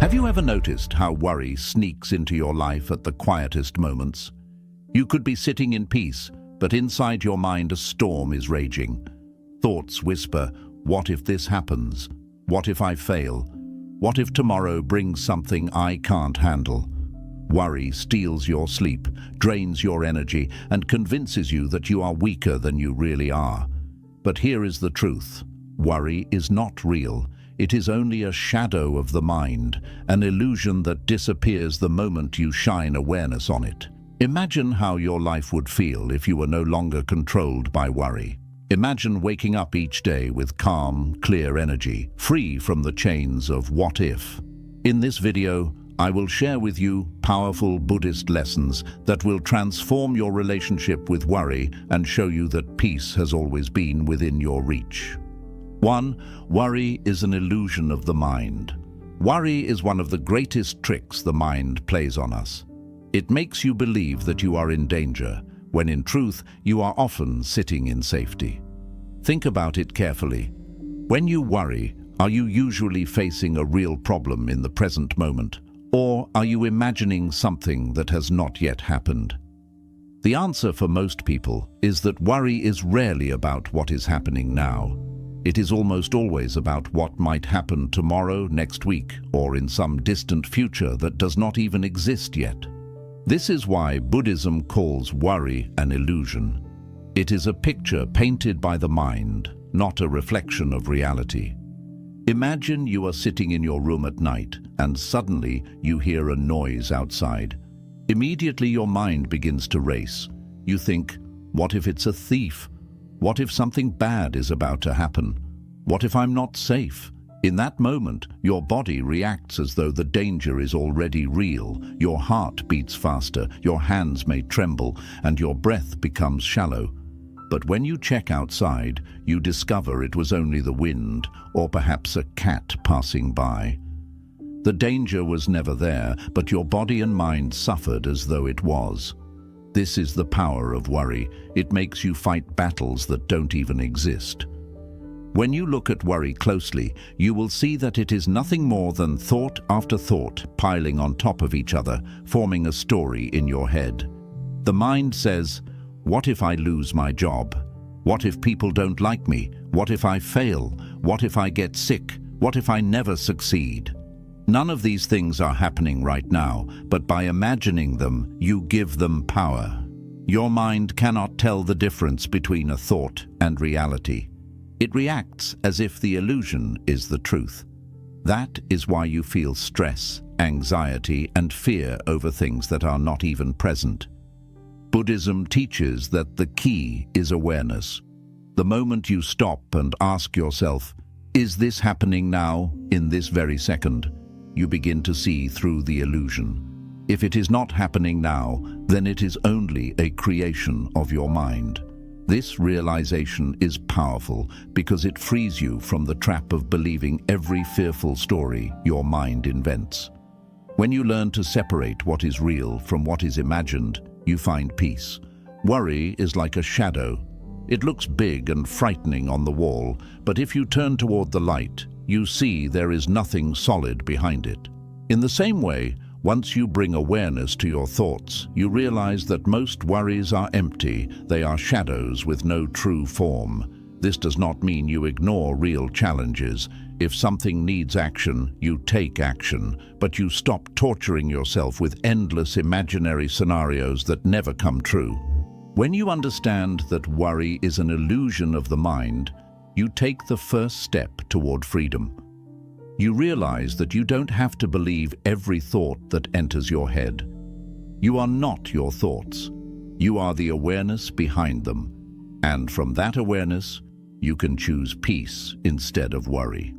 Have you ever noticed how worry sneaks into your life at the quietest moments? You could be sitting in peace, but inside your mind a storm is raging. Thoughts whisper, what if this happens? What if I fail? What if tomorrow brings something I can't handle? Worry steals your sleep, drains your energy, and convinces you that you are weaker than you really are. But here is the truth. Worry is not real. It is only a shadow of the mind, an illusion that disappears the moment you shine awareness on it. Imagine how your life would feel if you were no longer controlled by worry. Imagine waking up each day with calm, clear energy, free from the chains of what if. In this video, I will share with you powerful Buddhist lessons that will transform your relationship with worry and show you that peace has always been within your reach. 1. Worry is an illusion of the mind. Worry is one of the greatest tricks the mind plays on us. It makes you believe that you are in danger, when in truth you are often sitting in safety. Think about it carefully. When you worry, are you usually facing a real problem in the present moment, or are you imagining something that has not yet happened? The answer for most people is that worry is rarely about what is happening now. It is almost always about what might happen tomorrow, next week, or in some distant future that does not even exist yet. This is why Buddhism calls worry an illusion. It is a picture painted by the mind, not a reflection of reality. Imagine you are sitting in your room at night and suddenly you hear a noise outside. Immediately your mind begins to race. You think, what if it's a thief? What if something bad is about to happen? What if I'm not safe? In that moment, your body reacts as though the danger is already real. Your heart beats faster, your hands may tremble, and your breath becomes shallow. But when you check outside, you discover it was only the wind, or perhaps a cat passing by. The danger was never there, but your body and mind suffered as though it was. This is the power of worry. It makes you fight battles that don't even exist. When you look at worry closely, you will see that it is nothing more than thought after thought piling on top of each other, forming a story in your head. The mind says, what if I lose my job? What if people don't like me? What if I fail? What if I get sick? What if I never succeed? None of these things are happening right now, but by imagining them, you give them power. Your mind cannot tell the difference between a thought and reality. It reacts as if the illusion is the truth. That is why you feel stress, anxiety, and fear over things that are not even present. Buddhism teaches that the key is awareness. The moment you stop and ask yourself, is this happening now, in this very second? You begin to see through the illusion. If it is not happening now, then it is only a creation of your mind. This realization is powerful because it frees you from the trap of believing every fearful story your mind invents. When you learn to separate what is real from what is imagined, you find peace. Worry is like a shadow. It looks big and frightening on the wall, but if you turn toward the light, you see there is nothing solid behind it. In the same way, once you bring awareness to your thoughts, you realize that most worries are empty. They are shadows with no true form. This does not mean you ignore real challenges. If something needs action, you take action, but you stop torturing yourself with endless imaginary scenarios that never come true. When you understand that worry is an illusion of the mind, you take the first step toward freedom. You realize that you don't have to believe every thought that enters your head. You are not your thoughts. You are the awareness behind them. And from that awareness, you can choose peace instead of worry.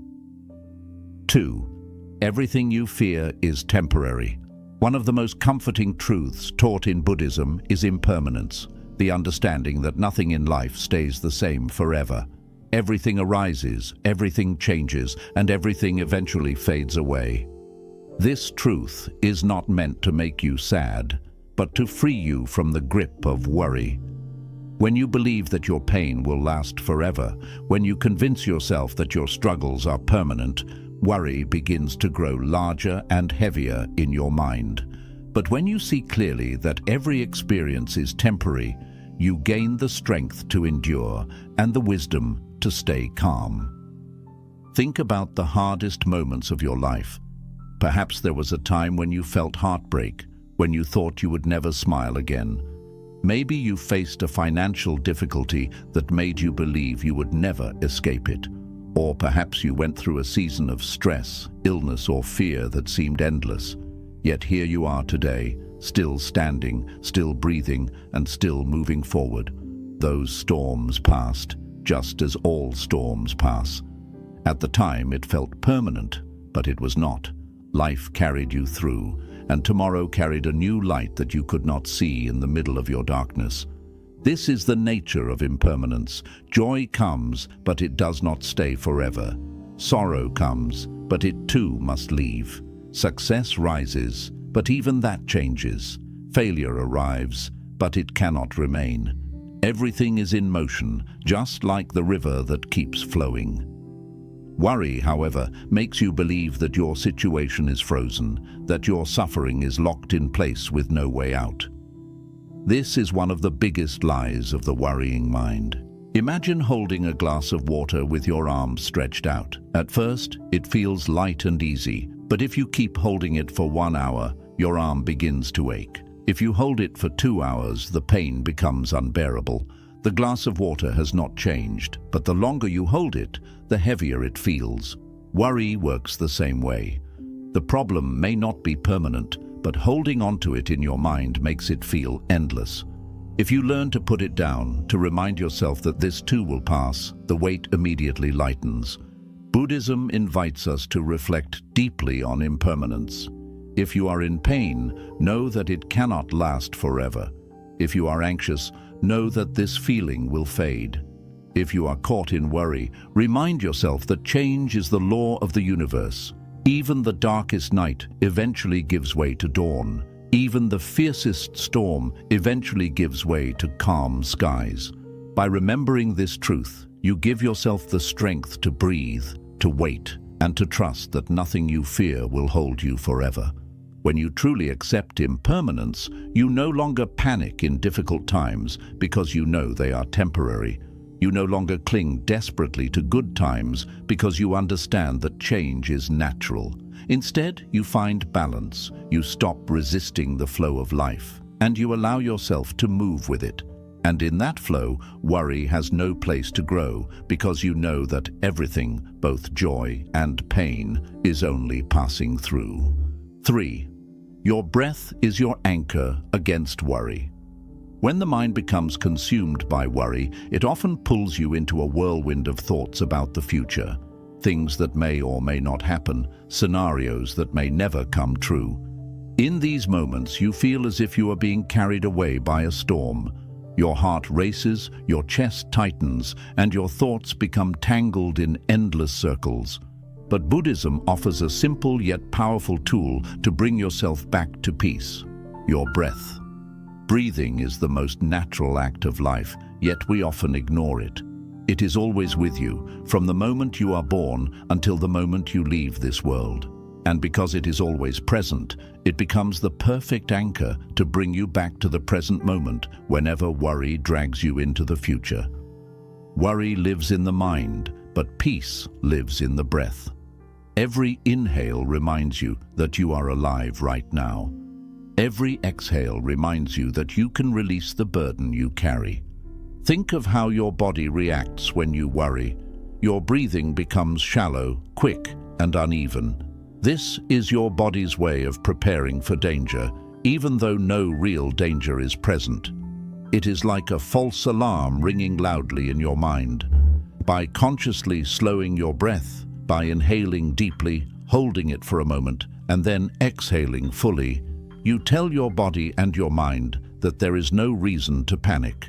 2. Everything you fear is temporary. One of the most comforting truths taught in Buddhism is impermanence, the understanding that nothing in life stays the same forever. Everything arises, everything changes, and everything eventually fades away. This truth is not meant to make you sad, but to free you from the grip of worry. When you believe that your pain will last forever, when you convince yourself that your struggles are permanent, worry begins to grow larger and heavier in your mind. But when you see clearly that every experience is temporary, you gain the strength to endure and the wisdom to stay calm. Think about the hardest moments of your life. Perhaps there was a time when you felt heartbreak, when you thought you would never smile again. Maybe you faced a financial difficulty that made you believe you would never escape it. Or perhaps you went through a season of stress, illness, or fear that seemed endless. Yet here you are today, still standing, still breathing, and still moving forward. Those storms passed, just as all storms pass. At the time, it felt permanent, but it was not. Life carried you through, and tomorrow carried a new light that you could not see in the middle of your darkness. This is the nature of impermanence. Joy comes, but it does not stay forever. Sorrow comes, but it too must leave. Success rises, but even that changes. Failure arrives, but it cannot remain. Everything is in motion, just like the river that keeps flowing. Worry, however, makes you believe that your situation is frozen, that your suffering is locked in place with no way out. This is one of the biggest lies of the worrying mind. Imagine holding a glass of water with your arms stretched out. At first, it feels light and easy, but if you keep holding it for 1 hour, your arm begins to ache. If you hold it for 2 hours, the pain becomes unbearable. The glass of water has not changed, but the longer you hold it, the heavier it feels. Worry works the same way. The problem may not be permanent, but holding onto it in your mind makes it feel endless. If you learn to put it down, to remind yourself that this too will pass, the weight immediately lightens. Buddhism invites us to reflect deeply on impermanence. If you are in pain, know that it cannot last forever. If you are anxious, know that this feeling will fade. If you are caught in worry, remind yourself that change is the law of the universe. Even the darkest night eventually gives way to dawn. Even the fiercest storm eventually gives way to calm skies. By remembering this truth, you give yourself the strength to breathe, to wait, and to trust that nothing you fear will hold you forever. When you truly accept impermanence, you no longer panic in difficult times because you know they are temporary. You no longer cling desperately to good times because you understand that change is natural. Instead, you find balance, you stop resisting the flow of life, and you allow yourself to move with it. And in that flow, worry has no place to grow because you know that everything, both joy and pain, is only passing through. 3. Your breath is your anchor against worry. When the mind becomes consumed by worry, it often pulls you into a whirlwind of thoughts about the future, things that may or may not happen, scenarios that may never come true. In these moments, you feel as if you are being carried away by a storm. Your heart races, your chest tightens, and your thoughts become tangled in endless circles. But Buddhism offers a simple yet powerful tool to bring yourself back to peace: your breath. Breathing is the most natural act of life, yet we often ignore it. It is always with you, from the moment you are born until the moment you leave this world. And because it is always present, it becomes the perfect anchor to bring you back to the present moment whenever worry drags you into the future. Worry lives in the mind, but peace lives in the breath. Every inhale reminds you that you are alive right now. Every exhale reminds you that you can release the burden you carry. Think of how your body reacts when you worry. Your breathing becomes shallow, quick, and uneven. This is your body's way of preparing for danger, even though no real danger is present. It is like a false alarm ringing loudly in your mind. By consciously slowing your breath, by inhaling deeply, holding it for a moment, and then exhaling fully, you tell your body and your mind that there is no reason to panic.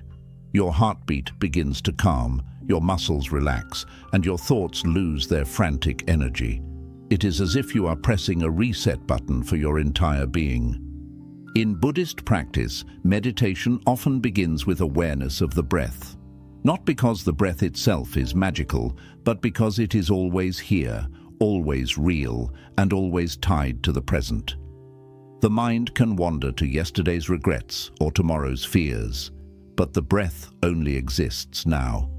Your heartbeat begins to calm, your muscles relax, and your thoughts lose their frantic energy. It is as if you are pressing a reset button for your entire being. In Buddhist practice, meditation often begins with awareness of the breath. Not because the breath itself is magical, but because it is always here, always real and always tied to the present. The mind can wander to yesterday's regrets or tomorrow's fears, but the breath only exists now.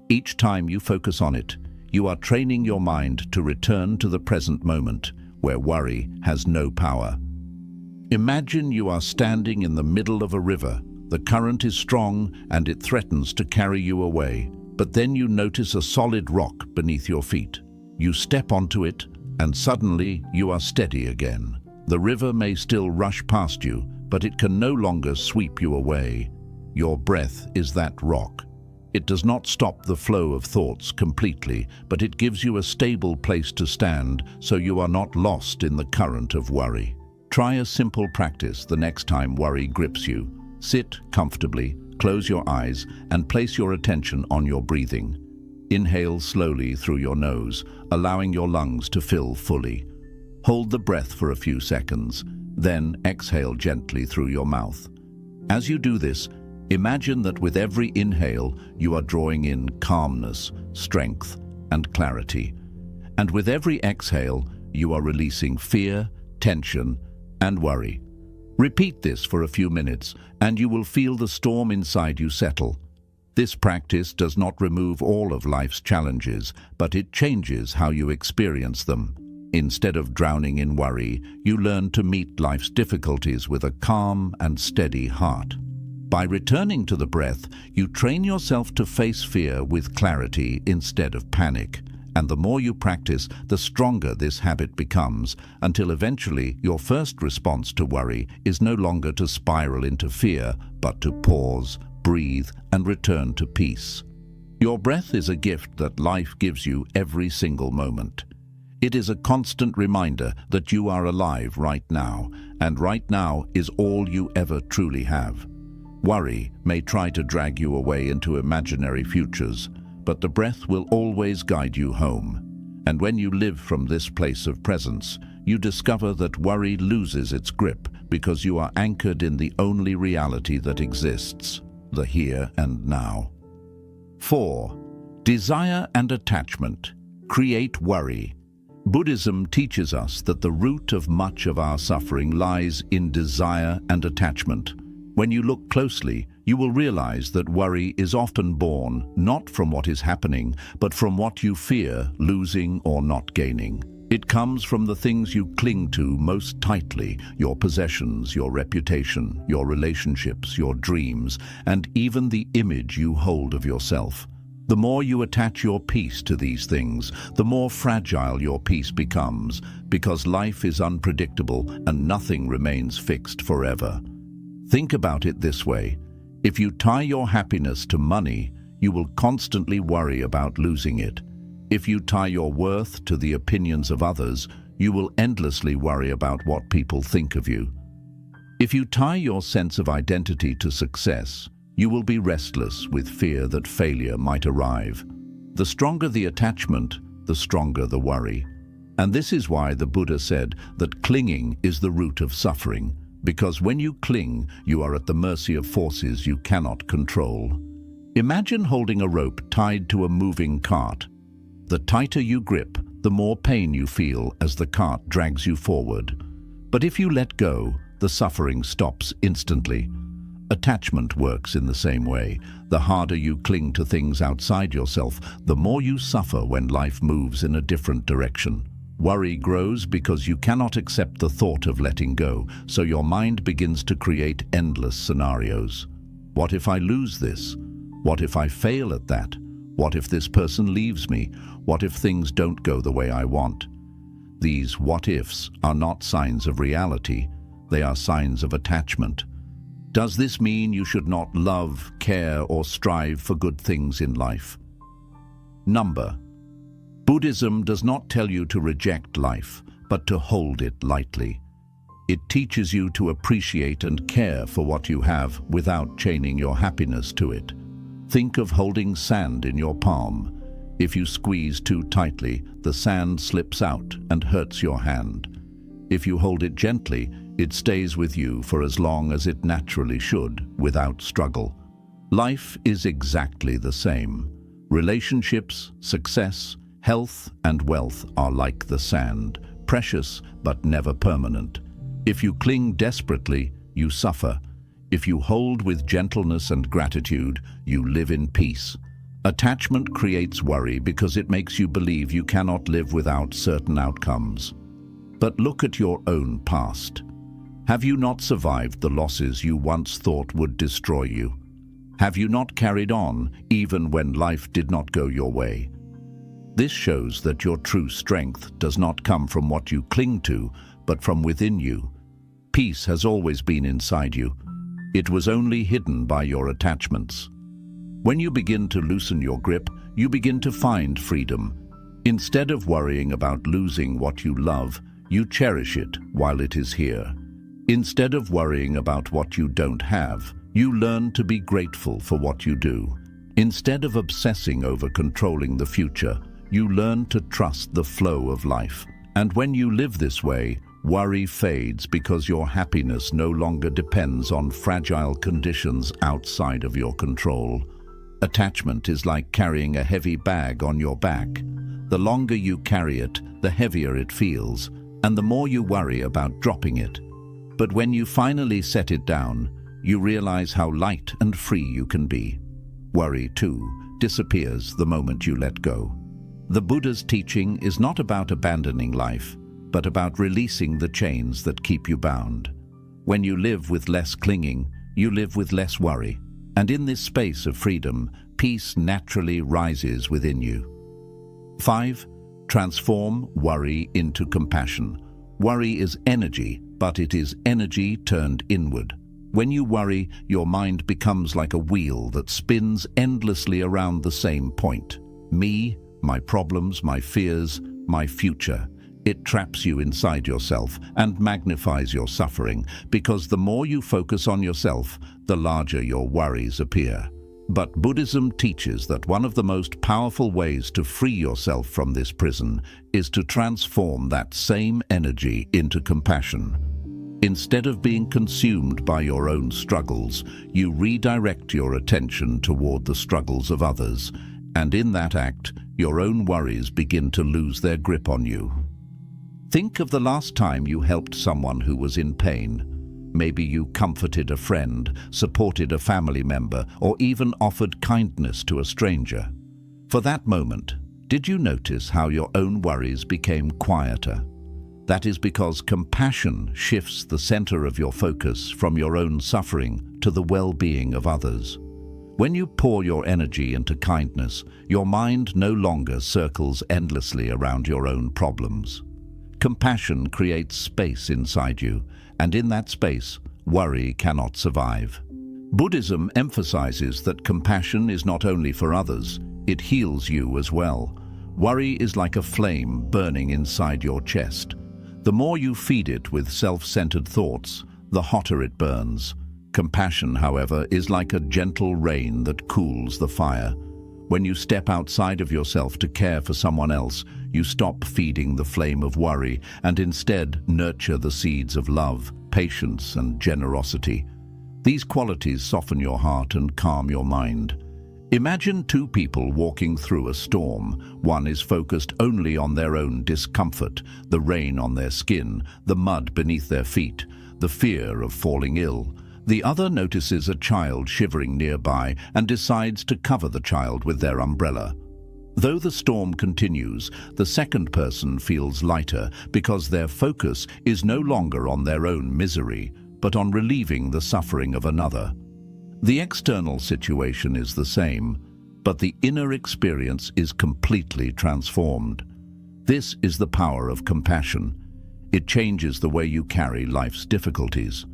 Each time you focus on it, you are training your mind to return to the present moment, where worry has no power. Imagine you are standing in the middle of a river. The current is strong and it threatens to carry you away, but then you notice a solid rock beneath your feet. You step onto it, and suddenly you are steady again. The river may still rush past you, but it can no longer sweep you away. Your breath is that rock. It does not stop the flow of thoughts completely, but it gives you a stable place to stand so you are not lost in the current of worry. Try a simple practice the next time worry grips you. Sit comfortably, close your eyes, and place your attention on your breathing. Inhale slowly through your nose, allowing your lungs to fill fully. Hold the breath for a few seconds, then exhale gently through your mouth. As you do this, imagine that with every inhale, you are drawing in calmness, strength, and clarity. And with every exhale, you are releasing fear, tension, and worry. Repeat this for a few minutes, and you will feel the storm inside you settle. This practice does not remove all of life's challenges, but it changes how you experience them. Instead of drowning in worry, you learn to meet life's difficulties with a calm and steady heart. By returning to the breath, you train yourself to face fear with clarity instead of panic. And the more you practice, the stronger this habit becomes, until eventually your first response to worry is no longer to spiral into fear, but to pause, breathe, and return to peace. Your breath is a gift that life gives you every single moment. It is a constant reminder that you are alive right now, and right now is all you ever truly have. Worry may try to drag you away into imaginary futures, but the breath will always guide you home. And when you live from this place of presence, you discover that worry loses its grip because you are anchored in the only reality that exists, the here and now. 4. Desire and attachment create worry. Buddhism teaches us that the root of much of our suffering lies in desire and attachment. When you look closely, you will realize that worry is often born not from what is happening, but from what you fear losing or not gaining. It comes from the things you cling to most tightly, your possessions, your reputation, your relationships, your dreams, and even the image you hold of yourself. The more you attach your peace to these things, the more fragile your peace becomes, because life is unpredictable and nothing remains fixed forever. Think about it this way. If you tie your happiness to money, you will constantly worry about losing it. If you tie your worth to the opinions of others, you will endlessly worry about what people think of you. If you tie your sense of identity to success, you will be restless with fear that failure might arrive. The stronger the attachment, the stronger the worry. And this is why the Buddha said that clinging is the root of suffering, because when you cling, you are at the mercy of forces you cannot control. Imagine holding a rope tied to a moving cart. The tighter you grip, the more pain you feel as the cart drags you forward. But if you let go, the suffering stops instantly. Attachment works in the same way. The harder you cling to things outside yourself, the more you suffer when life moves in a different direction. Worry grows because you cannot accept the thought of letting go, so your mind begins to create endless scenarios. What if I lose this? What if I fail at that? What if this person leaves me? What if things don't go the way I want? These what-ifs are not signs of reality. They are signs of attachment. Does this mean you should not love, care, or strive for good things in life? Number. Buddhism does not tell you to reject life, but to hold it lightly. It teaches you to appreciate and care for what you have without chaining your happiness to it. Think of holding sand in your palm. If you squeeze too tightly, the sand slips out and hurts your hand. If you hold it gently, it stays with you for as long as it naturally should, without struggle. Life is exactly the same. Relationships, success, Health and wealth are like the sand, precious but never permanent. If you cling desperately, you suffer. If you hold with gentleness and gratitude, you live in peace. Attachment creates worry because it makes you believe you cannot live without certain outcomes. But look at your own past. Have you not survived the losses you once thought would destroy you? Have you not carried on even when life did not go your way? This shows that your true strength does not come from what you cling to, but from within you. Peace has always been inside you. It was only hidden by your attachments. When you begin to loosen your grip, you begin to find freedom. Instead of worrying about losing what you love, you cherish it while it is here. Instead of worrying about what you don't have, you learn to be grateful for what you do. Instead of obsessing over controlling the future, you learn to trust the flow of life. And when you live this way, worry fades because your happiness no longer depends on fragile conditions outside of your control. Attachment is like carrying a heavy bag on your back. The longer you carry it, the heavier it feels, and the more you worry about dropping it. But when you finally set it down, you realize how light and free you can be. Worry, too, disappears the moment you let go. The Buddha's teaching is not about abandoning life, but about releasing the chains that keep you bound. When you live with less clinging, you live with less worry. And in this space of freedom, peace naturally rises within you. 5. Transform worry into compassion. Worry is energy, but it is energy turned inward. When you worry, your mind becomes like a wheel that spins endlessly around the same point. Me, my problems, my fears, my future. It traps you inside yourself and magnifies your suffering, because the more you focus on yourself, the larger your worries appear. But Buddhism teaches that one of the most powerful ways to free yourself from this prison is to transform that same energy into compassion. Instead of being consumed by your own struggles, you redirect your attention toward the struggles of others, and in that act, your own worries begin to lose their grip on you. Think of the last time you helped someone who was in pain. Maybe you comforted a friend, supported a family member, or even offered kindness to a stranger. For that moment, did you notice how your own worries became quieter? That is because compassion shifts the center of your focus from your own suffering to the well-being of others. When you pour your energy into kindness, your mind no longer circles endlessly around your own problems. Compassion creates space inside you, and in that space, worry cannot survive. Buddhism emphasizes that compassion is not only for others, it heals you as well. Worry is like a flame burning inside your chest. The more you feed it with self-centered thoughts, the hotter it burns. Compassion, however, is like a gentle rain that cools the fire. When you step outside of yourself to care for someone else, you stop feeding the flame of worry and instead nurture the seeds of love, patience, and generosity. These qualities soften your heart and calm your mind. Imagine two people walking through a storm. One is focused only on their own discomfort, the rain on their skin, the mud beneath their feet, the fear of falling ill. The other notices a child shivering nearby and decides to cover the child with their umbrella. Though the storm continues, the second person feels lighter because their focus is no longer on their own misery, but on relieving the suffering of another. The external situation is the same, but the inner experience is completely transformed. This is the power of compassion. It changes the way you carry life's difficulties.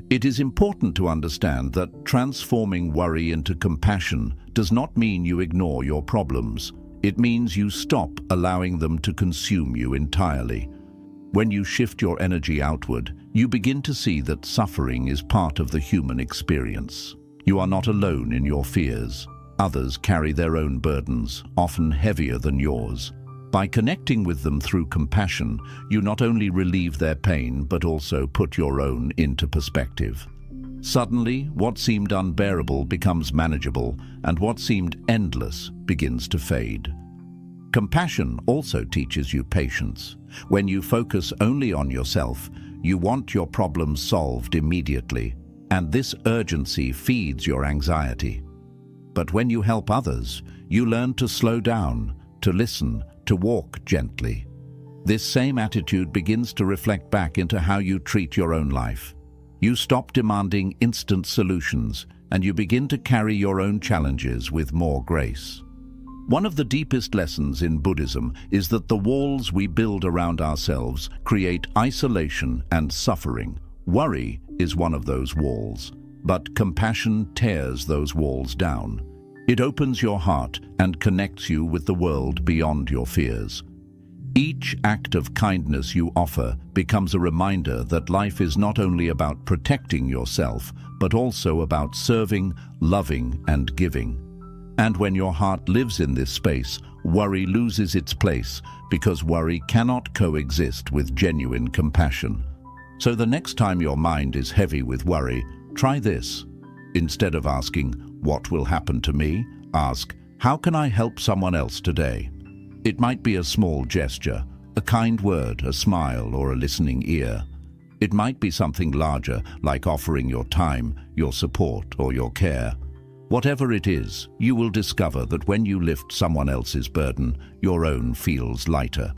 It is important to understand that transforming worry into compassion does not mean you ignore your problems. It means you stop allowing them to consume you entirely. When you shift your energy outward, you begin to see that suffering is part of the human experience. You are not alone in your fears. Others carry their own burdens, often heavier than yours. By connecting with them through compassion, you not only relieve their pain, but also put your own into perspective. Suddenly, what seemed unbearable becomes manageable, and what seemed endless begins to fade. Compassion also teaches you patience. When you focus only on yourself, you want your problems solved immediately, and this urgency feeds your anxiety. But when you help others, you learn to slow down, to listen, to walk gently. This same attitude begins to reflect back into how you treat your own life. You stop demanding instant solutions, and you begin to carry your own challenges with more grace. One of the deepest lessons in Buddhism is that the walls we build around ourselves create isolation and suffering. Worry is one of those walls, but compassion tears those walls down. It opens your heart and connects you with the world beyond your fears. Each act of kindness you offer becomes a reminder that life is not only about protecting yourself, but also about serving, loving, and giving. And when your heart lives in this space, worry loses its place, because worry cannot coexist with genuine compassion. So the next time your mind is heavy with worry, try this. Instead of asking, "What will happen to me?" ask, "How can I help someone else today?" It might be a small gesture, a kind word, a smile, or a listening ear. It might be something larger, like offering your time, your support, or your care. Whatever it is, you will discover that when you lift someone else's burden, your own feels lighter.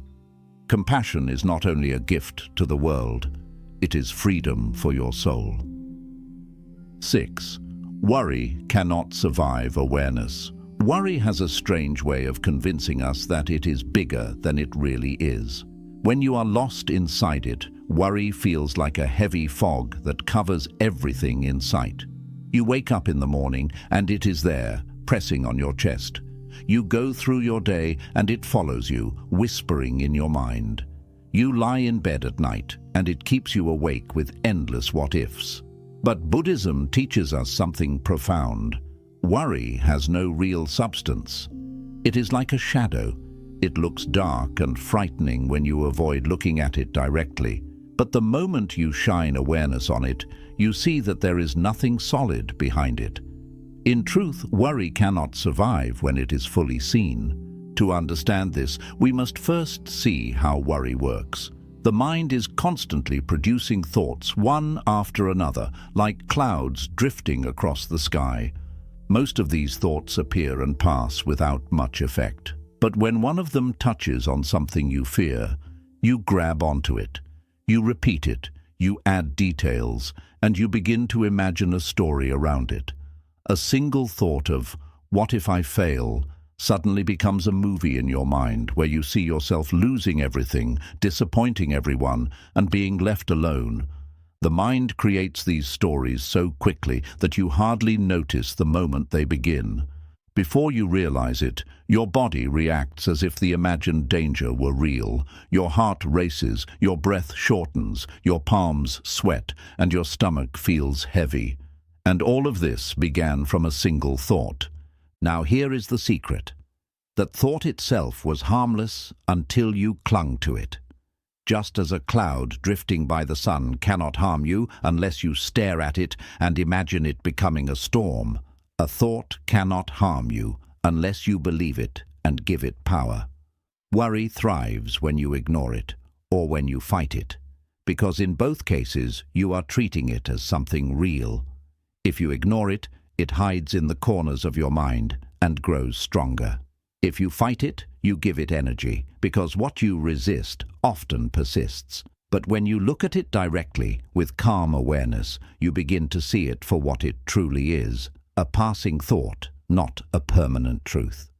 Compassion is not only a gift to the world, it is freedom for your soul. 6. Worry cannot survive awareness. Worry has a strange way of convincing us that it is bigger than it really is. When you are lost inside it, worry feels like a heavy fog that covers everything in sight. You wake up in the morning and it is there, pressing on your chest. You go through your day and it follows you, whispering in your mind. You lie in bed at night and it keeps you awake with endless what-ifs. But Buddhism teaches us something profound. Worry has no real substance. It is like a shadow. It looks dark and frightening when you avoid looking at it directly. But the moment you shine awareness on it, you see that there is nothing solid behind it. In truth, worry cannot survive when it is fully seen. To understand this, we must first see how worry works. The mind is constantly producing thoughts, one after another, like clouds drifting across the sky. Most of these thoughts appear and pass without much effect. But when one of them touches on something you fear, you grab onto it. You repeat it, you add details, and you begin to imagine a story around it. A single thought of, "What if I fail?" suddenly becomes a movie in your mind where you see yourself losing everything, disappointing everyone, and being left alone. The mind creates these stories so quickly that you hardly notice the moment they begin. Before you realize it, your body reacts as if the imagined danger were real. Your heart races, your breath shortens, your palms sweat, and your stomach feels heavy. And all of this began from a single thought. Now here is the secret. That thought itself was harmless until you clung to it. Just as a cloud drifting by the sun cannot harm you unless you stare at it and imagine it becoming a storm, a thought cannot harm you unless you believe it and give it power. Worry thrives when you ignore it or when you fight it, because in both cases you are treating it as something real. If you ignore it, it hides in the corners of your mind and grows stronger. If you fight it, you give it energy, because what you resist often persists. But when you look at it directly, with calm awareness, you begin to see it for what it truly is, a passing thought, not a permanent truth.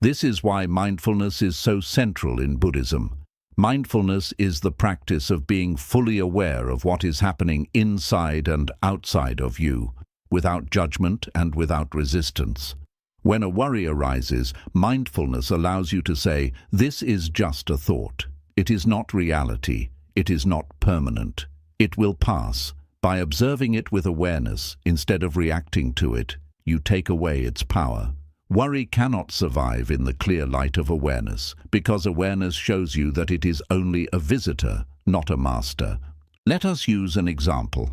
This is why mindfulness is so central in Buddhism. Mindfulness is the practice of being fully aware of what is happening inside and outside of you, without judgment and without resistance. When a worry arises, mindfulness allows you to say, "This is just a thought. It is not reality. It is not permanent. It will pass." By observing it with awareness, instead of reacting to it, you take away its power. Worry cannot survive in the clear light of awareness, because awareness shows you that it is only a visitor, not a master. Let us use an example.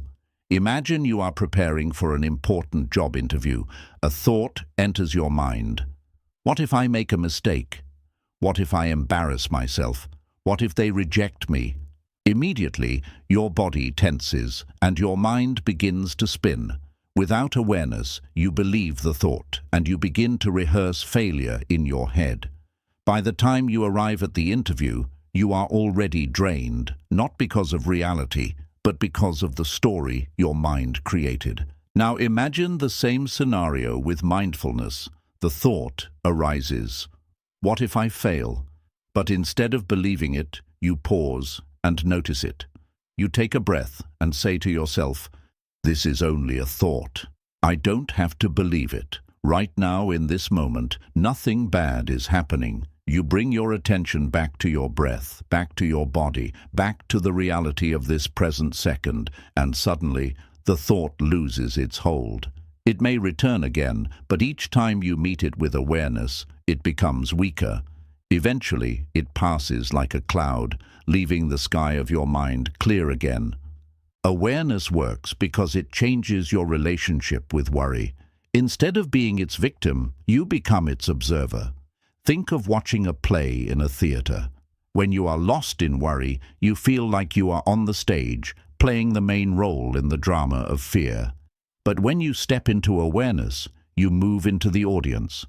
Imagine you are preparing for an important job interview. A thought enters your mind. What if I make a mistake? What if I embarrass myself? What if they reject me? Immediately, your body tenses and your mind begins to spin. Without awareness, you believe the thought and you begin to rehearse failure in your head. By the time you arrive at the interview, you are already drained, not because of reality, but because of the story your mind created. Now imagine the same scenario with mindfulness. The thought arises. What if I fail? But instead of believing it, you pause and notice it. You take a breath and say to yourself, "This is only a thought. I don't have to believe it. Right now, in this moment, nothing bad is happening." You bring your attention back to your breath, back to your body, back to the reality of this present second, and suddenly the thought loses its hold. It may return again, but each time you meet it with awareness, it becomes weaker. Eventually, it passes like a cloud, leaving the sky of your mind clear again. Awareness works because it changes your relationship with worry. Instead of being its victim, you become its observer. Think of watching a play in a theater. When you are lost in worry, you feel like you are on the stage, playing the main role in the drama of fear. But when you step into awareness, you move into the audience.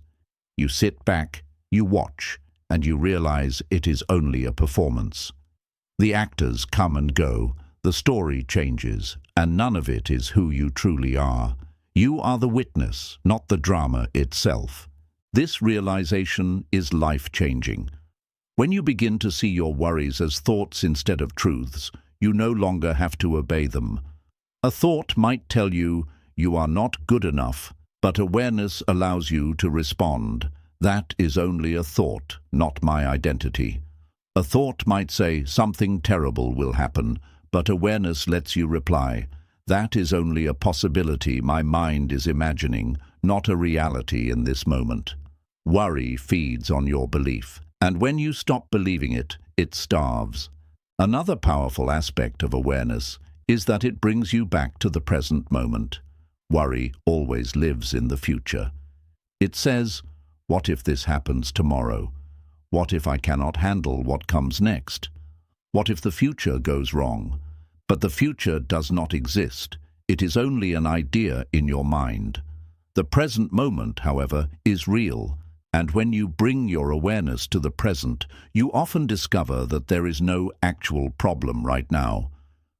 You sit back, you watch, and you realize it is only a performance. The actors come and go, the story changes, and none of it is who you truly are. You are the witness, not the drama itself. This realization is life-changing. When you begin to see your worries as thoughts instead of truths, you no longer have to obey them. A thought might tell you, "You are not good enough," but awareness allows you to respond. "That is only a thought, not my identity." A thought might say, "Something terrible will happen," but awareness lets you reply, "That is only a possibility my mind is imagining, not a reality in this moment." Worry feeds on your belief, and when you stop believing it, it starves. Another powerful aspect of awareness is that it brings you back to the present moment. Worry always lives in the future. It says, "What if this happens tomorrow? What if I cannot handle what comes next? What if the future goes wrong?" But the future does not exist. It is only an idea in your mind. The present moment, however, is real, and when you bring your awareness to the present, you often discover that there is no actual problem right now.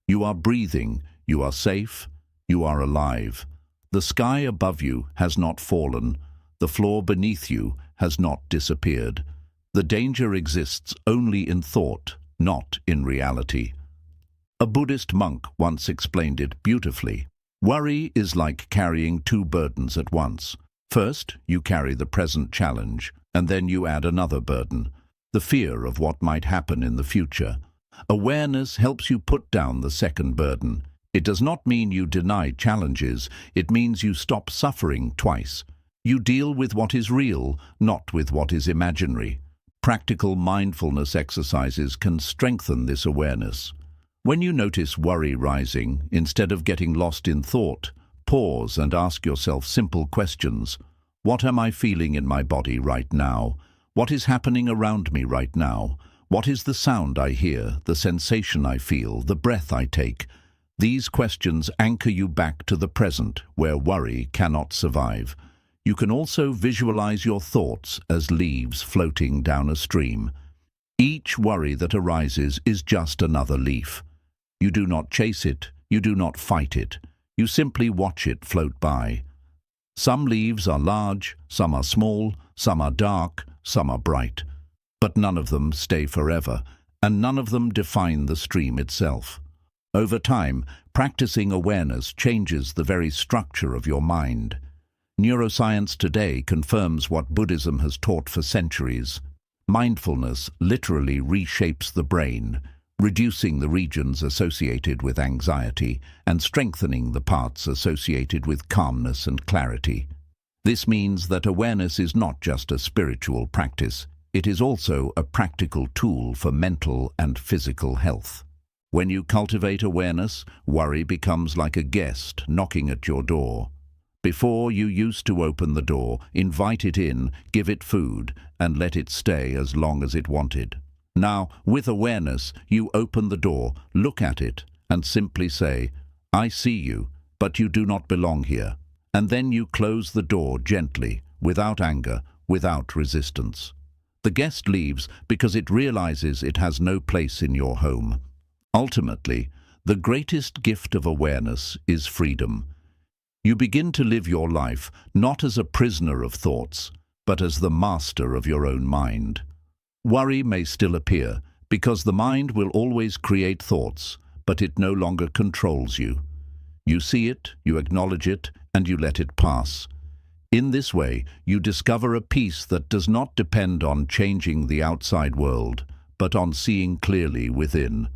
You are breathing, you are safe, you are alive. The sky above you has not fallen, the floor beneath you has not disappeared. The danger exists only in thought, not in reality. A Buddhist monk once explained it beautifully. Worry is like carrying two burdens at once. First, you carry the present challenge, and then you add another burden, the fear of what might happen in the future. Awareness helps you put down the second burden. It does not mean you deny challenges, it means you stop suffering twice. You deal with what is real, not with what is imaginary. Practical mindfulness exercises can strengthen this awareness. When you notice worry rising, instead of getting lost in thought, pause and ask yourself simple questions. What am I feeling in my body right now? What is happening around me right now? What is the sound I hear, the sensation I feel, the breath I take? These questions anchor you back to the present, where worry cannot survive. You can also visualize your thoughts as leaves floating down a stream. Each worry that arises is just another leaf. You do not chase it, you do not fight it. You simply watch it float by. Some leaves are large, some are small, some are dark, some are bright. But none of them stay forever, and none of them define the stream itself. Over time, practicing awareness changes the very structure of your mind. Neuroscience today confirms what Buddhism has taught for centuries. Mindfulness literally reshapes the brain, reducing the regions associated with anxiety and strengthening the parts associated with calmness and clarity. This means that awareness is not just a spiritual practice, it is also a practical tool for mental and physical health. When you cultivate awareness, worry becomes like a guest knocking at your door. Before, you used to open the door, invite it in, give it food, and let it stay as long as it wanted. Now, with awareness, you open the door, look at it, and simply say, "I see you, but you do not belong here." And then you close the door gently, without anger, without resistance. The guest leaves because it realizes it has no place in your home. Ultimately, the greatest gift of awareness is freedom. You begin to live your life not as a prisoner of thoughts, but as the master of your own mind. Worry may still appear, because the mind will always create thoughts, but it no longer controls you. You see it, you acknowledge it, and you let it pass. In this way, you discover a peace that does not depend on changing the outside world, but on seeing clearly within.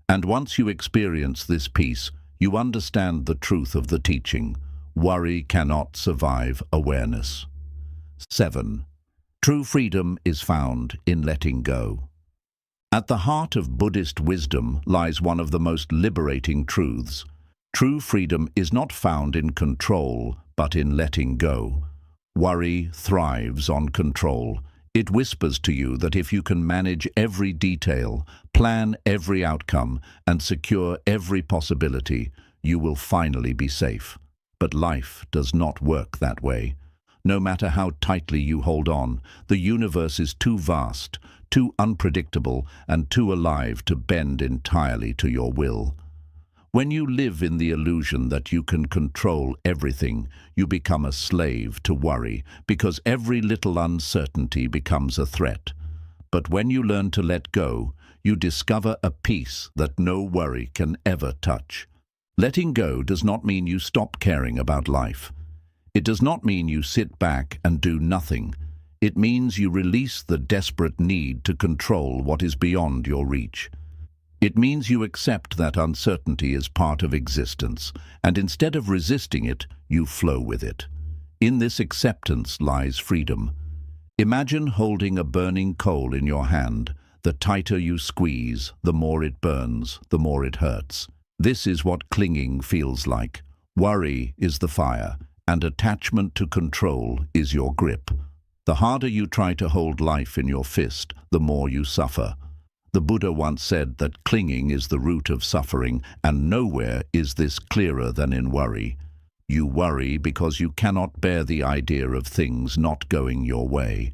And once you experience this peace, you understand the truth of the teaching. Worry cannot survive awareness. 7. True freedom is found in letting go. At the heart of Buddhist wisdom lies one of the most liberating truths. True freedom is not found in control, but in letting go. Worry thrives on control. It whispers to you that if you can manage every detail, plan every outcome, and secure every possibility, you will finally be safe. But life does not work that way. No matter how tightly you hold on, the universe is too vast, too unpredictable, and too alive to bend entirely to your will. When you live in the illusion that you can control everything, you become a slave to worry, because every little uncertainty becomes a threat. But when you learn to let go, you discover a peace that no worry can ever touch. Letting go does not mean you stop caring about life. It does not mean you sit back and do nothing. It means you release the desperate need to control what is beyond your reach. It means you accept that uncertainty is part of existence, and instead of resisting it, you flow with it. In this acceptance lies freedom. Imagine holding a burning coal in your hand. The tighter you squeeze, the more it burns, the more it hurts. This is what clinging feels like. Worry is the fire, and attachment to control is your grip. The harder you try to hold life in your fist, the more you suffer. The Buddha once said that clinging is the root of suffering, and nowhere is this clearer than in worry. You worry because you cannot bear the idea of things not going your way.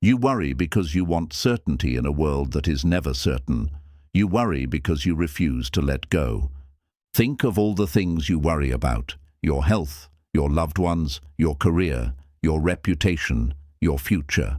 You worry because you want certainty in a world that is never certain. You worry because you refuse to let go. Think of all the things you worry about: your health, your loved ones, your career, your reputation, your future.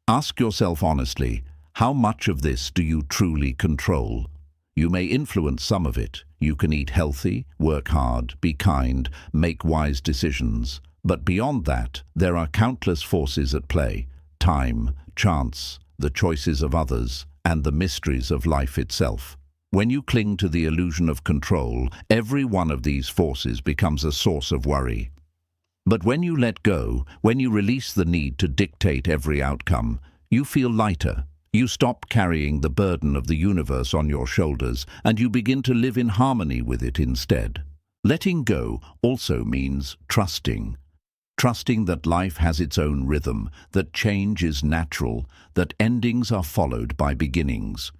Ask yourself honestly, how much of this do you truly control? You may influence some of it. You can eat healthy, work hard, be kind, make wise decisions. But beyond that, there are countless forces at play: time, chance, the choices of others, and the mysteries of life itself. When you cling to the illusion of control, every one of these forces becomes a source of worry. But when you let go, when you release the need to dictate every outcome, you feel lighter. You stop carrying the burden of the universe on your shoulders, and you begin to live in harmony with it instead. Letting go also means trusting. Trusting that life has its own rhythm, that change is natural, that endings are followed by beginnings.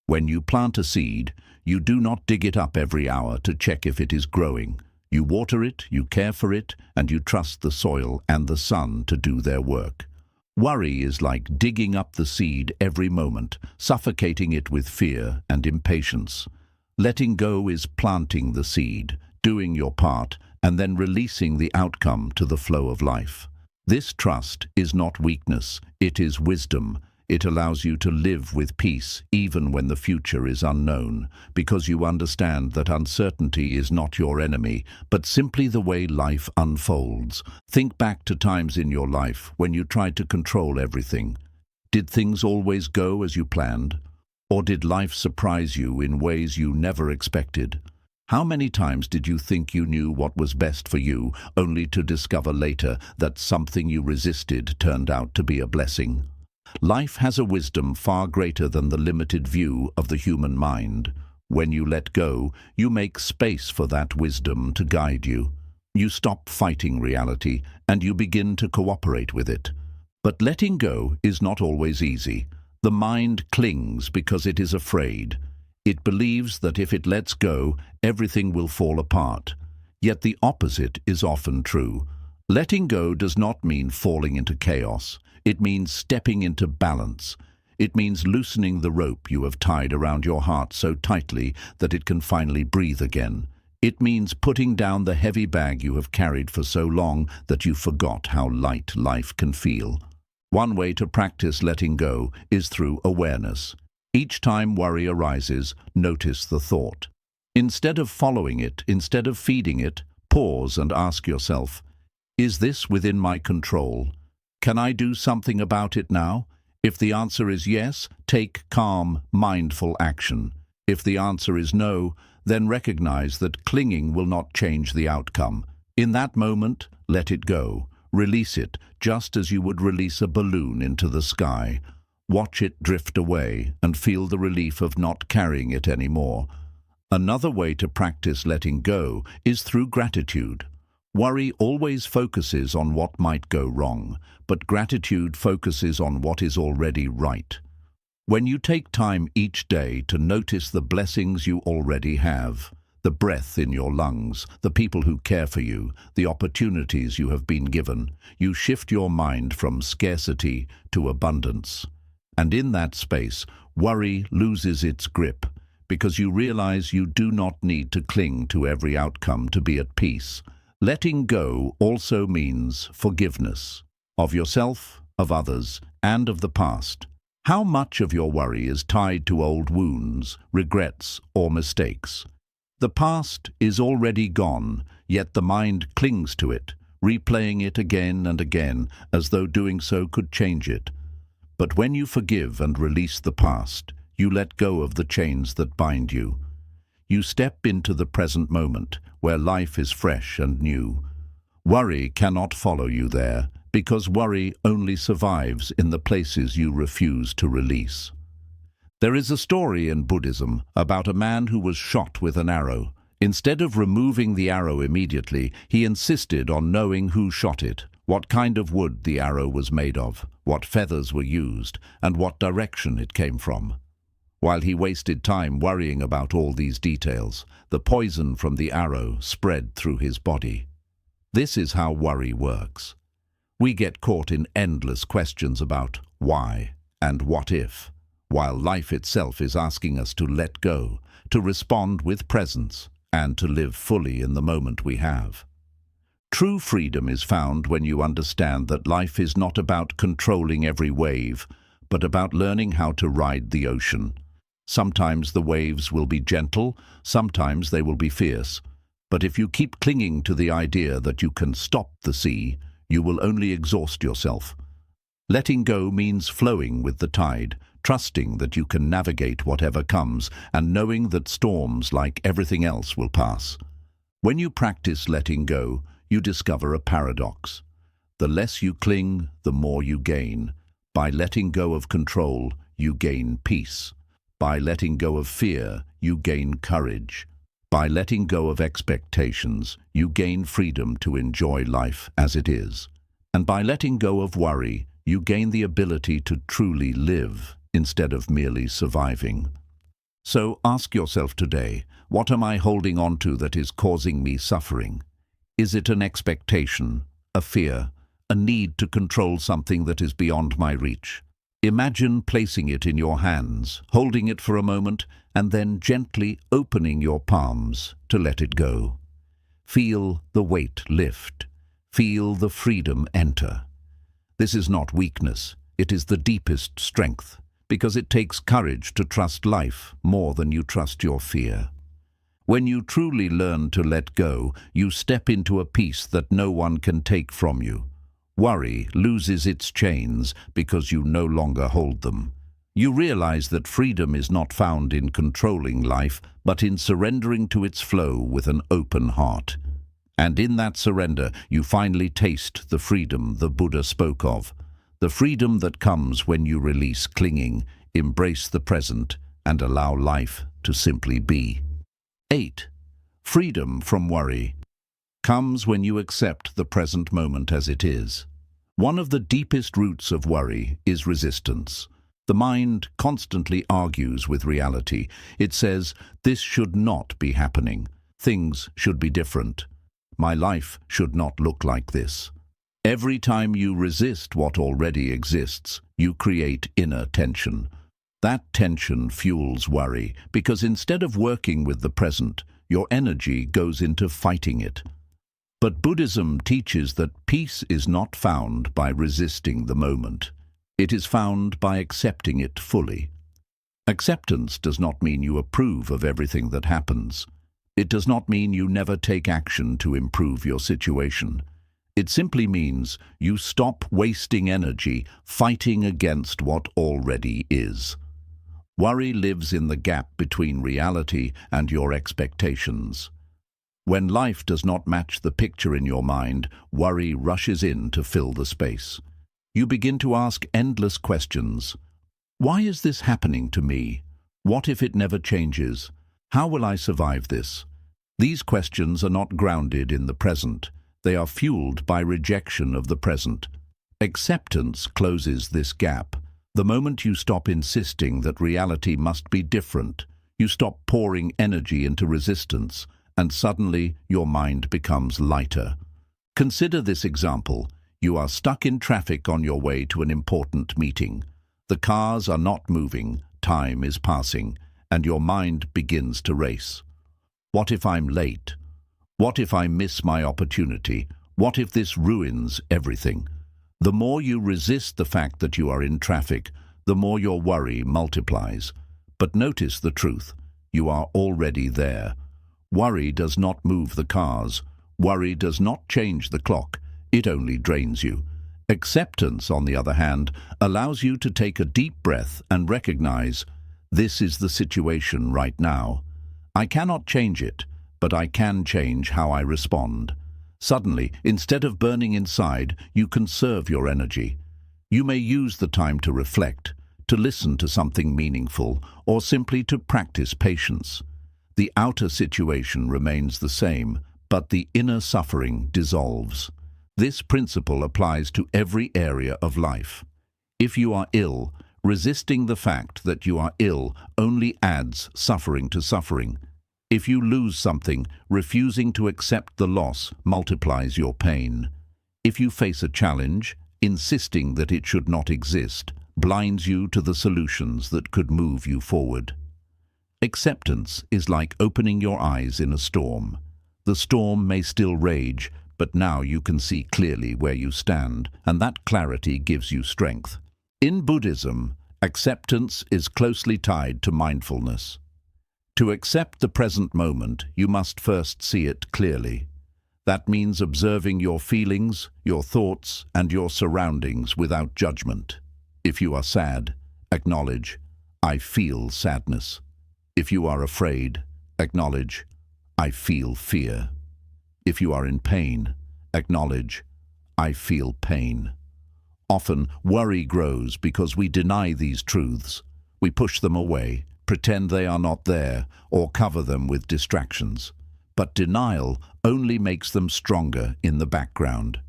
When you plant a seed, you do not dig it up every hour to check if it is growing. You water it, you care for it, and you trust the soil and the sun to do their work. Worry is like digging up the seed every moment, suffocating it with fear and impatience. Letting go is planting the seed, doing your part, and then releasing the outcome to the flow of life. This trust is not weakness, it is wisdom. It allows you to live with peace even when the future is unknown, because you understand that uncertainty is not your enemy, but simply the way life unfolds. Think back to times in your life when you tried to control everything. Did things always go as you planned? Or did life surprise you in ways you never expected? How many times did you think you knew what was best for you, only to discover later that something you resisted turned out to be a blessing? Life has a wisdom far greater than the limited view of the human mind. When you let go, you make space for that wisdom to guide you. You stop fighting reality and you begin to cooperate with it. But letting go is not always easy. The mind clings because it is afraid. It believes that if it lets go, everything will fall apart. Yet the opposite is often true. Letting go does not mean falling into chaos. It means stepping into balance. It means loosening the rope you have tied around your heart so tightly that it can finally breathe again. It means putting down the heavy bag you have carried for so long that you forgot how light life can feel. One way to practice letting go is through awareness. Each time worry arises, notice the thought. Instead of following it, instead of feeding it, pause and ask yourself, is this within my control? Can I do something about it now? If the answer is yes, take calm, mindful action. If the answer is no, then recognize that clinging will not change the outcome. In that moment, let it go. Release it, just as you would release a balloon into the sky. Watch it drift away and feel the relief of not carrying it anymore. Another way to practice letting go is through gratitude. Worry always focuses on what might go wrong, but gratitude focuses on what is already right. When you take time each day to notice the blessings you already have, the breath in your lungs, the people who care for you, the opportunities you have been given, you shift your mind from scarcity to abundance. And in that space, worry loses its grip, because you realize you do not need to cling to every outcome to be at peace. Letting go also means forgiveness of yourself, of others, and of the past. How much of your worry is tied to old wounds, regrets, or mistakes? The past is already gone, yet the mind clings to it, replaying it again and again, as though doing so could change it. But when you forgive and release the past, you let go of the chains that bind you. You step into the present moment, where life is fresh and new. Worry cannot follow you there, because worry only survives in the places you refuse to release. There is a story in Buddhism about a man who was shot with an arrow. Instead of removing the arrow immediately, he insisted on knowing who shot it, what kind of wood the arrow was made of, what feathers were used, and what direction it came from. While he wasted time worrying about all these details, the poison from the arrow spread through his body. This is how worry works. We get caught in endless questions about why and what if, while life itself is asking us to let go, to respond with presence, and to live fully in the moment we have. True freedom is found when you understand that life is not about controlling every wave, but about learning how to ride the ocean. Sometimes the waves will be gentle, sometimes they will be fierce. But if you keep clinging to the idea that you can stop the sea, you will only exhaust yourself. Letting go means flowing with the tide, trusting that you can navigate whatever comes, and knowing that storms, like everything else, will pass. When you practice letting go, you discover a paradox. The less you cling, the more you gain. By letting go of control, you gain peace. By letting go of fear, you gain courage. By letting go of expectations, you gain freedom to enjoy life as it is. And by letting go of worry, you gain the ability to truly live instead of merely surviving. So ask yourself today, what am I holding on to that is causing me suffering? Is it an expectation, a fear, a need to control something that is beyond my reach? Imagine placing it in your hands, holding it for a moment, and then gently opening your palms to let it go. Feel the weight lift. Feel the freedom enter. This is not weakness, it is the deepest strength, because it takes courage to trust life more than you trust your fear. When you truly learn to let go, you step into a peace that no one can take from you. Worry loses its chains because you no longer hold them. You realize that freedom is not found in controlling life, but in surrendering to its flow with an open heart. And in that surrender, you finally taste the freedom the Buddha spoke of. The freedom that comes when you release clinging, embrace the present, and allow life to simply be. 8. Freedom from worry. comes when you accept the present moment as it is. One of the deepest roots of worry is resistance. The mind constantly argues with reality. It says, this should not be happening. Things should be different. My life should not look like this. Every time you resist what already exists, you create inner tension. That tension fuels worry, because instead of working with the present, your energy goes into fighting it. But Buddhism teaches that peace is not found by resisting the moment. It is found by accepting it fully. Acceptance does not mean you approve of everything that happens. It does not mean you never take action to improve your situation. It simply means you stop wasting energy fighting against what already is. Worry lives in the gap between reality and your expectations. When life does not match the picture in your mind, worry rushes in to fill the space. You begin to ask endless questions. Why is this happening to me? What if it never changes? How will I survive this? These questions are not grounded in the present. They are fueled by rejection of the present. Acceptance closes this gap. The moment you stop insisting that reality must be different, you stop pouring energy into resistance, and suddenly your mind becomes lighter. Consider this example. You are stuck in traffic on your way to an important meeting. The cars are not moving, time is passing, and your mind begins to race. What if I'm late? What if I miss my opportunity? What if this ruins everything? The more you resist the fact that you are in traffic, the more your worry multiplies. But notice the truth. You are already there. Worry does not move the cars. Worry does not change the clock. It only drains you. Acceptance, on the other hand, allows you to take a deep breath and recognize, this is the situation right now. I cannot change it, but I can change how I respond. Suddenly, instead of burning inside, you conserve your energy. You may use the time to reflect, to listen to something meaningful, or simply to practice patience. The outer situation remains the same, but the inner suffering dissolves. This principle applies to every area of life. If you are ill, resisting the fact that you are ill only adds suffering to suffering. If you lose something, refusing to accept the loss multiplies your pain. If you face a challenge, insisting that it should not exist blinds you to the solutions that could move you forward. Acceptance is like opening your eyes in a storm. The storm may still rage, but now you can see clearly where you stand, and that clarity gives you strength. In Buddhism, acceptance is closely tied to mindfulness. To accept the present moment, you must first see it clearly. That means observing your feelings, your thoughts, and your surroundings without judgment. If you are sad, acknowledge, I feel sadness. If you are afraid, acknowledge, I feel fear. If you are in pain, acknowledge, I feel pain. Often, worry grows because we deny these truths. We push them away, pretend they are not there, or cover them with distractions. But denial only makes them stronger in the background.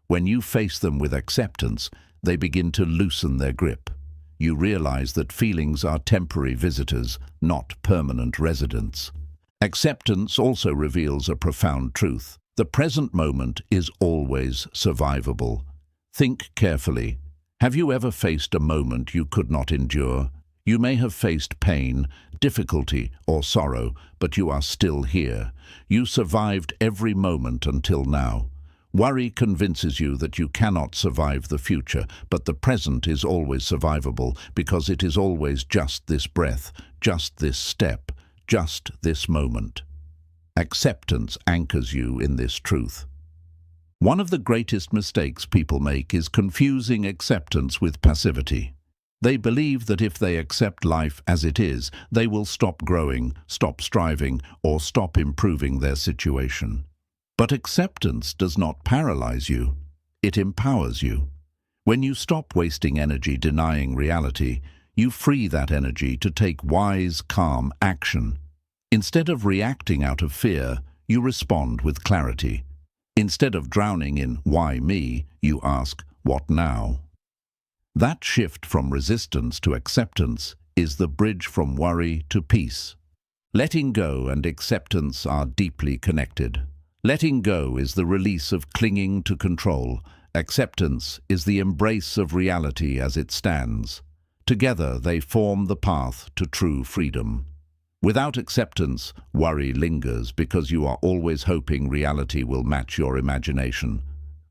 When you face them with acceptance, they begin to loosen their grip. You realize that feelings are temporary visitors, not permanent residents. Acceptance also reveals a profound truth. The present moment is always survivable. Think carefully. Have you ever faced a moment you could not endure? You may have faced pain, difficulty, or sorrow, but you are still here. You survived every moment until now. Worry convinces you that you cannot survive the future, but the present is always survivable because it is always just this breath, just this step, just this moment. Acceptance anchors you in this truth. One of the greatest mistakes people make is confusing acceptance with passivity. They believe that if they accept life as it is, they will stop growing, stop striving, or stop improving their situation. But acceptance does not paralyze you. It empowers you. When you stop wasting energy denying reality, you free that energy to take wise, calm action. Instead of reacting out of fear, you respond with clarity. Instead of drowning in "why me?" you ask, "what now?" That shift from resistance to acceptance is the bridge from worry to peace. Letting go and acceptance are deeply connected. Letting go is the release of clinging to control. Acceptance is the embrace of reality as it stands. Together they form the path to true freedom. Without acceptance, worry lingers because you are always hoping reality will match your imagination.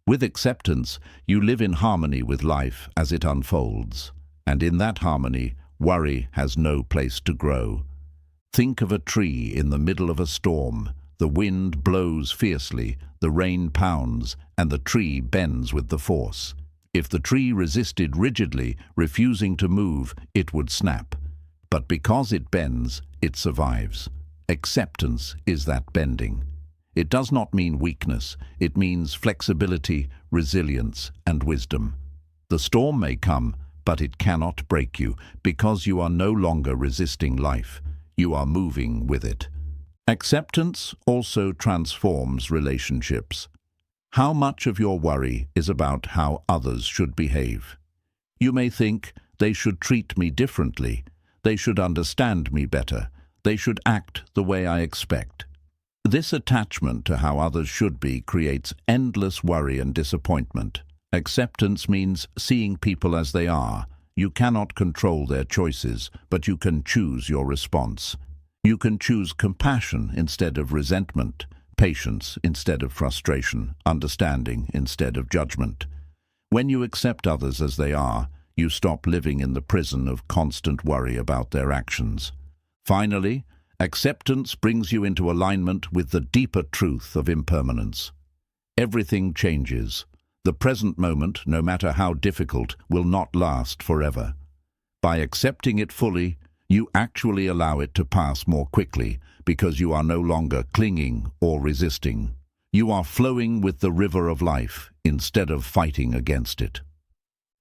With acceptance, you live in harmony with life as it unfolds. And in that harmony, worry has no place to grow. Think of a tree in the middle of a storm. The wind blows fiercely, the rain pounds, and the tree bends with the force. If the tree resisted rigidly, refusing to move, it would snap. But because it bends, it survives. Acceptance is that bending. It does not mean weakness. It means flexibility, resilience, and wisdom. The storm may come, but it cannot break you because you are no longer resisting life. You are moving with it. Acceptance also transforms relationships. How much of your worry is about how others should behave? You may think, they should treat me differently. They should understand me better. They should act the way I expect. This attachment to how others should be creates endless worry and disappointment. Acceptance means seeing people as they are. You cannot control their choices, but you can choose your response. You can choose compassion instead of resentment, patience instead of frustration, understanding instead of judgment. When you accept others as they are, you stop living in the prison of constant worry about their actions. Finally, acceptance brings you into alignment with the deeper truth of impermanence. Everything changes. The present moment, no matter how difficult, will not last forever. By accepting it fully, you actually allow it to pass more quickly because you are no longer clinging or resisting. You are flowing with the river of life instead of fighting against it.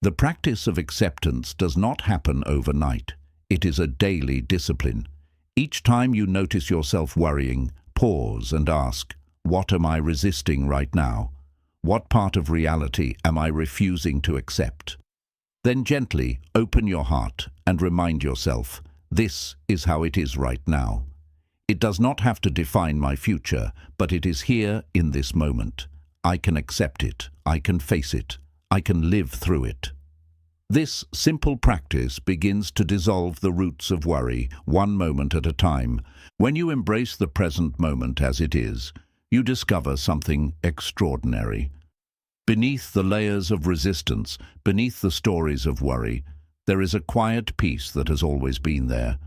The practice of acceptance does not happen overnight. It is a daily discipline. Each time you notice yourself worrying, pause and ask, what am I resisting right now? What part of reality am I refusing to accept? Then gently open your heart and remind yourself, this is how it is right now. It does not have to define my future, but it is here in this moment. I can accept it. I can face it. I can live through it. This simple practice begins to dissolve the roots of worry, one moment at a time. When you embrace the present moment as it is, you discover something extraordinary. Beneath the layers of resistance, beneath the stories of worry, there is a quiet peace that has always been there.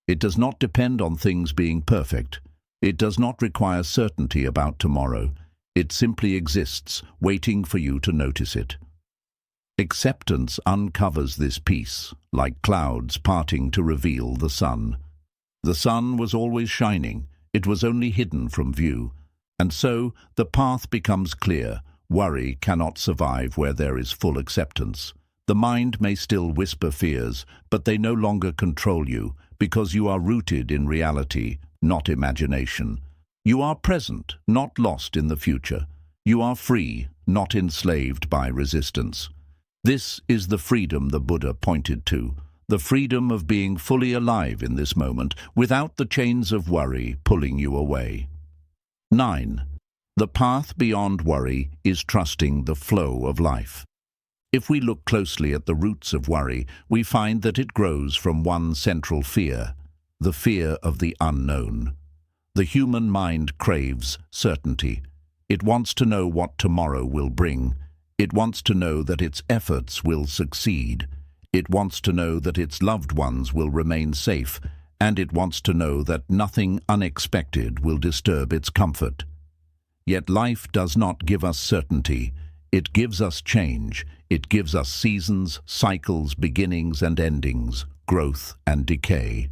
It does not depend on things being perfect. It does not require certainty about tomorrow. It simply exists, waiting for you to notice it. Acceptance uncovers this peace, like clouds parting to reveal the sun. The sun was always shining. It was only hidden from view. And so the path becomes clear. Worry cannot survive where there is full acceptance. The mind may still whisper fears, but they no longer control you because you are rooted in reality, not imagination. You are present, not lost in the future. You are free, not enslaved by resistance. This is the freedom the Buddha pointed to, the freedom of being fully alive in this moment without the chains of worry pulling you away. 9. The path beyond worry is trusting the flow of life. If we look closely at the roots of worry, we find that it grows from one central fear, the fear of the unknown. The human mind craves certainty. It wants to know what tomorrow will bring. It wants to know that its efforts will succeed. It wants to know that its loved ones will remain safe, and it wants to know that nothing unexpected will disturb its comfort. Yet life does not give us certainty. It gives us change. It gives us seasons, cycles, beginnings and endings, growth and decay.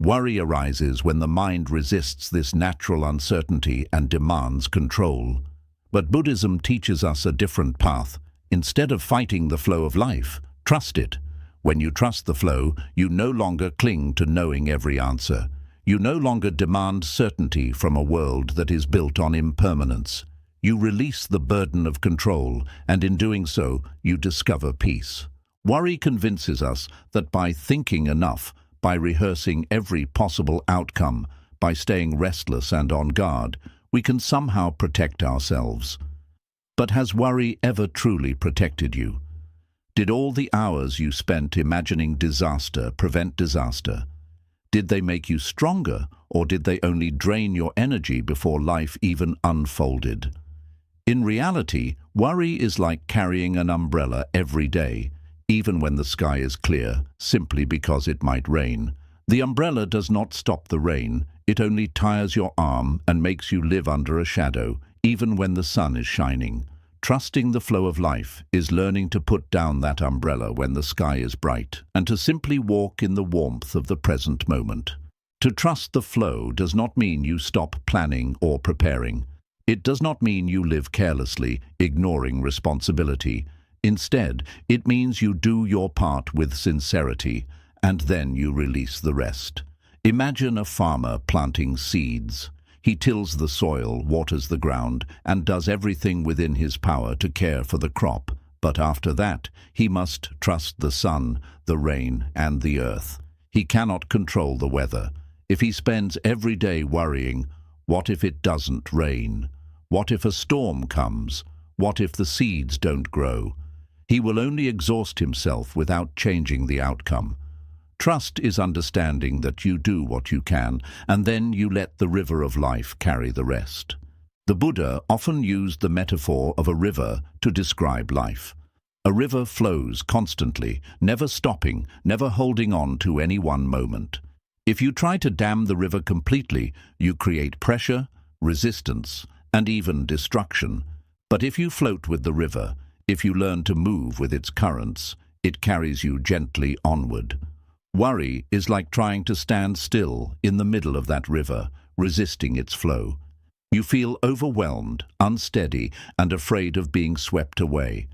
Worry arises when the mind resists this natural uncertainty and demands control. But Buddhism teaches us a different path. Instead of fighting the flow of life, trust it. When you trust the flow, you no longer cling to knowing every answer. You no longer demand certainty from a world that is built on impermanence. You release the burden of control, and in doing so, you discover peace. Worry convinces us that by thinking enough, by rehearsing every possible outcome, by staying restless and on guard, we can somehow protect ourselves. But has worry ever truly protected you? Did all the hours you spent imagining disaster prevent disaster? Did they make you stronger, or did they only drain your energy before life even unfolded? In reality, worry is like carrying an umbrella every day, even when the sky is clear, simply because it might rain. The umbrella does not stop the rain, it only tires your arm and makes you live under a shadow, even when the sun is shining. Trusting the flow of life is learning to put down that umbrella when the sky is bright, and to simply walk in the warmth of the present moment. To trust the flow does not mean you stop planning or preparing. It does not mean you live carelessly, ignoring responsibility. Instead, it means you do your part with sincerity, and then you release the rest. Imagine a farmer planting seeds. He tills the soil, waters the ground, and does everything within his power to care for the crop. But after that, he must trust the sun, the rain, and the earth. He cannot control the weather. If he spends every day worrying, what if it doesn't rain? What if a storm comes? What if the seeds don't grow? He will only exhaust himself without changing the outcome. Trust is understanding that you do what you can, and then you let the river of life carry the rest. The Buddha often used the metaphor of a river to describe life. A river flows constantly, never stopping, never holding on to any one moment. If you try to dam the river completely, you create pressure, resistance, and even destruction. But if you float with the river, if you learn to move with its currents, it carries you gently onward. Worry is like trying to stand still in the middle of that river, resisting its flow. You feel overwhelmed, unsteady, and afraid of being swept away.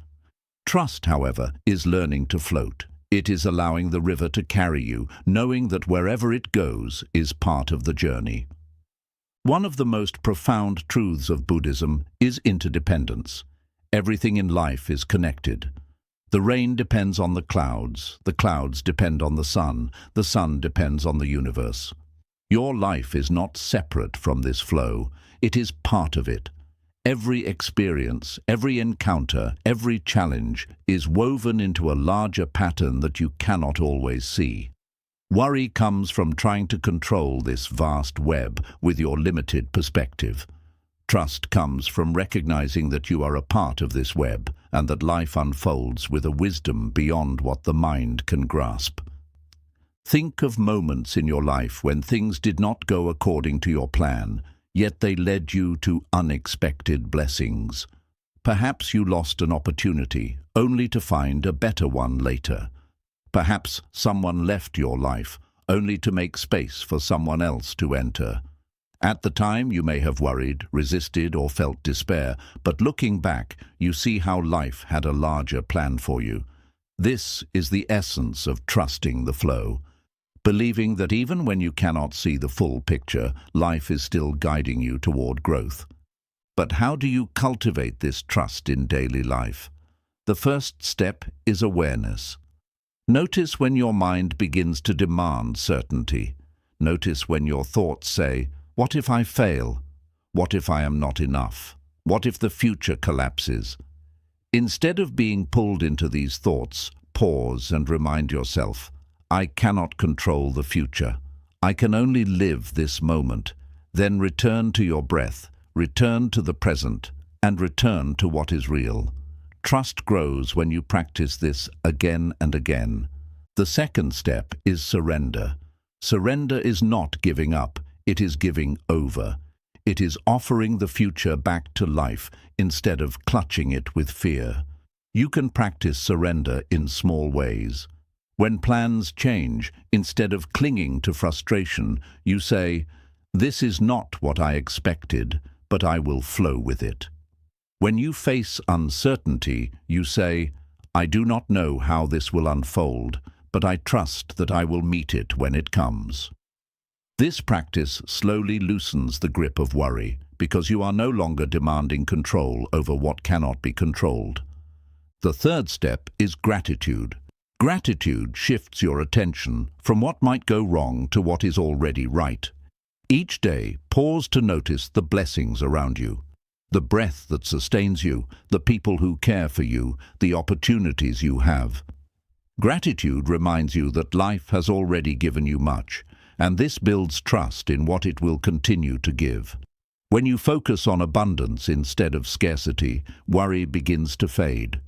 Trust, however, is learning to float. It is allowing the river to carry you, knowing that wherever it goes is part of the journey. One of the most profound truths of Buddhism is interdependence. Everything in life is connected. The rain depends on the clouds depend on the sun depends on the universe. Your life is not separate from this flow, it is part of it. Every experience, every encounter, every challenge is woven into a larger pattern that you cannot always see. Worry comes from trying to control this vast web with your limited perspective. Trust comes from recognizing that you are a part of this web and that life unfolds with a wisdom beyond what the mind can grasp. Think of moments in your life when things did not go according to your plan, yet they led you to unexpected blessings. Perhaps you lost an opportunity, only to find a better one later. Perhaps someone left your life, only to make space for someone else to enter. At the time, you may have worried, resisted, or felt despair, but looking back, you see how life had a larger plan for you. This is the essence of trusting the flow, believing that even when you cannot see the full picture, life is still guiding you toward growth. But how do you cultivate this trust in daily life? The first step is awareness. Notice when your mind begins to demand certainty. Notice when your thoughts say, "What if I fail? What if I am not enough? What if the future collapses?" Instead of being pulled into these thoughts, pause and remind yourself, "I cannot control the future. I can only live this moment." Then return to your breath, return to the present, and return to what is real. Trust grows when you practice this again and again. The second step is surrender. Surrender is not giving up. It is giving over. It is offering the future back to life instead of clutching it with fear. You can practice surrender in small ways. When plans change, instead of clinging to frustration, you say, "This is not what I expected, but I will flow with it." When you face uncertainty, you say, "I do not know how this will unfold, but I trust that I will meet it when it comes." This practice slowly loosens the grip of worry. because you are no longer demanding control over what cannot be controlled. The third step is gratitude. Gratitude shifts your attention from what might go wrong to what is already right. Each day, pause to notice the blessings around you. The breath that sustains you, the people who care for you, the opportunities you have. Gratitude reminds you that life has already given you much, and this builds trust in what it will continue to give. When you focus on abundance instead of scarcity, worry begins to fade.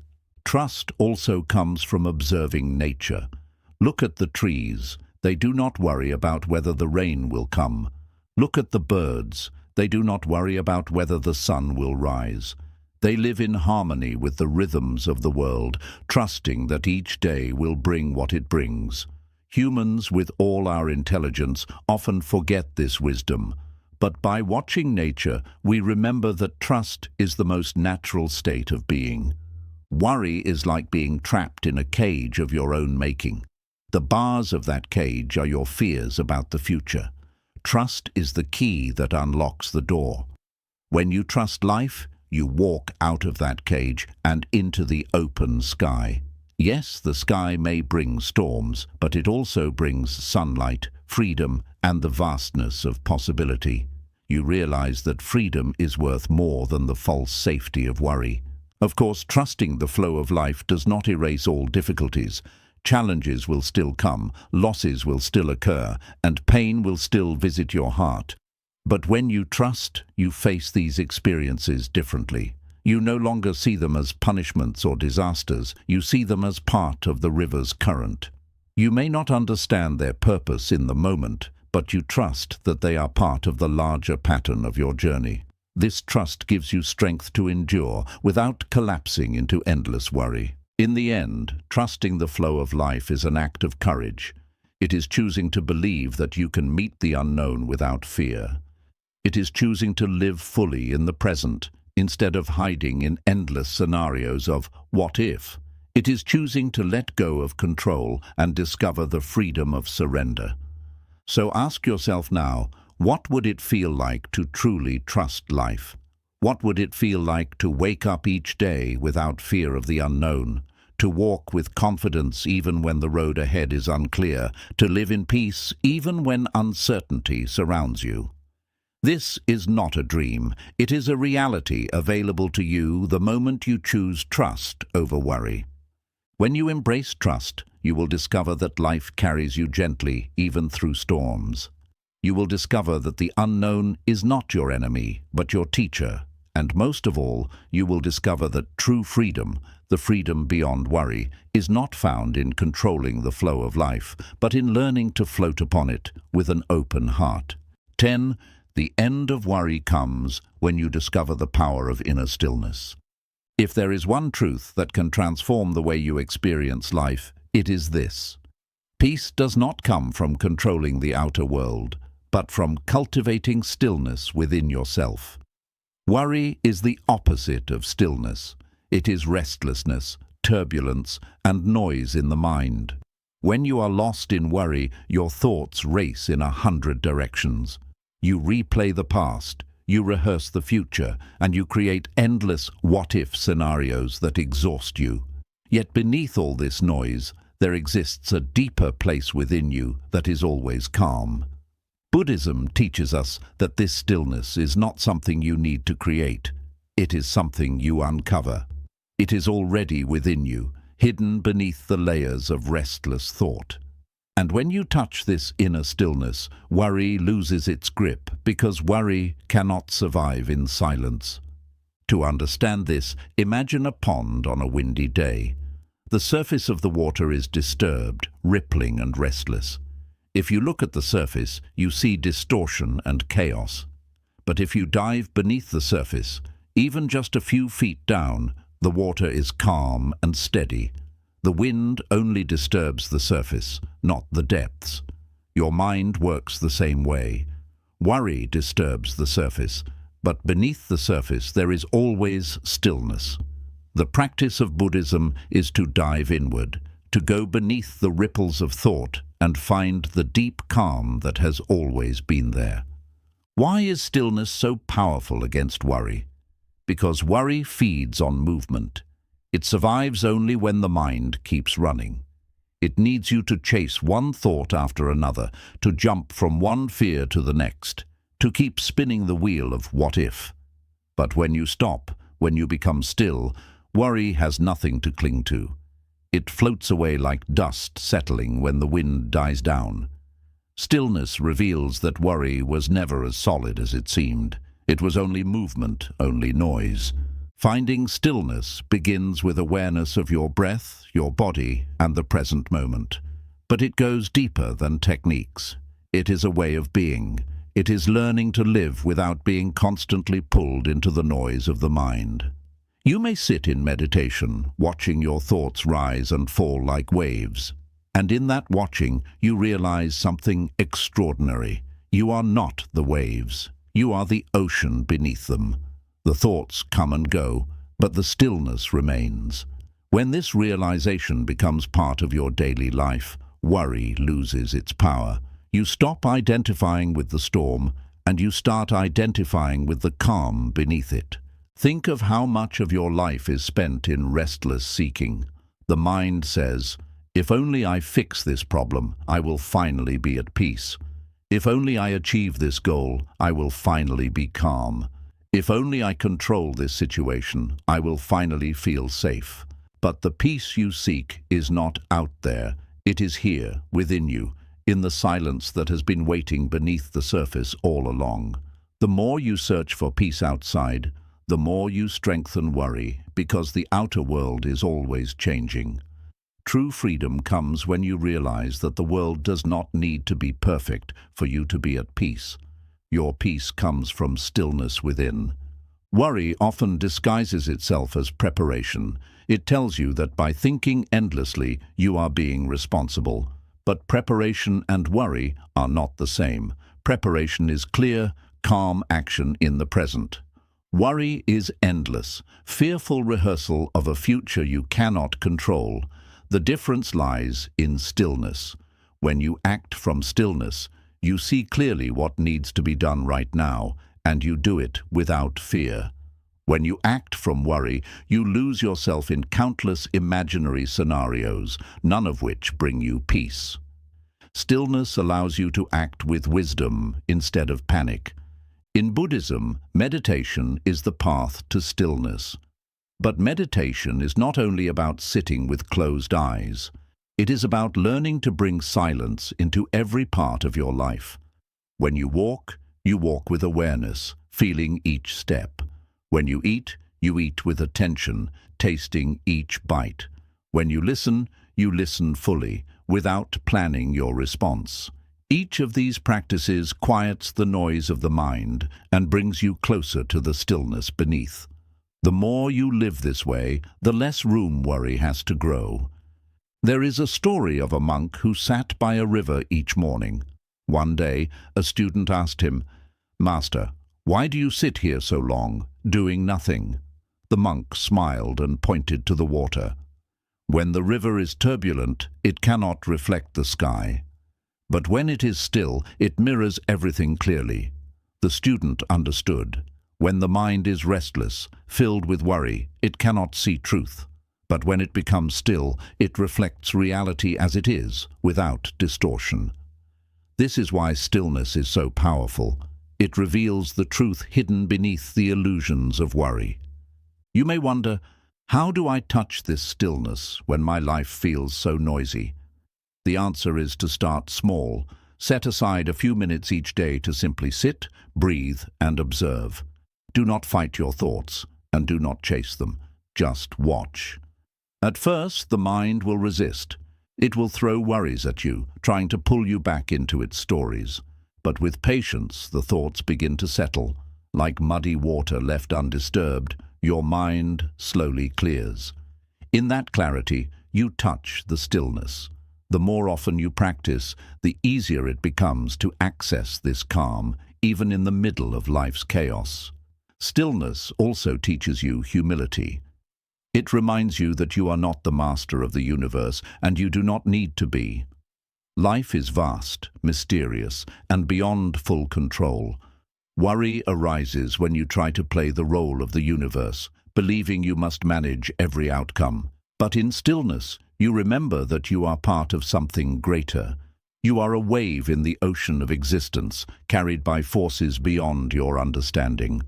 Trust also comes from observing nature. Look at the trees. They do not worry about whether the rain will come. Look at the birds. They do not worry about whether the sun will rise. They live in harmony with the rhythms of the world, trusting that each day will bring what it brings. Humans, with all our intelligence, often forget this wisdom. But by watching nature, we remember that trust is the most natural state of being. Worry is like being trapped in a cage of your own making. The bars of that cage are your fears about the future. Trust is the key that unlocks the door. When you trust life, you walk out of that cage and into the open sky. Yes, the sky may bring storms, but it also brings sunlight, freedom, and the vastness of possibility. You realize that freedom is worth more than the false safety of worry. Of course, trusting the flow of life does not erase all difficulties. Challenges will still come, losses will still occur, and pain will still visit your heart. But when you trust, you face these experiences differently. You no longer see them as punishments or disasters, you see them as part of the river's current. You may not understand their purpose in the moment, but you trust that they are part of the larger pattern of your journey. This trust gives you strength to endure without collapsing into endless worry. In the end, trusting the flow of life is an act of courage. It is choosing to believe that you can meet the unknown without fear. It is choosing to live fully in the present, instead of hiding in endless scenarios of what if. It is choosing to let go of control and discover the freedom of surrender. So ask yourself now, what would it feel like to truly trust life? What would it feel like to wake up each day without fear of the unknown? To walk with confidence even when the road ahead is unclear? To live in peace even when uncertainty surrounds you? This is not a dream. It is a reality available to you the moment you choose trust over worry. When you embrace trust, you will discover that life carries you gently even through storms. You will discover that the unknown is not your enemy, but your teacher. And most of all, you will discover that true freedom, the freedom beyond worry, is not found in controlling the flow of life, but in learning to float upon it with an open heart. 10. The end of worry comes when you discover the power of inner stillness. If there is one truth that can transform the way you experience life, it is this. Peace does not come from controlling the outer world, but from cultivating stillness within yourself. Worry is the opposite of stillness. It is restlessness, turbulence, and noise in the mind. When you are lost in worry, your thoughts race in 100 directions. You replay the past, you rehearse the future, and you create endless what-if scenarios that exhaust you. Yet beneath all this noise, there exists a deeper place within you that is always calm. Buddhism teaches us that this stillness is not something you need to create. It is something you uncover. It is already within you, hidden beneath the layers of restless thought. And when you touch this inner stillness, worry loses its grip, because worry cannot survive in silence. To understand this, imagine a pond on a windy day. The surface of the water is disturbed, rippling and restless. If you look at the surface, you see distortion and chaos. But if you dive beneath the surface, even just a few feet down, the water is calm and steady. The wind only disturbs the surface, not the depths. Your mind works the same way. Worry disturbs the surface, but beneath the surface there is always stillness. The practice of Buddhism is to dive inward, to go beneath the ripples of thought and find the deep calm that has always been there. Why is stillness so powerful against worry? Because worry feeds on movement. It survives only when the mind keeps running. It needs you to chase one thought after another, to jump from one fear to the next, to keep spinning the wheel of what if. But when you stop, when you become still, worry has nothing to cling to. It floats away like dust settling when the wind dies down. Stillness reveals that worry was never as solid as it seemed. It was only movement, only noise. Finding stillness begins with awareness of your breath, your body, and the present moment. But it goes deeper than techniques. It is a way of being. It is learning to live without being constantly pulled into the noise of the mind. You may sit in meditation, watching your thoughts rise and fall like waves. And in that watching, you realize something extraordinary. You are not the waves. You are the ocean beneath them. The thoughts come and go, but the stillness remains. When this realization becomes part of your daily life, worry loses its power. You stop identifying with the storm, and you start identifying with the calm beneath it. Think of how much of your life is spent in restless seeking. The mind says, "If only I fix this problem, I will finally be at peace. If only I achieve this goal, I will finally be calm. If only I control this situation, I will finally feel safe." But the peace you seek is not out there. It is here, within you, in the silence that has been waiting beneath the surface all along. The more you search for peace outside, the more you strengthen worry, because the outer world is always changing. True freedom comes when you realize that the world does not need to be perfect for you to be at peace. Your peace comes from stillness within. Worry often disguises itself as preparation. It tells you that by thinking endlessly, you are being responsible. But preparation and worry are not the same. Preparation is clear, calm action in the present. Worry is endless, fearful rehearsal of a future you cannot control. The difference lies in stillness. When you act from stillness, you see clearly what needs to be done right now, and you do it without fear. When you act from worry, you lose yourself in countless imaginary scenarios, none of which bring you peace. Stillness allows you to act with wisdom instead of panic. In Buddhism, meditation is the path to stillness. But meditation is not only about sitting with closed eyes. It is about learning to bring silence into every part of your life. When you walk with awareness, feeling each step. When you eat with attention, tasting each bite. When you listen fully, without planning your response. Each of these practices quiets the noise of the mind and brings you closer to the stillness beneath. The more you live this way, the less room worry has to grow. There is a story of a monk who sat by a river each morning. One day, a student asked him, "Master, why do you sit here so long, doing nothing?" The monk smiled and pointed to the water. When the river is turbulent, it cannot reflect the sky. But when it is still, it mirrors everything clearly. The student understood. When the mind is restless, filled with worry, it cannot see truth. But when it becomes still, it reflects reality as it is, without distortion. This is why stillness is so powerful. It reveals the truth hidden beneath the illusions of worry. You may wonder, how do I touch this stillness when my life feels so noisy? The answer is to start small. Set aside a few minutes each day to simply sit, breathe, and observe. Do not fight your thoughts, and do not chase them. Just watch. At first, the mind will resist. It will throw worries at you, trying to pull you back into its stories. But with patience, the thoughts begin to settle. Like muddy water left undisturbed, your mind slowly clears. In that clarity, you touch the stillness. The more often you practice, the easier it becomes to access this calm, even in the middle of life's chaos. Stillness also teaches you humility. It reminds you that you are not the master of the universe, and you do not need to be. Life is vast, mysterious, and beyond full control. Worry arises when you try to play the role of the universe, believing you must manage every outcome. But in stillness, you remember that you are part of something greater. You are a wave in the ocean of existence, carried by forces beyond your understanding.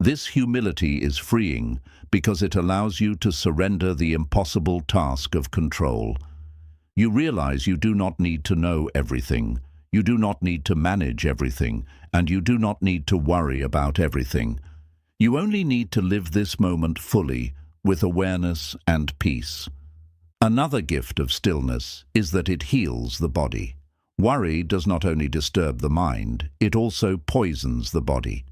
This humility is freeing because it allows you to surrender the impossible task of control. You realize you do not need to know everything, you do not need to manage everything, and you do not need to worry about everything. You only need to live this moment fully, with awareness and peace. Another gift of stillness is that it heals the body. Worry does not only disturb the mind, it also poisons the body.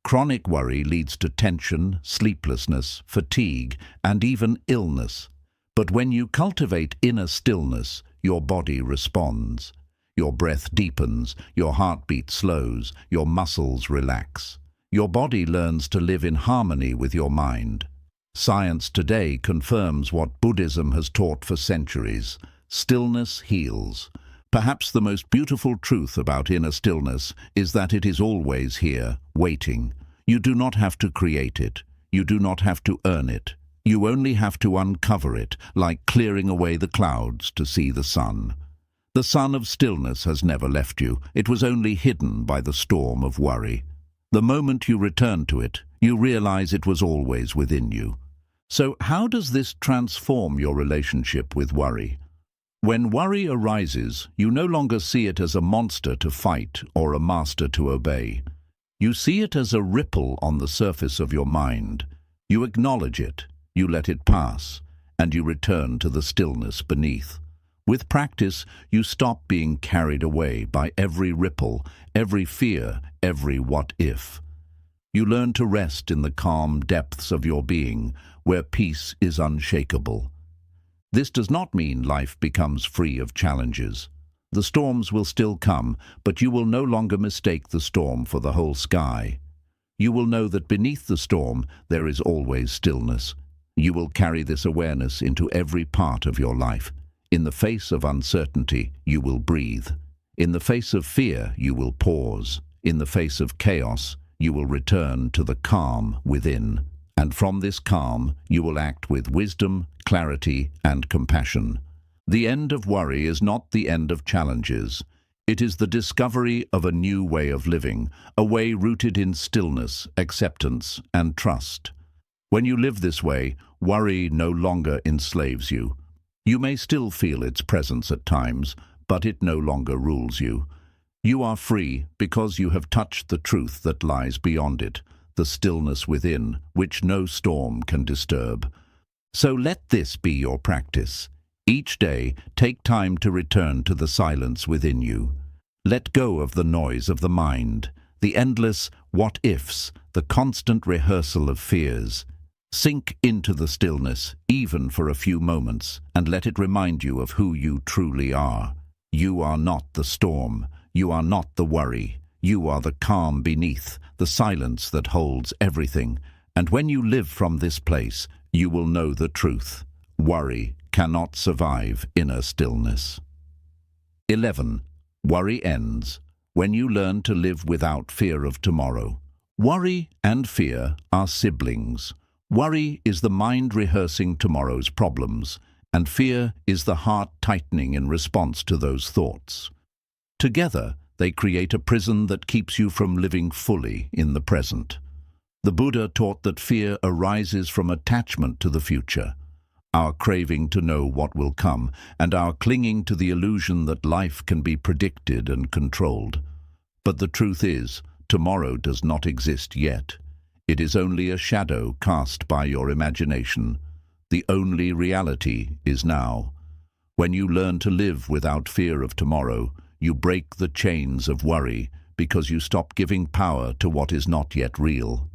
Chronic worry leads to tension, sleeplessness, fatigue, and even illness. But when you cultivate inner stillness, your body responds. Your breath deepens, your heartbeat slows, your muscles relax. Your body learns to live in harmony with your mind. Science today confirms what Buddhism has taught for centuries. Stillness heals. Perhaps the most beautiful truth about inner stillness is that it is always here, waiting. You do not have to create it. You do not have to earn it. You only have to uncover it, like clearing away the clouds to see the sun. The sun of stillness has never left you. It was only hidden by the storm of worry. The moment you return to it, you realize it was always within you. So how does this transform your relationship with worry? When worry arises, you no longer see it as a monster to fight or a master to obey. You see it as a ripple on the surface of your mind. You acknowledge it, you let it pass, and you return to the stillness beneath. With practice, you stop being carried away by every ripple, every fear, every what-if. You learn to rest in the calm depths of your being, where peace is unshakable. This does not mean life becomes free of challenges. The storms will still come, but you will no longer mistake the storm for the whole sky. You will know that beneath the storm there is always stillness. You will carry this awareness into every part of your life. In the face of uncertainty, you will breathe. In the face of fear, you will pause. In the face of chaos, you will return to the calm within. And from this calm, you will act with wisdom, clarity, and compassion. The end of worry is not the end of challenges. It is the discovery of a new way of living, a way rooted in stillness, acceptance, and trust. When you live this way, worry no longer enslaves you. You may still feel its presence at times, but it no longer rules you. You are free because you have touched the truth that lies beyond it, the stillness within, which no storm can disturb. So let this be your practice. Each day, take time to return to the silence within you. Let go of the noise of the mind, the endless what-ifs, the constant rehearsal of fears. Sink into the stillness, even for a few moments, and let it remind you of who you truly are. You are not the storm. You are not the worry. You are the calm beneath, the silence that holds everything. And when you live from this place, you will know the truth. Worry cannot survive inner stillness. 11. Worry ends when you learn to live without fear of tomorrow. Worry and fear are siblings. Worry is the mind rehearsing tomorrow's problems, and fear is the heart tightening in response to those thoughts. Together, they create a prison that keeps you from living fully in the present. The Buddha taught that fear arises from attachment to the future, our craving to know what will come, and our clinging to the illusion that life can be predicted and controlled. But the truth is, tomorrow does not exist yet. It is only a shadow cast by your imagination. The only reality is now. When you learn to live without fear of tomorrow, you break the chains of worry because you stop giving power to what is not yet real.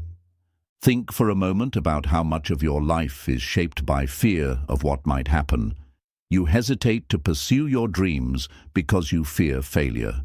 Think for a moment about how much of your life is shaped by fear of what might happen. You hesitate to pursue your dreams because you fear failure.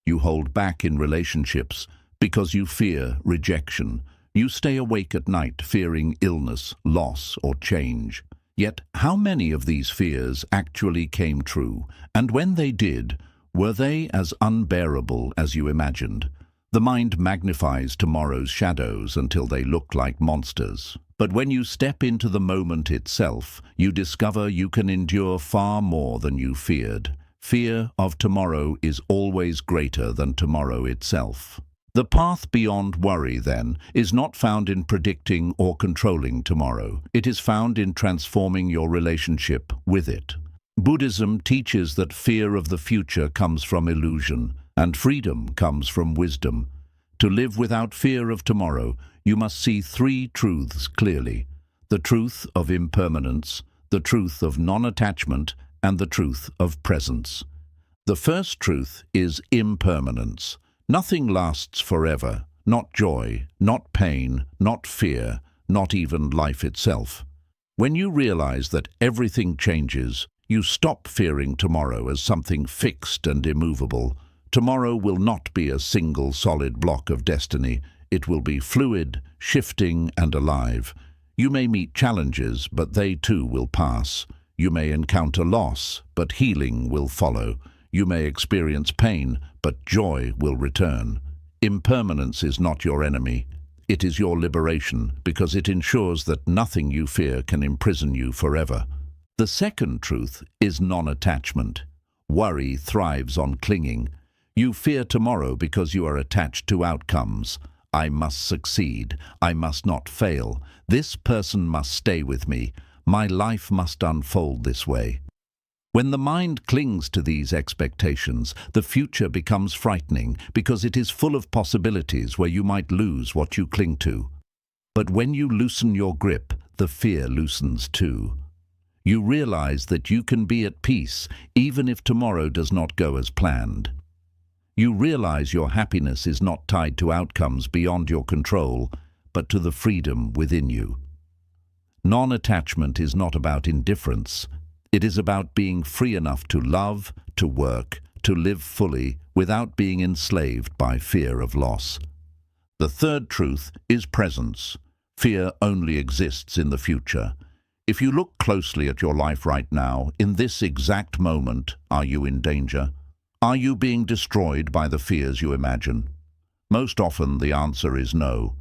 You hold back in relationships because you fear rejection. You stay awake at night fearing illness, loss, or change. Yet, how many of these fears actually came true? And when they did, were they as unbearable as you imagined? The mind magnifies tomorrow's shadows until they look like monsters. But when you step into the moment itself, you discover you can endure far more than you feared. Fear of tomorrow is always greater than tomorrow itself. The path beyond worry, then, is not found in predicting or controlling tomorrow. It is found in transforming your relationship with it. Buddhism teaches that fear of the future comes from illusion, and freedom comes from wisdom. To live without fear of tomorrow, you must see three truths clearly: the truth of impermanence, the truth of non-attachment, and the truth of presence. The first truth is impermanence. Nothing lasts forever, not joy, not pain, not fear, not even life itself. When you realize that everything changes, you stop fearing tomorrow as something fixed and immovable. Tomorrow will not be a single solid block of destiny. It will be fluid, shifting, and alive. You may meet challenges, but they too will pass. You may encounter loss, but healing will follow. You may experience pain, but joy will return. Impermanence is not your enemy. It is your liberation, because it ensures that nothing you fear can imprison you forever. The second truth is non-attachment. Worry thrives on clinging. You fear tomorrow because you are attached to outcomes. I must succeed. I must not fail. This person must stay with me. My life must unfold this way. When the mind clings to these expectations, the future becomes frightening because it is full of possibilities where you might lose what you cling to. But when you loosen your grip, the fear loosens too. You realize that you can be at peace even if tomorrow does not go as planned. You realize your happiness is not tied to outcomes beyond your control, but to the freedom within you. Non-attachment is not about indifference. It is about being free enough to love, to work, to live fully without being enslaved by fear of loss. The third truth is presence. Fear only exists in the future. If you look closely at your life right now, in this exact moment, are you in danger? Are you being destroyed by the fears you imagine? Most often the answer is no.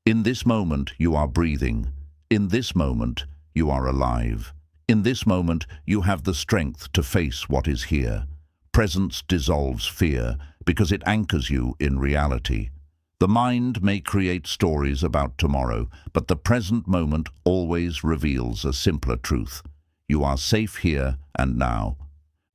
In this moment you are breathing. In this moment you are alive. In this moment you have the strength to face what is here. Presence dissolves fear because it anchors you in reality. The mind may create stories about tomorrow, but the present moment always reveals a simpler truth. You are safe here and now.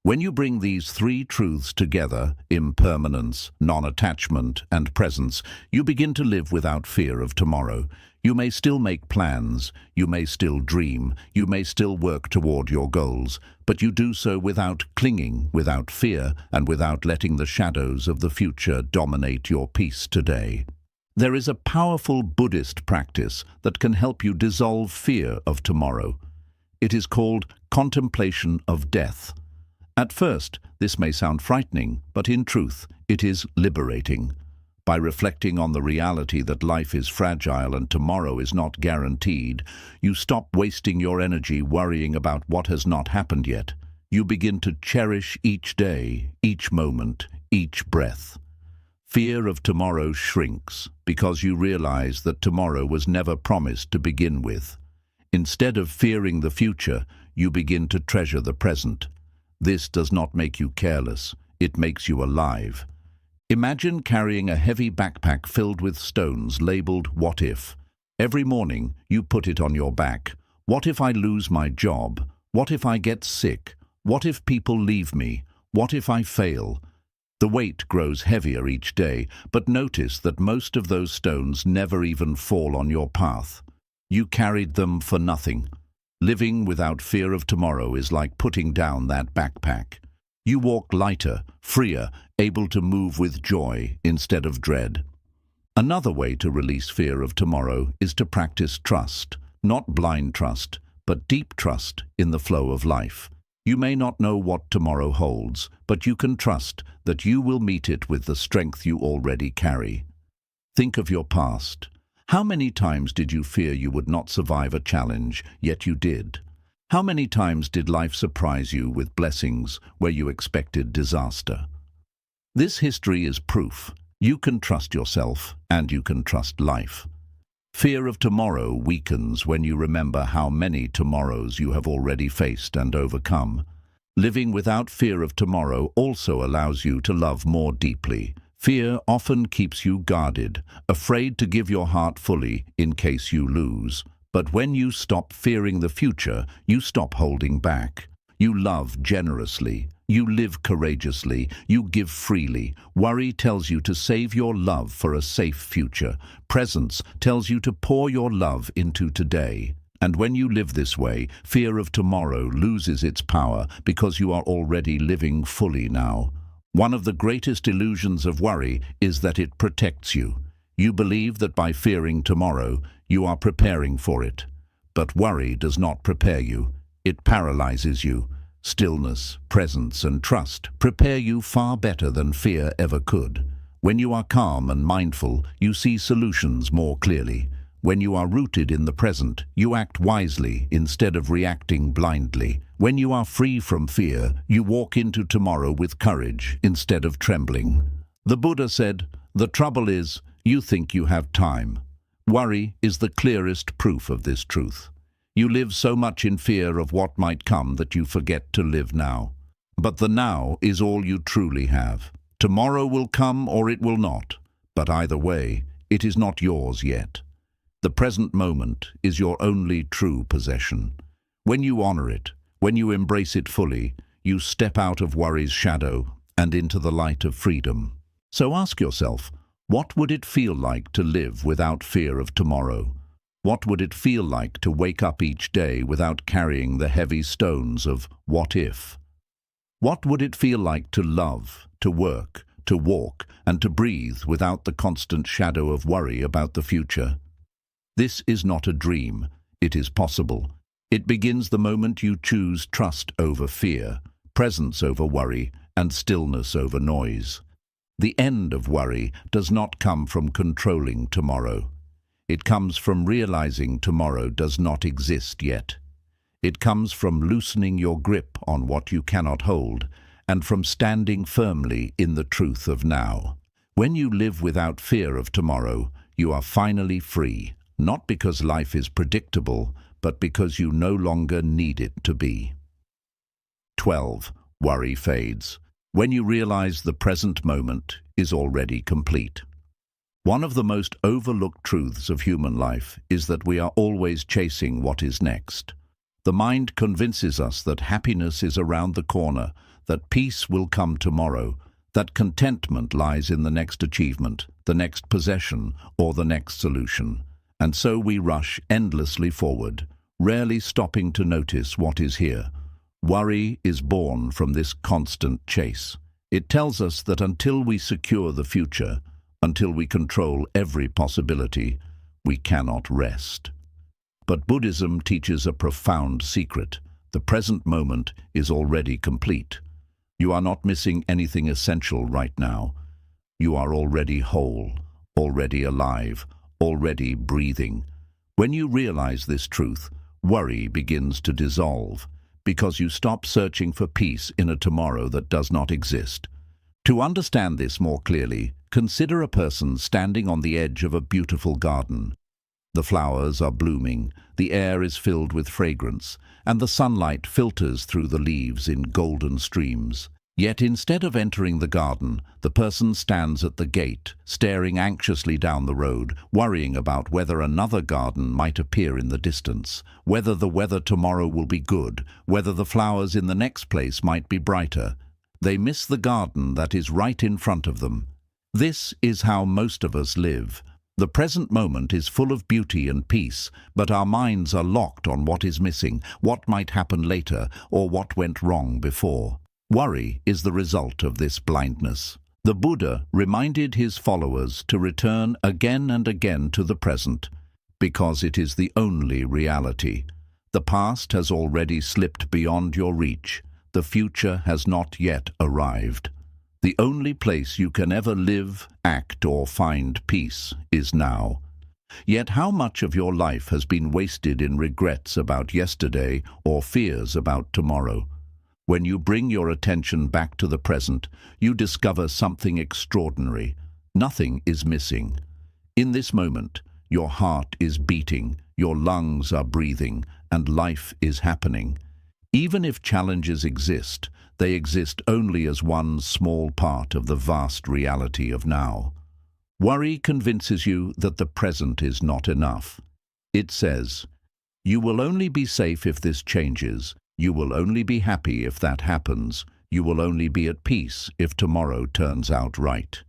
When you bring these three truths together, impermanence, non-attachment, and presence, you begin to live without fear of tomorrow. You may still make plans, you may still dream, you may still work toward your goals, but you do so without clinging, without fear, and without letting the shadows of the future dominate your peace today. There is a powerful Buddhist practice that can help you dissolve fear of tomorrow. It is called contemplation of death. At first, this may sound frightening, but in truth, it is liberating. By reflecting on the reality that life is fragile and tomorrow is not guaranteed, you stop wasting your energy worrying about what has not happened yet. You begin to cherish each day, each moment, each breath. Fear of tomorrow shrinks because you realize that tomorrow was never promised to begin with. Instead of fearing the future, you begin to treasure the present. This does not make you careless, it makes you alive. Imagine carrying a heavy backpack filled with stones labeled "What if?" Every morning you put it on your back. What if I lose my job? What if I get sick? What if people leave me? What if I fail? The weight grows heavier each day, but notice that most of those stones never even fall on your path. You carried them for nothing. Living without fear of tomorrow is like putting down that backpack. You walk lighter, freer, able to move with joy instead of dread. Another way to release fear of tomorrow is to practice trust, not blind trust, but deep trust in the flow of life. You may not know what tomorrow holds, but you can trust that you will meet it with the strength you already carry. Think of your past. How many times did you fear you would not survive a challenge, yet you did? How many times did life surprise you with blessings where you expected disaster? This history is proof. You can trust yourself, and you can trust life. Fear of tomorrow weakens when you remember how many tomorrows you have already faced and overcome. Living without fear of tomorrow also allows you to love more deeply. Fear often keeps you guarded, afraid to give your heart fully in case you lose. But when you stop fearing the future, you stop holding back. You love generously. You live courageously. You give freely. Worry tells you to save your love for a safe future. Presence tells you to pour your love into today. And when you live this way, fear of tomorrow loses its power because you are already living fully now. One of the greatest illusions of worry is that it protects you. You believe that by fearing tomorrow, you are preparing for it. But worry does not prepare you. It paralyzes you. Stillness, presence, and trust prepare you far better than fear ever could. When you are calm and mindful, you see solutions more clearly. When you are rooted in the present, you act wisely instead of reacting blindly. When you are free from fear, you walk into tomorrow with courage instead of trembling. The Buddha said, "The trouble is, you think you have time." Worry is the clearest proof of this truth. You live so much in fear of what might come that you forget to live now. But the now is all you truly have. Tomorrow will come or it will not, but either way, it is not yours yet. The present moment is your only true possession. When you honor it, when you embrace it fully, you step out of worry's shadow and into the light of freedom. So ask yourself, what would it feel like to live without fear of tomorrow? What would it feel like to wake up each day without carrying the heavy stones of what if? What would it feel like to love, to work, to walk, and to breathe without the constant shadow of worry about the future? This is not a dream. It is possible. It begins the moment you choose trust over fear, presence over worry, and stillness over noise. The end of worry does not come from controlling tomorrow. It comes from realizing tomorrow does not exist yet. It comes from loosening your grip on what you cannot hold and from standing firmly in the truth of now. When you live without fear of tomorrow, you are finally free, not because life is predictable, but because you no longer need it to be. 12. Worry fades. When you realize the present moment is already complete. One of the most overlooked truths of human life is that we are always chasing what is next. The mind convinces us that happiness is around the corner, that peace will come tomorrow, that contentment lies in the next achievement, the next possession, or the next solution. And so we rush endlessly forward, rarely stopping to notice what is here. Worry is born from this constant chase. It tells us that until we secure the future, until we control every possibility, we cannot rest. But Buddhism teaches a profound secret. The present moment is already complete. You are not missing anything essential right now. You are already whole, already alive, already breathing. When you realize this truth, worry begins to dissolve, because you stop searching for peace in a tomorrow that does not exist. To understand this more clearly, consider a person standing on the edge of a beautiful garden. The flowers are blooming, the air is filled with fragrance, and the sunlight filters through the leaves in golden streams. Yet instead of entering the garden, the person stands at the gate, staring anxiously down the road, worrying about whether another garden might appear in the distance, whether the weather tomorrow will be good, whether the flowers in the next place might be brighter. They miss the garden that is right in front of them. This is how most of us live. The present moment is full of beauty and peace, but our minds are locked on what is missing, what might happen later, or what went wrong before. Worry is the result of this blindness. The Buddha reminded his followers to return again and again to the present, because it is the only reality. The past has already slipped beyond your reach. The future has not yet arrived. The only place you can ever live, act, or find peace is now. Yet how much of your life has been wasted in regrets about yesterday or fears about tomorrow? When you bring your attention back to the present, you discover something extraordinary. Nothing is missing. In this moment, your heart is beating, your lungs are breathing, and life is happening. Even if challenges exist, they exist only as one small part of the vast reality of now. Worry convinces you that the present is not enough. It says, "You will only be safe if this changes. You will only be happy if that happens. You will only be at peace if tomorrow turns out right."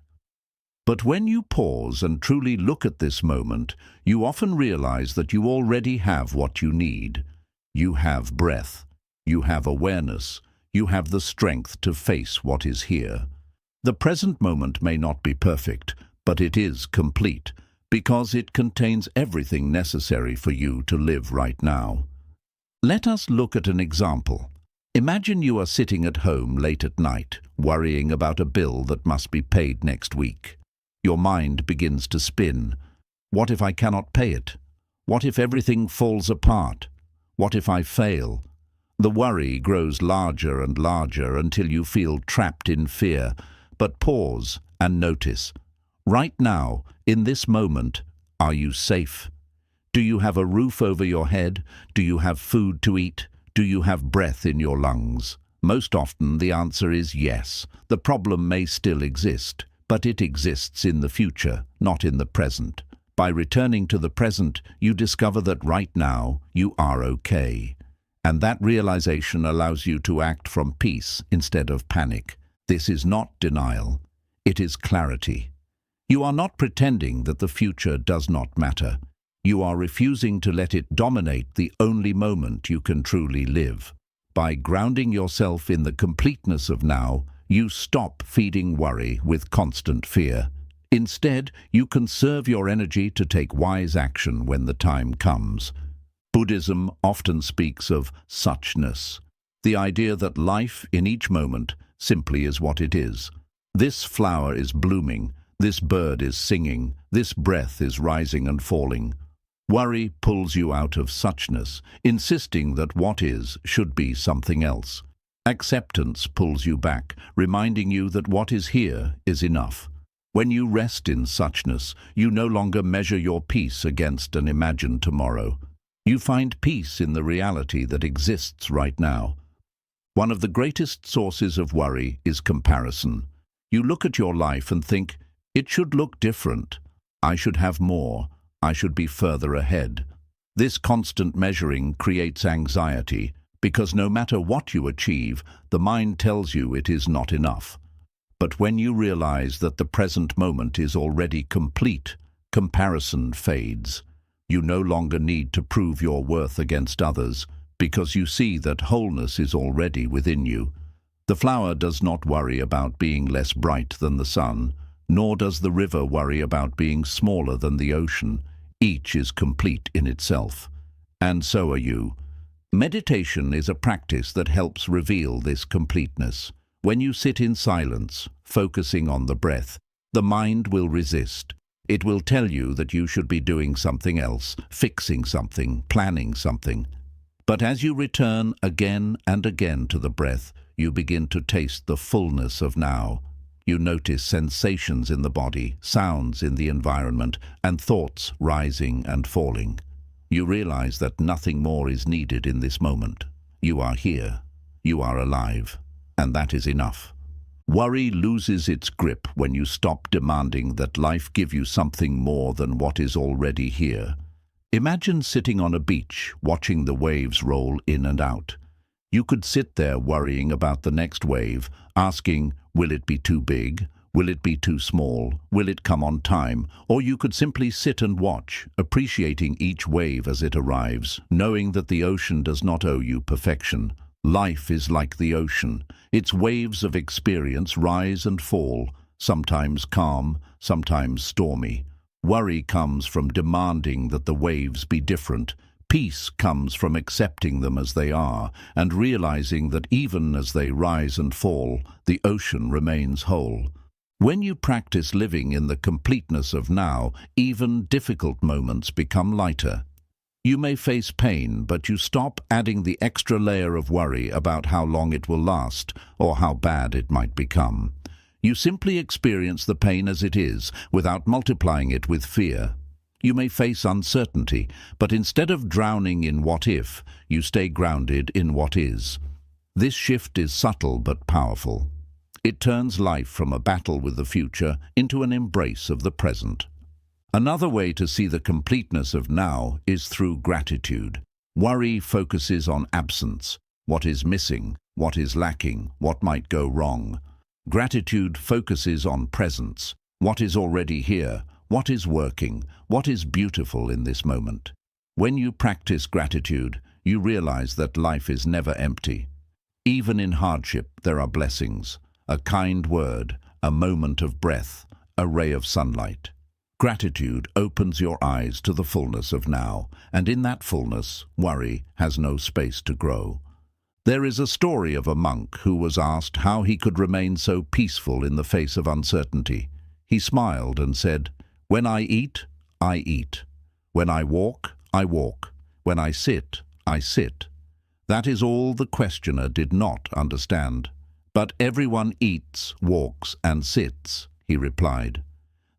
But when you pause and truly look at this moment, you often realize that you already have what you need. You have breath. You have awareness. You have the strength to face what is here. The present moment may not be perfect, but it is complete, because it contains everything necessary for you to live right now. Let us look at an example. Imagine you are sitting at home late at night, worrying about a bill that must be paid next week. Your mind begins to spin. What if I cannot pay it? What if everything falls apart? What if I fail? The worry grows larger and larger until you feel trapped in fear. But pause and notice. Right now, in this moment, are you safe? Do you have a roof over your head? Do you have food to eat? Do you have breath in your lungs? Most often the answer is yes. The problem may still exist, but it exists in the future, not in the present. By returning to the present, you discover that right now you are okay. And that realization allows you to act from peace instead of panic. This is not denial. It is clarity. You are not pretending that the future does not matter. You are refusing to let it dominate the only moment you can truly live. By grounding yourself in the completeness of now, you stop feeding worry with constant fear. Instead, you conserve your energy to take wise action when the time comes. Buddhism often speaks of suchness, the idea that life in each moment simply is what it is. This flower is blooming, this bird is singing, this breath is rising and falling. Worry pulls you out of suchness, insisting that what is should be something else. Acceptance pulls you back, reminding you that what is here is enough. When you rest in suchness, you no longer measure your peace against an imagined tomorrow. You find peace in the reality that exists right now. One of the greatest sources of worry is comparison. You look at your life and think, it should look different. I should have more. I should be further ahead. This constant measuring creates anxiety, because no matter what you achieve, the mind tells you it is not enough. But when you realize that the present moment is already complete, comparison fades. You no longer need to prove your worth against others, because you see that wholeness is already within you. The flower does not worry about being less bright than the sun, nor does the river worry about being smaller than the ocean. Each is complete in itself. And so are you. Meditation is a practice that helps reveal this completeness. When you sit in silence, focusing on the breath, the mind will resist. It will tell you that you should be doing something else, fixing something, planning something. But as you return again and again to the breath, you begin to taste the fullness of now. You notice sensations in the body, sounds in the environment, and thoughts rising and falling. You realize that nothing more is needed in this moment. You are here. You are alive. And that is enough. Worry loses its grip when you stop demanding that life give you something more than what is already here. Imagine sitting on a beach, watching the waves roll in and out. You could sit there worrying about the next wave, asking, will it be too big? Will it be too small? Will it come on time? Or you could simply sit and watch, appreciating each wave as it arrives, knowing that the ocean does not owe you perfection. Life is like the ocean. Its waves of experience rise and fall, sometimes calm, sometimes stormy. Worry comes from demanding that the waves be different. Peace comes from accepting them as they are, and realizing that even as they rise and fall, the ocean remains whole. When you practice living in the completeness of now, even difficult moments become lighter. You may face pain, but you stop adding the extra layer of worry about how long it will last or how bad it might become. You simply experience the pain as it is, without multiplying it with fear. You may face uncertainty, but instead of drowning in what if, you stay grounded in what is. This shift is subtle but powerful. It turns life from a battle with the future into an embrace of the present. Another way to see the completeness of now is through gratitude. Worry focuses on absence, what is missing, what is lacking, what might go wrong. Gratitude focuses on presence, what is already here, what is working, what is beautiful in this moment. When you practice gratitude, you realize that life is never empty. Even in hardship, there are blessings. A kind word, a moment of breath, a ray of sunlight. Gratitude opens your eyes to the fullness of now, and in that fullness, worry has no space to grow. There is a story of a monk who was asked how he could remain so peaceful in the face of uncertainty. He smiled and said, "When I eat, I eat. When I walk, I walk. When I sit, I sit." That is all the questioner did not understand. "But everyone eats, walks, and sits," he replied.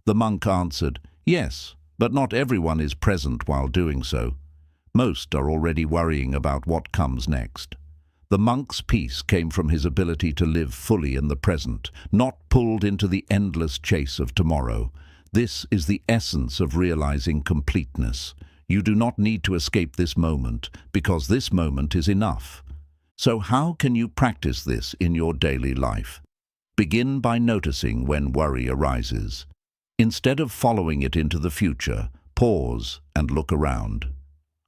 The monk answered, "Yes, but not everyone is present while doing so. Most are already worrying about what comes next." The monk's peace came from his ability to live fully in the present, not pulled into the endless chase of tomorrow. This is the essence of realizing completeness. You do not need to escape this moment, because this moment is enough. So how can you practice this in your daily life? Begin by noticing when worry arises. Instead of following it into the future, pause and look around.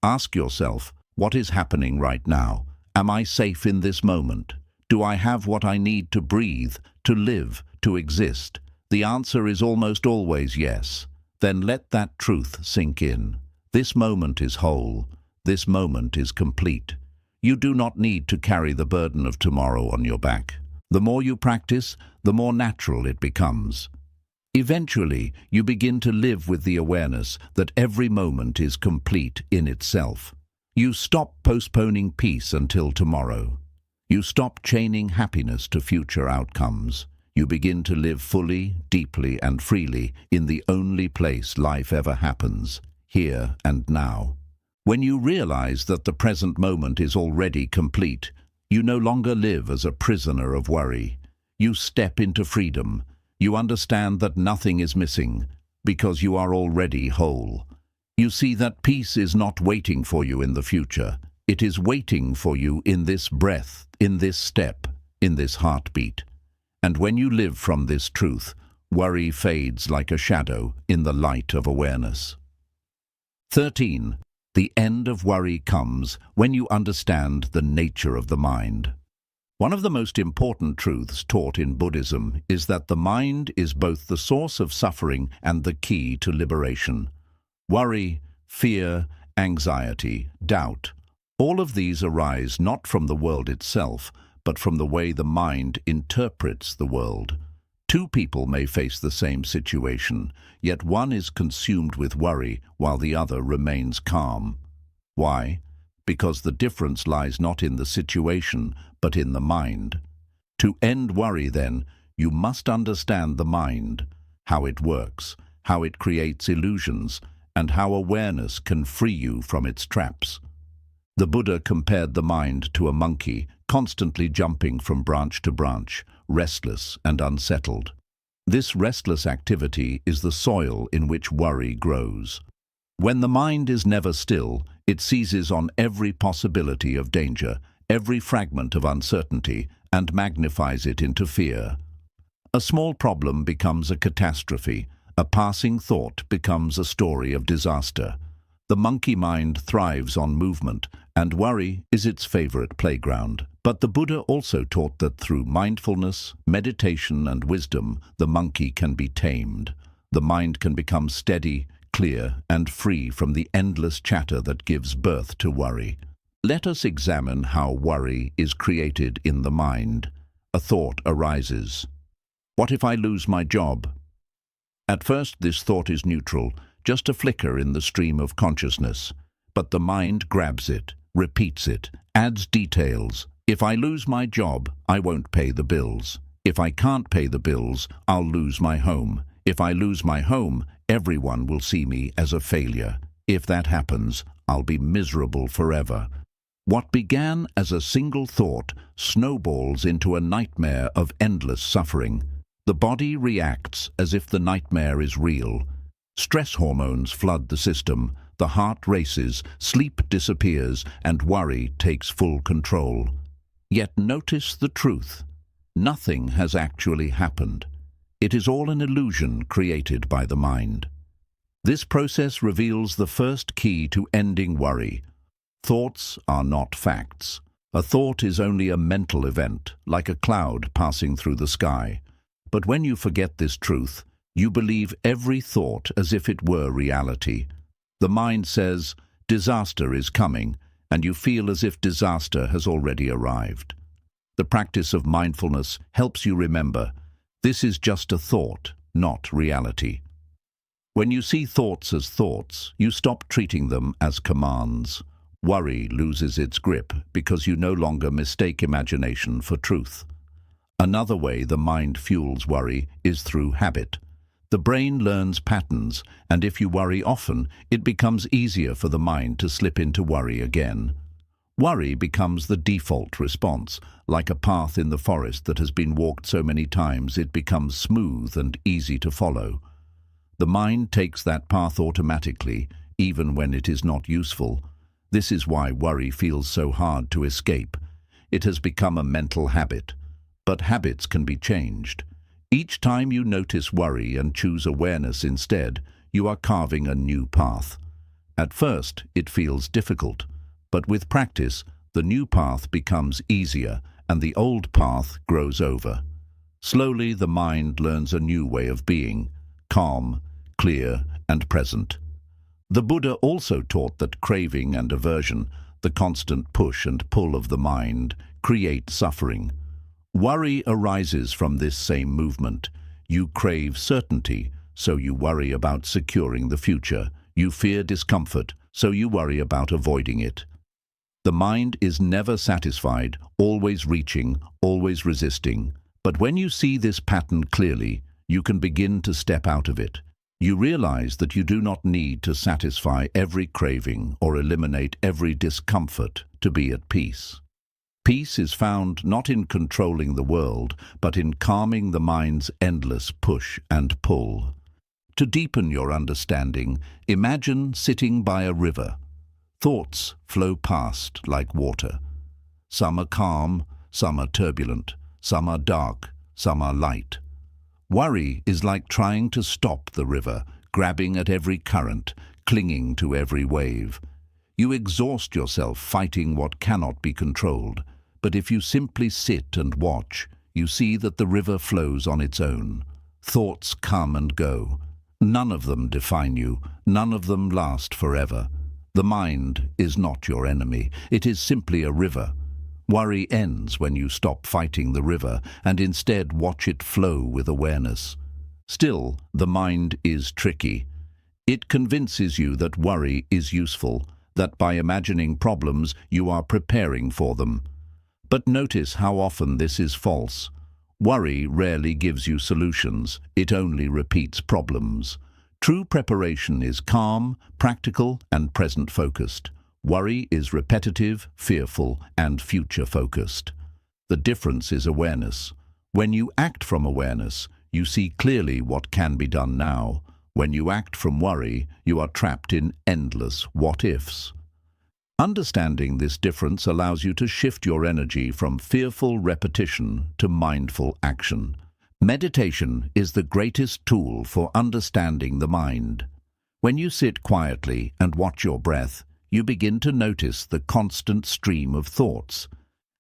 Ask yourself, what is happening right now? Am I safe in this moment? Do I have what I need to breathe, to live, to exist? The answer is almost always yes. Then let that truth sink in. This moment is whole. This moment is complete. You do not need to carry the burden of tomorrow on your back. The more you practice, the more natural it becomes. Eventually, you begin to live with the awareness that every moment is complete in itself. You stop postponing peace until tomorrow. You stop chaining happiness to future outcomes. You begin to live fully, deeply, and freely in the only place life ever happens, here and now. When you realize that the present moment is already complete, you no longer live as a prisoner of worry. You step into freedom. You understand that nothing is missing, because you are already whole. You see that peace is not waiting for you in the future. It is waiting for you in this breath, in this step, in this heartbeat. And when you live from this truth, worry fades like a shadow in the light of awareness. 13. The end of worry comes when you understand the nature of the mind. One of the most important truths taught in Buddhism is that the mind is both the source of suffering and the key to liberation. Worry, fear, anxiety, doubt, all of these arise not from the world itself, but from the way the mind interprets the world. Two people may face the same situation, yet one is consumed with worry while the other remains calm. Why? Because the difference lies not in the situation, but in the mind. To end worry, then, you must understand the mind, how it works, how it creates illusions, and how awareness can free you from its traps. The Buddha compared the mind to a monkey, constantly jumping from branch to branch, restless and unsettled. This restless activity is the soil in which worry grows. When the mind is never still, it seizes on every possibility of danger, every fragment of uncertainty, and magnifies it into fear. A small problem becomes a catastrophe. A passing thought becomes a story of disaster. The monkey mind thrives on movement, and worry is its favorite playground. But the Buddha also taught that through mindfulness, meditation, and wisdom, the monkey can be tamed. The mind can become steady, clear, and free from the endless chatter that gives birth to worry. Let us examine how worry is created in the mind. A thought arises. What if I lose my job? At first, this thought is neutral, just a flicker in the stream of consciousness. But the mind grabs it, repeats it, adds details. If I lose my job, I won't pay the bills. If I can't pay the bills, I'll lose my home. If I lose my home, everyone will see me as a failure. If that happens, I'll be miserable forever. What began as a single thought snowballs into a nightmare of endless suffering. The body reacts as if the nightmare is real. Stress hormones flood the system, the heart races, sleep disappears, and worry takes full control. Yet notice the truth. Nothing has actually happened. It is all an illusion created by the mind. This process reveals the first key to ending worry. Thoughts are not facts. A thought is only a mental event, like a cloud passing through the sky. But when you forget this truth, you believe every thought as if it were reality. The mind says, disaster is coming, and you feel as if disaster has already arrived. The practice of mindfulness helps you remember, this is just a thought, not reality. When you see thoughts as thoughts, you stop treating them as commands. Worry loses its grip because you no longer mistake imagination for truth. Another way the mind fuels worry is through habit. The brain learns patterns, and if you worry often, it becomes easier for the mind to slip into worry again. Worry becomes the default response, like a path in the forest that has been walked so many times it becomes smooth and easy to follow. The mind takes that path automatically, even when it is not useful. This is why worry feels so hard to escape. It has become a mental habit. But habits can be changed. Each time you notice worry and choose awareness instead, you are carving a new path. At first, it feels difficult, but with practice, the new path becomes easier and the old path grows over. Slowly, the mind learns a new way of being, calm, clear, and present. The Buddha also taught that craving and aversion, the constant push and pull of the mind, create suffering. Worry arises from this same movement. You crave certainty, so you worry about securing the future. You fear discomfort, so you worry about avoiding it. The mind is never satisfied, always reaching, always resisting. But when you see this pattern clearly, you can begin to step out of it. You realize that you do not need to satisfy every craving or eliminate every discomfort to be at peace. Peace is found not in controlling the world, but in calming the mind's endless push and pull. To deepen your understanding, imagine sitting by a river. Thoughts flow past like water. Some are calm, some are turbulent, some are dark, some are light. Worry is like trying to stop the river, grabbing at every current, clinging to every wave. You exhaust yourself fighting what cannot be controlled, but if you simply sit and watch, you see that the river flows on its own. Thoughts come and go. None of them define you, none of them last forever. The mind is not your enemy, it is simply a river. Worry ends when you stop fighting the river and instead watch it flow with awareness. Still, the mind is tricky. It convinces you that worry is useful, that by imagining problems you are preparing for them. But notice how often this is false. Worry rarely gives you solutions, it only repeats problems. True preparation is calm, practical, and present-focused. Worry is repetitive, fearful, and future-focused. The difference is awareness. When you act from awareness, you see clearly what can be done now. When you act from worry, you are trapped in endless what-ifs. Understanding this difference allows you to shift your energy from fearful repetition to mindful action. Meditation is the greatest tool for understanding the mind. When you sit quietly and watch your breath, you begin to notice the constant stream of thoughts.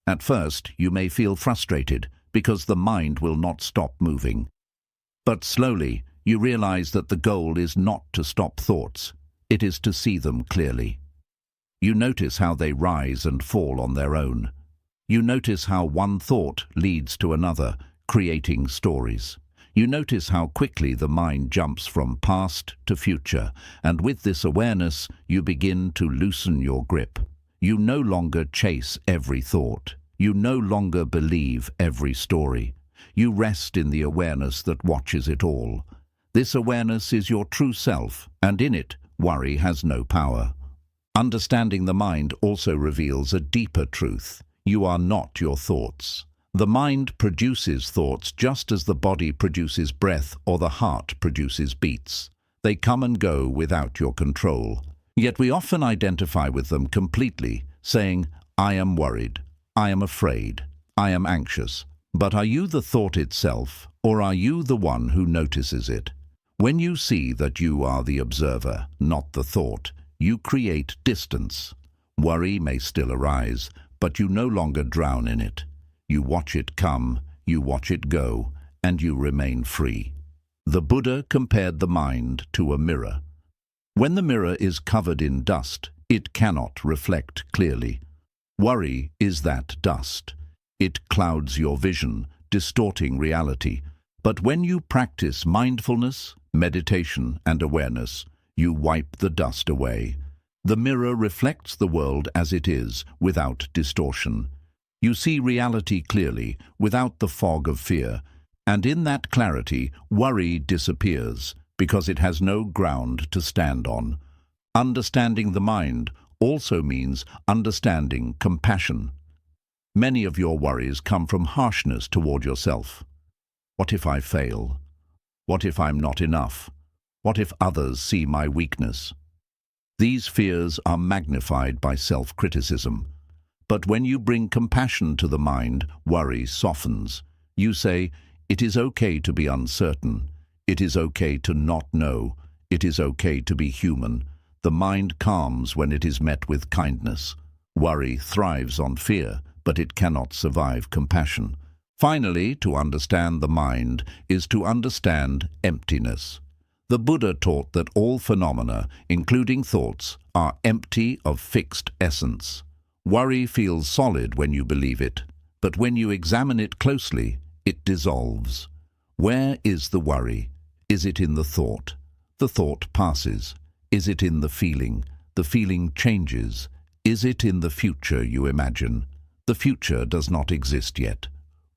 At first, you may feel frustrated because the mind will not stop moving. But slowly, you realize that the goal is not to stop thoughts, it is to see them clearly. You notice how they rise and fall on their own. You notice how one thought leads to another, creating stories. You notice how quickly the mind jumps from past to future, and with this awareness, you begin to loosen your grip. You no longer chase every thought. You no longer believe every story. You rest in the awareness that watches it all. This awareness is your true self, and in it, worry has no power. Understanding the mind also reveals a deeper truth. You are not your thoughts. The mind produces thoughts just as the body produces breath or the heart produces beats. They come and go without your control. Yet we often identify with them completely, saying, "I am worried, I am afraid, I am anxious." But are you the thought itself, or are you the one who notices it? When you see that you are the observer, not the thought, you create distance. Worry may still arise, but you no longer drown in it. You watch it come, you watch it go, and you remain free. The Buddha compared the mind to a mirror. When the mirror is covered in dust, it cannot reflect clearly. Worry is that dust. It clouds your vision, distorting reality. But when you practice mindfulness, meditation, and awareness, you wipe the dust away. The mirror reflects the world as it is, without distortion. You see reality clearly, without the fog of fear, and in that clarity, worry disappears, because it has no ground to stand on. Understanding the mind also means understanding compassion. Many of your worries come from harshness toward yourself. What if I fail? What if I'm not enough? What if others see my weakness? These fears are magnified by self-criticism. But when you bring compassion to the mind, worry softens. You say, "It is okay to be uncertain. It is okay to not know. It is okay to be human." The mind calms when it is met with kindness. Worry thrives on fear, but it cannot survive compassion. Finally, to understand the mind is to understand emptiness. The Buddha taught that all phenomena, including thoughts, are empty of fixed essence. Worry feels solid when you believe it, but when you examine it closely, it dissolves. Where is the worry? Is it in the thought? The thought passes. Is it in the feeling? The feeling changes. Is it in the future you imagine? The future does not exist yet.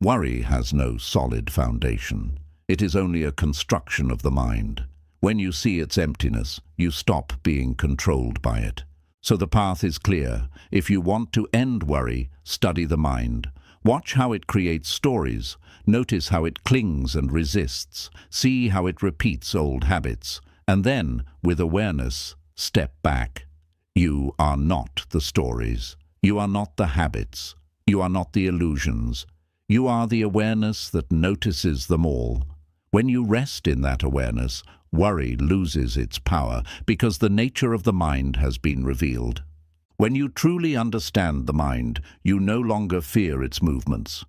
Worry has no solid foundation. It is only a construction of the mind. When you see its emptiness, you stop being controlled by it. So the path is clear. If you want to end worry, study the mind. Watch how it creates stories. Notice how it clings and resists. See how it repeats old habits. And then, with awareness, step back. You are not the stories. You are not the habits. You are not the illusions. You are the awareness that notices them all. When you rest in that awareness, worry loses its power because the nature of the mind has been revealed. When you truly understand the mind, you no longer fear its movements.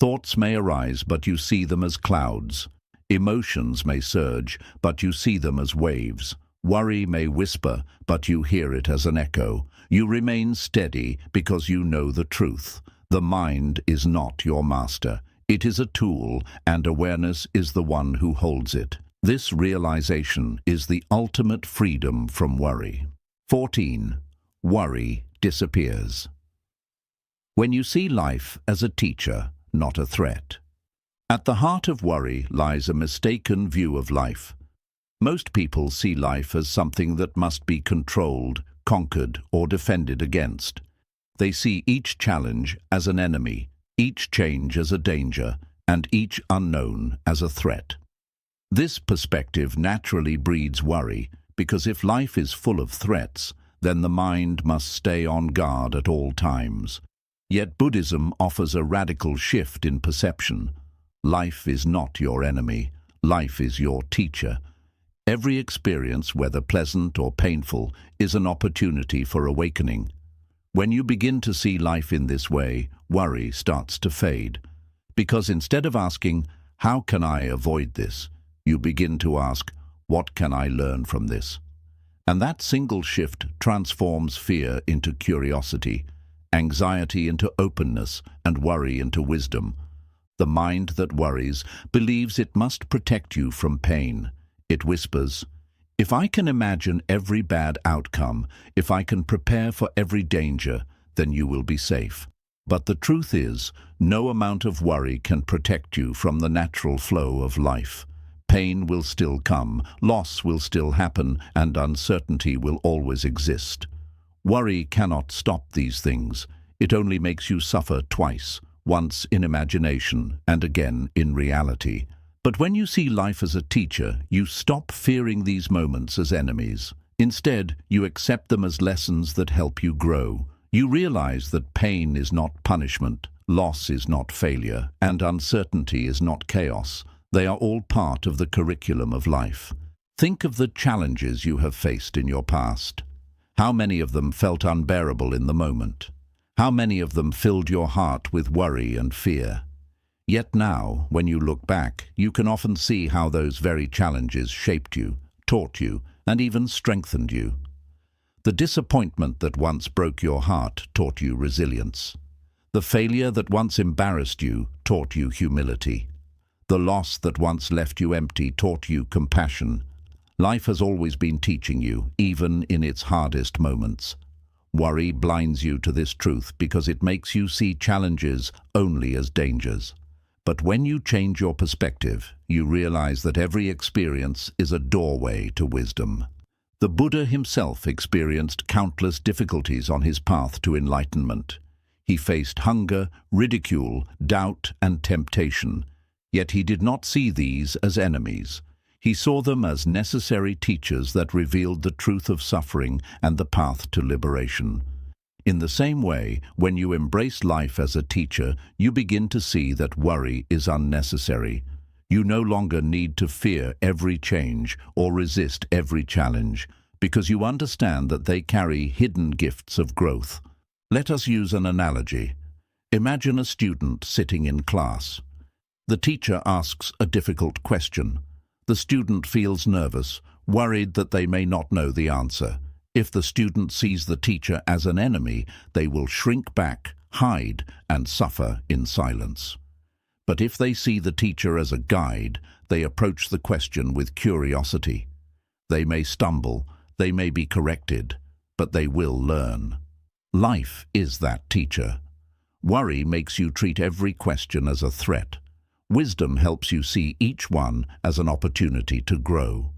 Thoughts may arise, but you see them as clouds. Emotions may surge, but you see them as waves. Worry may whisper, but you hear it as an echo. You remain steady because you know the truth. The mind is not your master. It is a tool, and awareness is the one who holds it. This realization is the ultimate freedom from worry. 14. Worry disappears. When you see life as a teacher, not a threat. At the heart of worry lies a mistaken view of life. Most people see life as something that must be controlled, conquered, or defended against. They see each challenge as an enemy, each change as a danger, and each unknown as a threat. This perspective naturally breeds worry, because if life is full of threats, then the mind must stay on guard at all times. Yet Buddhism offers a radical shift in perception. Life is not your enemy. Life is your teacher. Every experience, whether pleasant or painful, is an opportunity for awakening. When you begin to see life in this way, worry starts to fade. Because instead of asking, "How can I avoid this?" you begin to ask, "What can I learn from this?" And that single shift transforms fear into curiosity, anxiety into openness, and worry into wisdom. The mind that worries believes it must protect you from pain. It whispers, "If I can imagine every bad outcome, if I can prepare for every danger, then you will be safe." But the truth is, no amount of worry can protect you from the natural flow of life. Pain will still come, loss will still happen, and uncertainty will always exist. Worry cannot stop these things. It only makes you suffer twice, once in imagination and again in reality. But when you see life as a teacher, you stop fearing these moments as enemies. Instead, you accept them as lessons that help you grow. You realize that pain is not punishment, loss is not failure, and uncertainty is not chaos. They are all part of the curriculum of life. Think of the challenges you have faced in your past. How many of them felt unbearable in the moment? How many of them filled your heart with worry and fear? Yet now, when you look back, you can often see how those very challenges shaped you, taught you, and even strengthened you. The disappointment that once broke your heart taught you resilience. The failure that once embarrassed you taught you humility. The loss that once left you empty taught you compassion. Life has always been teaching you, even in its hardest moments. Worry blinds you to this truth because it makes you see challenges only as dangers. But when you change your perspective, you realize that every experience is a doorway to wisdom. The Buddha himself experienced countless difficulties on his path to enlightenment. He faced hunger, ridicule, doubt, and temptation. Yet he did not see these as enemies. He saw them as necessary teachers that revealed the truth of suffering and the path to liberation. In the same way, when you embrace life as a teacher, you begin to see that worry is unnecessary. You no longer need to fear every change or resist every challenge, because you understand that they carry hidden gifts of growth. Let us use an analogy. Imagine a student sitting in class. The teacher asks a difficult question. The student feels nervous, worried that they may not know the answer. If the student sees the teacher as an enemy, they will shrink back, hide, and suffer in silence. But if they see the teacher as a guide, they approach the question with curiosity. They may stumble, they may be corrected, but they will learn. Life is that teacher. Worry makes you treat every question as a threat. Wisdom helps you see each one as an opportunity to grow.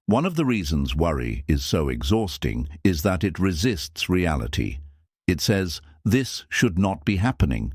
One of the reasons worry is so exhausting is that it resists reality. It says, "This should not be happening."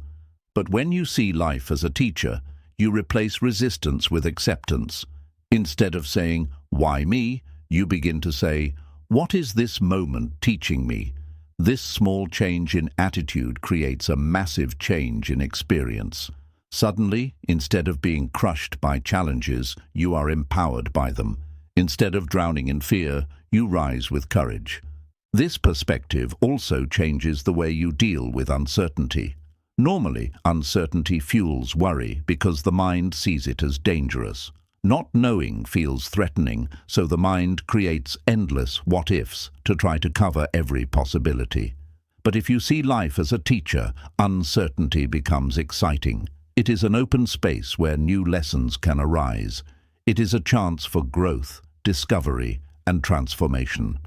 But when you see life as a teacher, you replace resistance with acceptance. Instead of saying, "Why me?" you begin to say, "What is this moment teaching me?" This small change in attitude creates a massive change in experience. Suddenly, instead of being crushed by challenges, you are empowered by them. Instead of drowning in fear, you rise with courage. This perspective also changes the way you deal with uncertainty. Normally, uncertainty fuels worry because the mind sees it as dangerous. Not knowing feels threatening, so the mind creates endless what-ifs to try to cover every possibility. But if you see life as a teacher, uncertainty becomes exciting. It is an open space where new lessons can arise. It is a chance for growth, discovery, and transformation.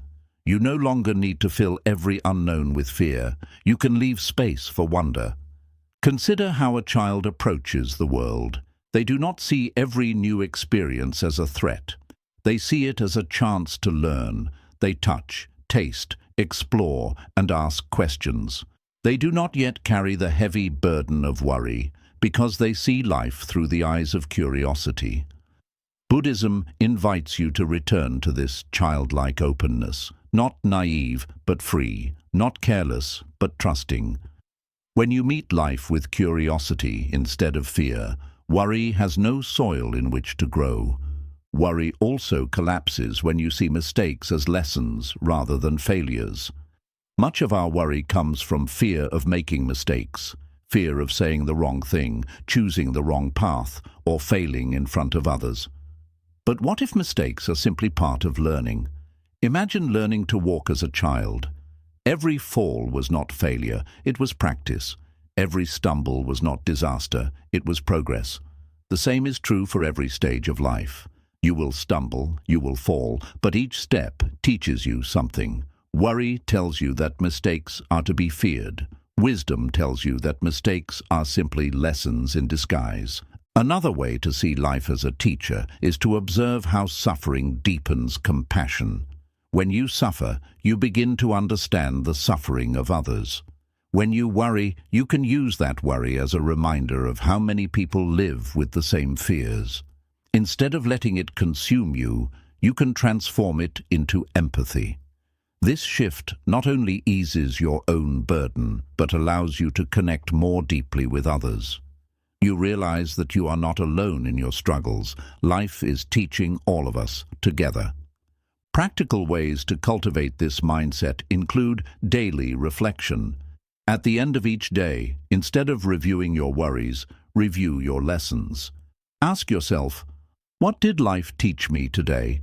You no longer need to fill every unknown with fear. You can leave space for wonder. Consider how a child approaches the world. They do not see every new experience as a threat. They see it as a chance to learn. They touch, taste, explore, and ask questions. They do not yet carry the heavy burden of worry, because they see life through the eyes of curiosity. Buddhism invites you to return to this childlike openness, not naive but free, not careless but trusting. When you meet life with curiosity instead of fear, worry has no soil in which to grow. Worry also collapses when you see mistakes as lessons rather than failures. Much of our worry comes from fear of making mistakes. Fear of saying the wrong thing, choosing the wrong path, or failing in front of others. But what if mistakes are simply part of learning? Imagine learning to walk as a child. Every fall was not failure, it was practice. Every stumble was not disaster, it was progress. The same is true for every stage of life. You will stumble, you will fall, but each step teaches you something. Worry tells you that mistakes are to be feared. Wisdom tells you that mistakes are simply lessons in disguise. Another way to see life as a teacher is to observe how suffering deepens compassion. When you suffer, you begin to understand the suffering of others. When you worry, you can use that worry as a reminder of how many people live with the same fears. Instead of letting it consume you, you can transform it into empathy. This shift not only eases your own burden, but allows you to connect more deeply with others. You realize that you are not alone in your struggles. Life is teaching all of us together. Practical ways to cultivate this mindset include daily reflection. At the end of each day, instead of reviewing your worries, review your lessons. Ask yourself, what did life teach me today?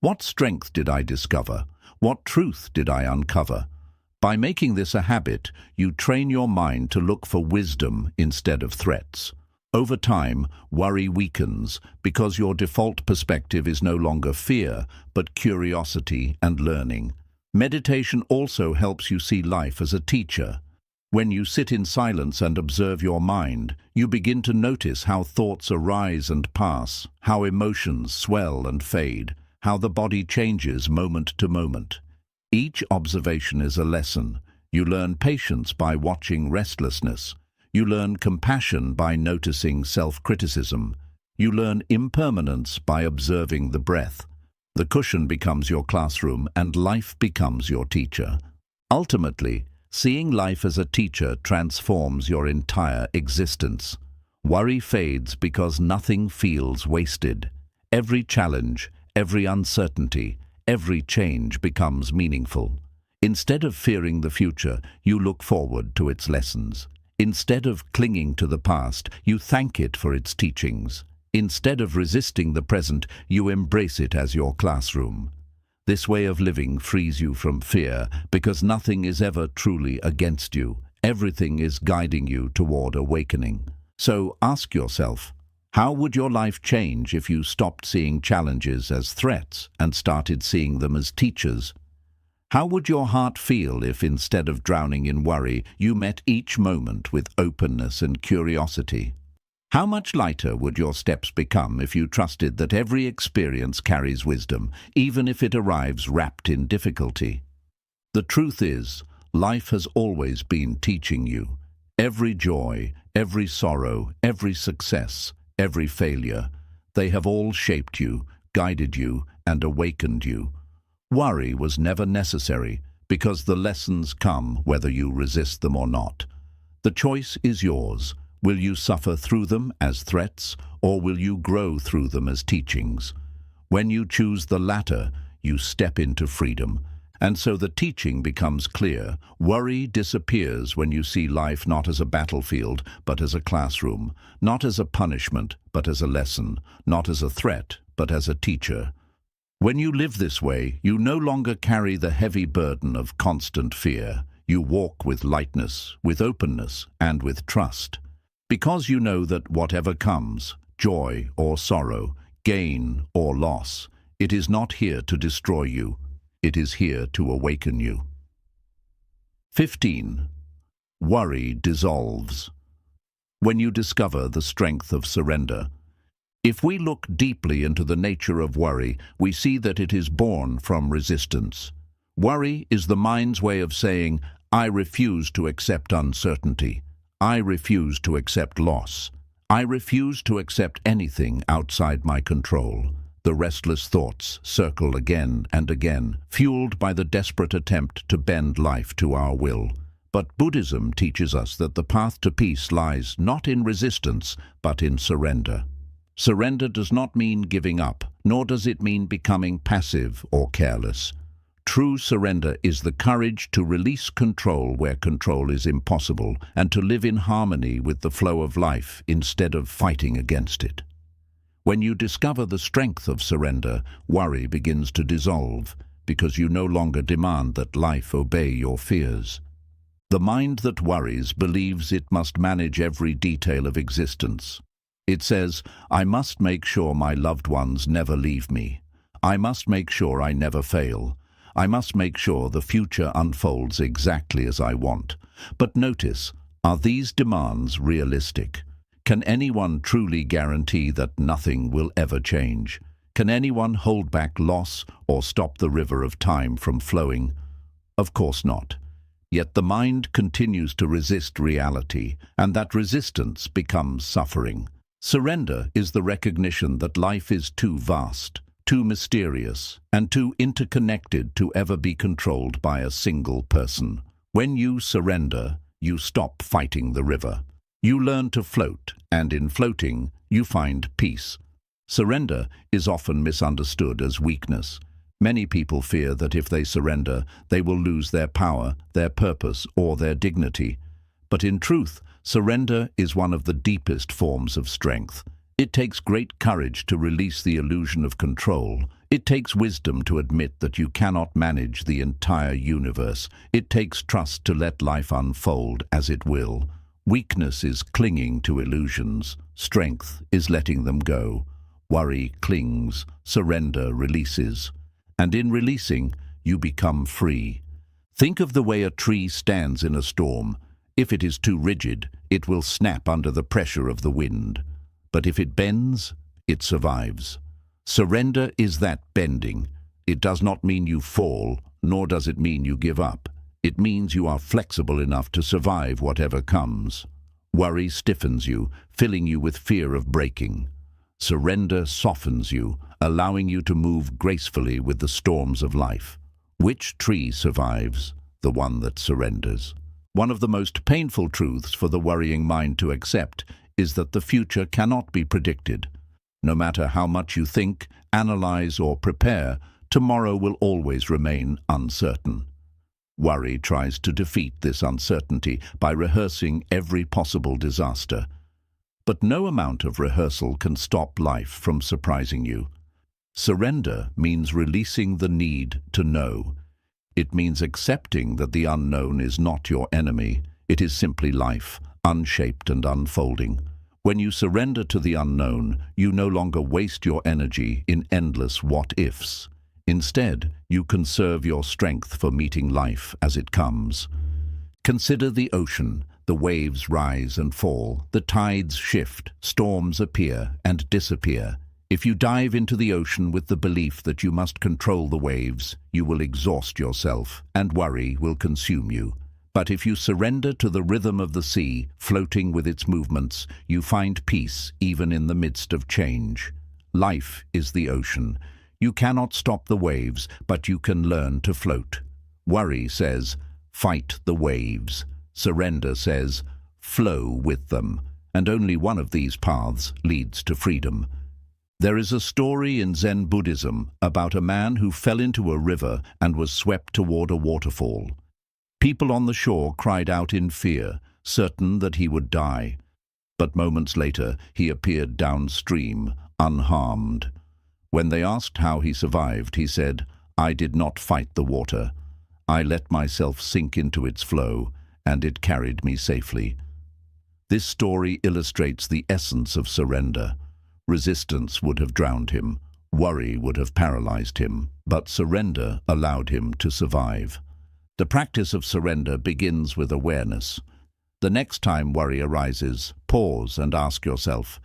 What strength did I discover? What truth did I uncover? By making this a habit, you train your mind to look for wisdom instead of threats. Over time, worry weakens because your default perspective is no longer fear, but curiosity and learning. Meditation also helps you see life as a teacher. When you sit in silence and observe your mind, you begin to notice how thoughts arise and pass, how emotions swell and fade, how the body changes moment to moment. Each observation is a lesson. You learn patience by watching restlessness. You learn compassion by noticing self-criticism. You learn impermanence by observing the breath. The cushion becomes your classroom and life becomes your teacher. Ultimately, seeing life as a teacher transforms your entire existence. Worry fades because nothing feels wasted. Every challenge, every uncertainty, every change becomes meaningful. Instead of fearing the future, you look forward to its lessons. Instead of clinging to the past, you thank it for its teachings. Instead of resisting the present, you embrace it as your classroom. This way of living frees you from fear because nothing is ever truly against you. Everything is guiding you toward awakening. So ask yourself, how would your life change if you stopped seeing challenges as threats and started seeing them as teachers? How would your heart feel if, instead of drowning in worry, you met each moment with openness and curiosity? How much lighter would your steps become if you trusted that every experience carries wisdom, even if it arrives wrapped in difficulty? The truth is, life has always been teaching you. Every joy, every sorrow, every success, every failure, they have all shaped you, guided you, and awakened you. Worry was never necessary because the lessons come whether you resist them or not. The choice is yours. Will you suffer through them as threats, or will you grow through them as teachings? When you choose the latter, you step into freedom. And so the teaching becomes clear. Worry disappears when you see life not as a battlefield, but as a classroom, not as a punishment, but as a lesson, not as a threat, but as a teacher. When you live this way, you no longer carry the heavy burden of constant fear. You walk with lightness, with openness, and with trust. Because you know that whatever comes, joy or sorrow, gain or loss, it is not here to destroy you. It is here to awaken you. 15. Worry dissolves. When you discover the strength of surrender. If we look deeply into the nature of worry, we see that it is born from resistance. Worry is the mind's way of saying, I refuse to accept uncertainty. I refuse to accept loss. I refuse to accept anything outside my control. The restless thoughts circle again and again, fueled by the desperate attempt to bend life to our will. But Buddhism teaches us that the path to peace lies not in resistance, but in surrender. Surrender does not mean giving up, nor does it mean becoming passive or careless. True surrender is the courage to release control where control is impossible and to live in harmony with the flow of life instead of fighting against it. When you discover the strength of surrender, worry begins to dissolve because you no longer demand that life obey your fears. The mind that worries believes it must manage every detail of existence. It says, I must make sure my loved ones never leave me. I must make sure I never fail. I must make sure the future unfolds exactly as I want. But notice, are these demands realistic? Can anyone truly guarantee that nothing will ever change? Can anyone hold back loss or stop the river of time from flowing? Of course not. Yet the mind continues to resist reality, and that resistance becomes suffering. Surrender is the recognition that life is too vast, too mysterious, and too interconnected to ever be controlled by a single person. When you surrender, you stop fighting the river. You learn to float, and in floating, you find peace. Surrender is often misunderstood as weakness. Many people fear that if they surrender, they will lose their power, their purpose, or their dignity. But in truth, surrender is one of the deepest forms of strength. It takes great courage to release the illusion of control. It takes wisdom to admit that you cannot manage the entire universe. It takes trust to let life unfold as it will. Weakness is clinging to illusions. Strength is letting them go. Worry clings. Surrender releases. And in releasing, you become free. Think of the way a tree stands in a storm. If it is too rigid, it will snap under the pressure of the wind. But if it bends, it survives. Surrender is that bending. It does not mean you fall, nor does it mean you give up. It means you are flexible enough to survive whatever comes. Worry stiffens you, filling you with fear of breaking. Surrender softens you, allowing you to move gracefully with the storms of life. Which tree survives? The one that surrenders. One of the most painful truths for the worrying mind to accept is that the future cannot be predicted. No matter how much you think, analyze, or prepare, tomorrow will always remain uncertain. Worry tries to defeat this uncertainty by rehearsing every possible disaster. But no amount of rehearsal can stop life from surprising you. Surrender means releasing the need to know. It means accepting that the unknown is not your enemy. It is simply life, unshaped and unfolding. When you surrender to the unknown, you no longer waste your energy in endless what-ifs. Instead, you conserve your strength for meeting life as it comes. Consider the ocean. The waves rise and fall, the tides shift, storms appear and disappear. If you dive into the ocean with the belief that you must control the waves, you will exhaust yourself, and worry will consume you. But if you surrender to the rhythm of the sea, floating with its movements, you find peace even in the midst of change. Life is the ocean. You cannot stop the waves, but you can learn to float. Worry says, fight the waves. Surrender says, flow with them, and only one of these paths leads to freedom. There is a story in Zen Buddhism about a man who fell into a river and was swept toward a waterfall. People on the shore cried out in fear, certain that he would die. But moments later, he appeared downstream, unharmed. When they asked how he survived, he said, "I did not fight the water. I let myself sink into its flow, and it carried me safely." This story illustrates the essence of surrender. Resistance would have drowned him, worry would have paralyzed him, but surrender allowed him to survive. The practice of surrender begins with awareness. The next time worry arises, pause and ask yourself,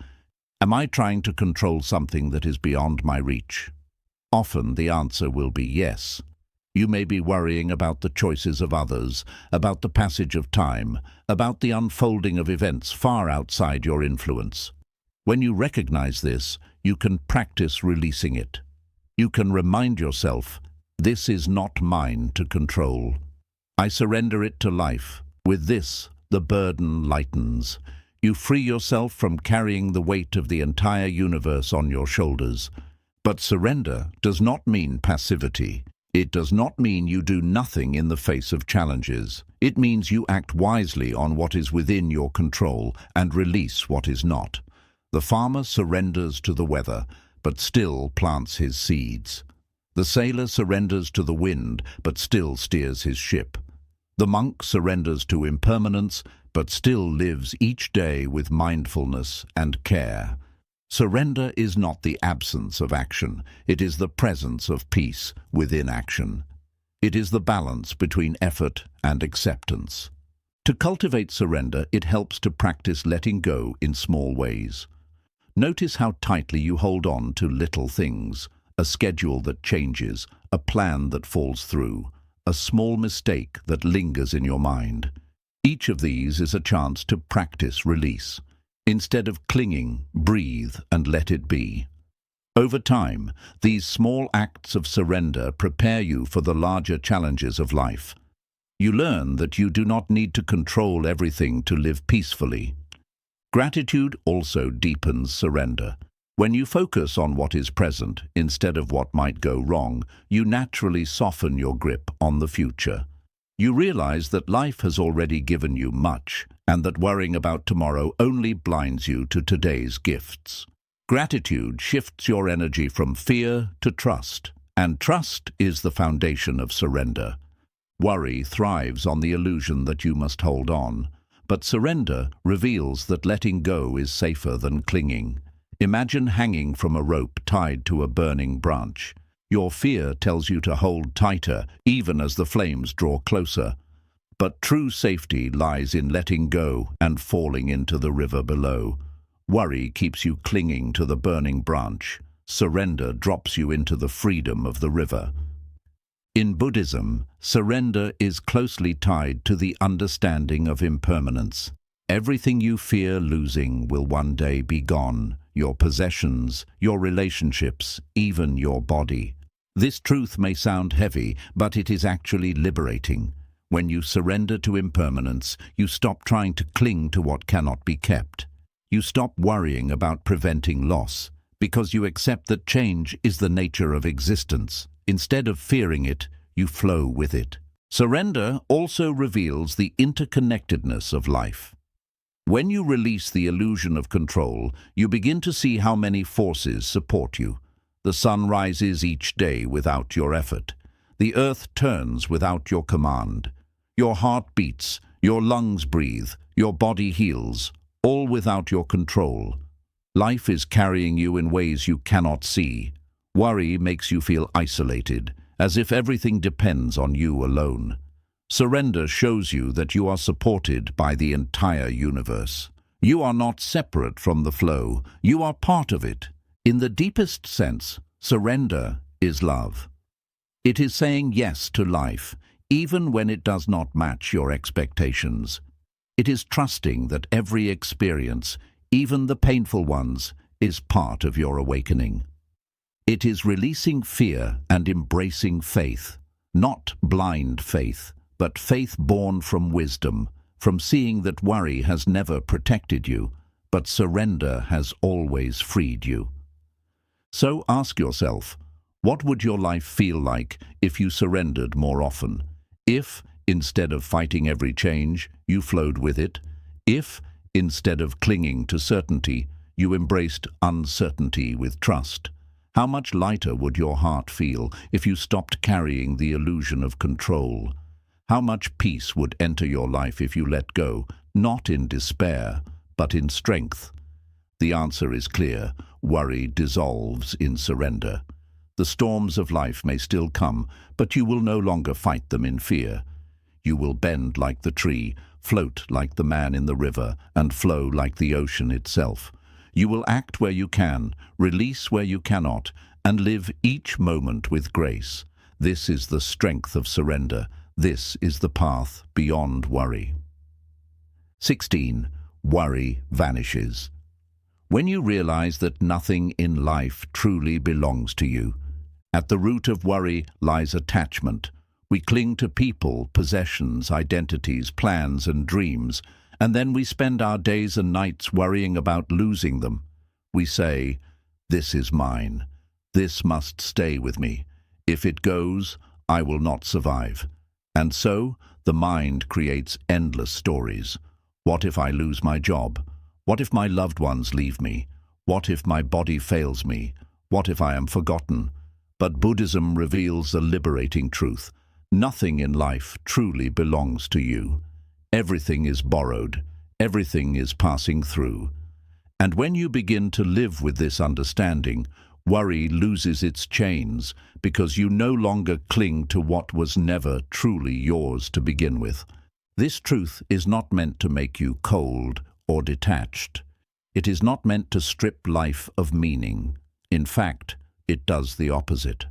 am I trying to control something that is beyond my reach? Often the answer will be yes. You may be worrying about the choices of others, about the passage of time, about the unfolding of events far outside your influence. When you recognize this, you can practice releasing it. You can remind yourself, this is not mine to control. I surrender it to life. With this, the burden lightens. You free yourself from carrying the weight of the entire universe on your shoulders. But surrender does not mean passivity. It does not mean you do nothing in the face of challenges. It means you act wisely on what is within your control and release what is not. The farmer surrenders to the weather, but still plants his seeds. The sailor surrenders to the wind, but still steers his ship. The monk surrenders to impermanence, but still lives each day with mindfulness and care. Surrender is not the absence of action. It is the presence of peace within action. It is the balance between effort and acceptance. To cultivate surrender, it helps to practice letting go in small ways. Notice how tightly you hold on to little things, a schedule that changes, a plan that falls through, a small mistake that lingers in your mind. Each of these is a chance to practice release. Instead of clinging, breathe and let it be. Over time, these small acts of surrender prepare you for the larger challenges of life. You learn that you do not need to control everything to live peacefully. Gratitude also deepens surrender. When you focus on what is present instead of what might go wrong, you naturally soften your grip on the future. You realize that life has already given you much, and that worrying about tomorrow only blinds you to today's gifts. Gratitude shifts your energy from fear to trust, and trust is the foundation of surrender. Worry thrives on the illusion that you must hold on, but surrender reveals that letting go is safer than clinging. Imagine hanging from a rope tied to a burning branch. Your fear tells you to hold tighter, even as the flames draw closer. But true safety lies in letting go and falling into the river below. Worry keeps you clinging to the burning branch. Surrender drops you into the freedom of the river. In Buddhism, surrender is closely tied to the understanding of impermanence. Everything you fear losing will one day be gone. Your possessions, your relationships, even your body. This truth may sound heavy, but it is actually liberating. When you surrender to impermanence, you stop trying to cling to what cannot be kept. You stop worrying about preventing loss, because you accept that change is the nature of existence. Instead of fearing it, you flow with it. Surrender also reveals the interconnectedness of life. When you release the illusion of control, you begin to see how many forces support you. The sun rises each day without your effort. The earth turns without your command. Your heart beats, your lungs breathe, your body heals, all without your control. Life is carrying you in ways you cannot see. Worry makes you feel isolated, as if everything depends on you alone. Surrender shows you that you are supported by the entire universe. You are not separate from the flow, you are part of it. In the deepest sense, surrender is love. It is saying yes to life, even when it does not match your expectations. It is trusting that every experience, even the painful ones, is part of your awakening. It is releasing fear and embracing faith, not blind faith, but faith born from wisdom, from seeing that worry has never protected you, but surrender has always freed you. So ask yourself, what would your life feel like if you surrendered more often? If, instead of fighting every change, you flowed with it? If, instead of clinging to certainty, you embraced uncertainty with trust? How much lighter would your heart feel if you stopped carrying the illusion of control? How much peace would enter your life if you let go, not in despair, but in strength? The answer is clear. Worry dissolves in surrender. The storms of life may still come, but you will no longer fight them in fear. You will bend like the tree, float like the man in the river, and flow like the ocean itself. You will act where you can, release where you cannot, and live each moment with grace. This is the strength of surrender. This is the path beyond worry. 16. Worry vanishes. When you realize that nothing in life truly belongs to you, at the root of worry lies attachment. We cling to people, possessions, identities, plans, and dreams, and then we spend our days and nights worrying about losing them. We say, "This is mine. This must stay with me. If it goes, I will not survive." And so, the mind creates endless stories. What if I lose my job? What if my loved ones leave me? What if my body fails me? What if I am forgotten? But Buddhism reveals a liberating truth. Nothing in life truly belongs to you. Everything is borrowed. Everything is passing through. And when you begin to live with this understanding, worry loses its chains because you no longer cling to what was never truly yours to begin with. This truth is not meant to make you cold or detached. It is not meant to strip life of meaning. In fact, it does the opposite.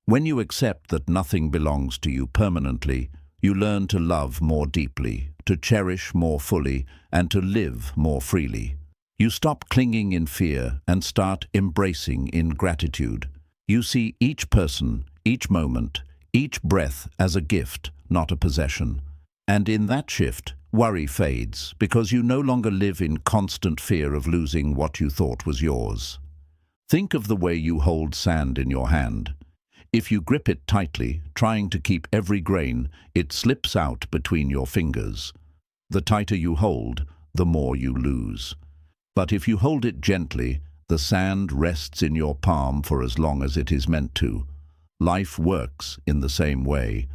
When you accept that nothing belongs to you permanently, you learn to love more deeply, to cherish more fully, and to live more freely. You stop clinging in fear and start embracing in gratitude. You see each person, each moment, each breath as a gift, not a possession. And in that shift, worry fades because you no longer live in constant fear of losing what you thought was yours. Think of the way you hold sand in your hand. If you grip it tightly, trying to keep every grain, it slips out between your fingers. The tighter you hold, the more you lose. But if you hold it gently, the sand rests in your palm for as long as it is meant to. Life works in the same way.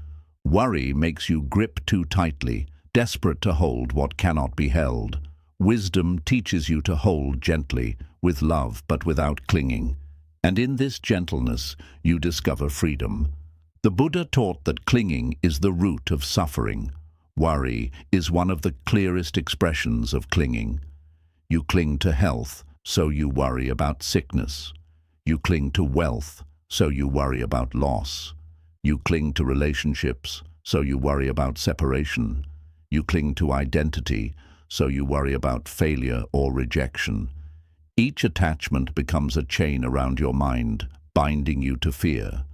Worry makes you grip too tightly, desperate to hold what cannot be held. Wisdom teaches you to hold gently, with love but without clinging. And in this gentleness, you discover freedom. The Buddha taught that clinging is the root of suffering. Worry is one of the clearest expressions of clinging. You cling to health, so you worry about sickness. You cling to wealth, so you worry about loss. You cling to relationships, so you worry about separation. You cling to identity, so you worry about failure or rejection. Each attachment becomes a chain around your mind, binding you to fear.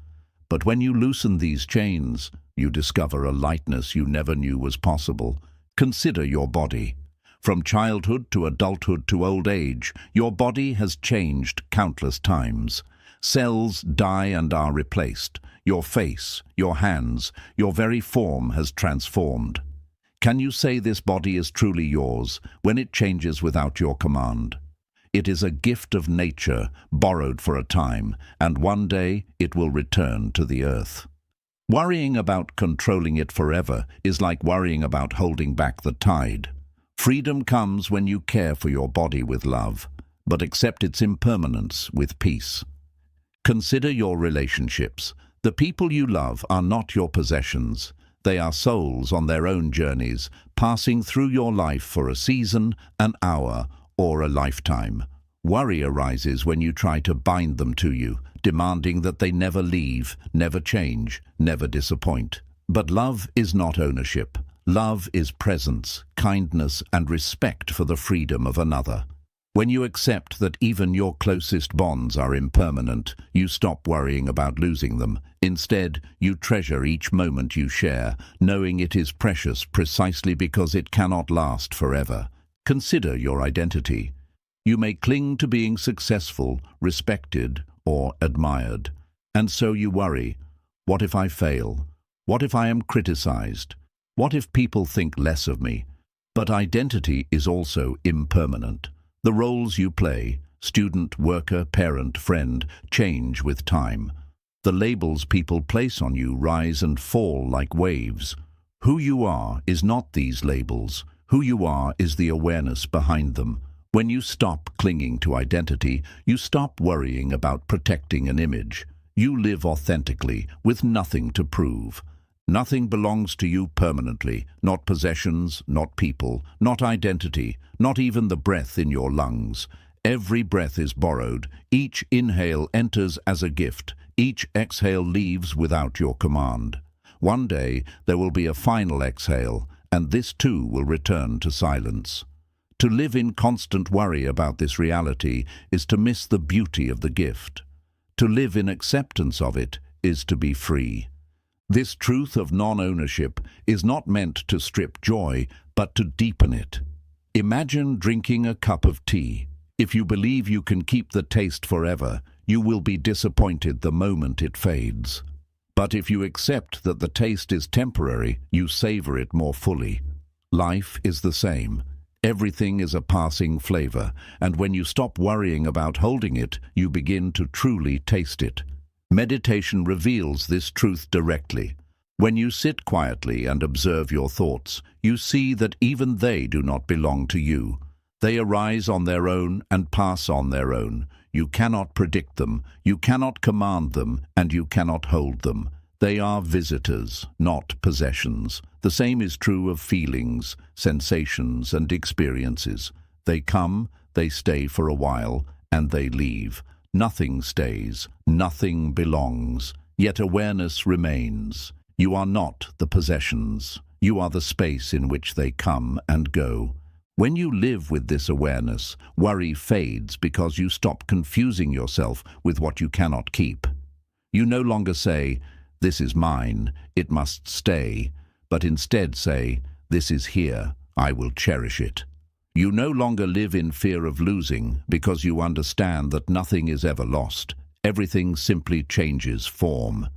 But when you loosen these chains, you discover a lightness you never knew was possible. Consider your body. From childhood to adulthood to old age, your body has changed countless times. Cells die and are replaced. Your face, your hands, your very form has transformed. Can you say this body is truly yours when it changes without your command? It is a gift of nature, borrowed for a time, and one day it will return to the earth. Worrying about controlling it forever is like worrying about holding back the tide. Freedom comes when you care for your body with love, but accept its impermanence with peace. Consider your relationships. The people you love are not your possessions. They are souls on their own journeys, passing through your life for a season, an hour, or a lifetime. Worry arises when you try to bind them to you, demanding that they never leave, never change, never disappoint. But love is not ownership. Love is presence, kindness, and respect for the freedom of another. When you accept that even your closest bonds are impermanent, you stop worrying about losing them. Instead, you treasure each moment you share, knowing it is precious precisely because it cannot last forever. Consider your identity. You may cling to being successful, respected, or admired. And so you worry, what if I fail? What if I am criticized? What if people think less of me? But identity is also impermanent. The roles you play, student, worker, parent, friend, change with time. The labels people place on you rise and fall like waves. Who you are is not these labels. Who you are is the awareness behind them. When you stop clinging to identity, you stop worrying about protecting an image. You live authentically, with nothing to prove. Nothing belongs to you permanently, not possessions, not people, not identity, not even the breath in your lungs. Every breath is borrowed. Each inhale enters as a gift. Each exhale leaves without your command. One day, there will be a final exhale, and this too will return to silence. To live in constant worry about this reality is to miss the beauty of the gift. To live in acceptance of it is to be free. This truth of non-ownership is not meant to strip joy, but to deepen it. Imagine drinking a cup of tea. If you believe you can keep the taste forever, you will be disappointed the moment it fades. But if you accept that the taste is temporary, you savor it more fully. Life is the same. Everything is a passing flavor, and when you stop worrying about holding it, you begin to truly taste it. Meditation reveals this truth directly. When you sit quietly and observe your thoughts, you see that even they do not belong to you. They arise on their own and pass on their own. You cannot predict them, you cannot command them, and you cannot hold them. They are visitors, not possessions. The same is true of feelings, sensations, and experiences. They come, they stay for a while, and they leave. Nothing stays, nothing belongs, yet awareness remains. You are not the possessions. You are the space in which they come and go. When you live with this awareness, worry fades because you stop confusing yourself with what you cannot keep. You no longer say, "This is mine, it must stay," but instead say, "This is here, I will cherish it." You no longer live in fear of losing because you understand that nothing is ever lost. Everything simply changes form.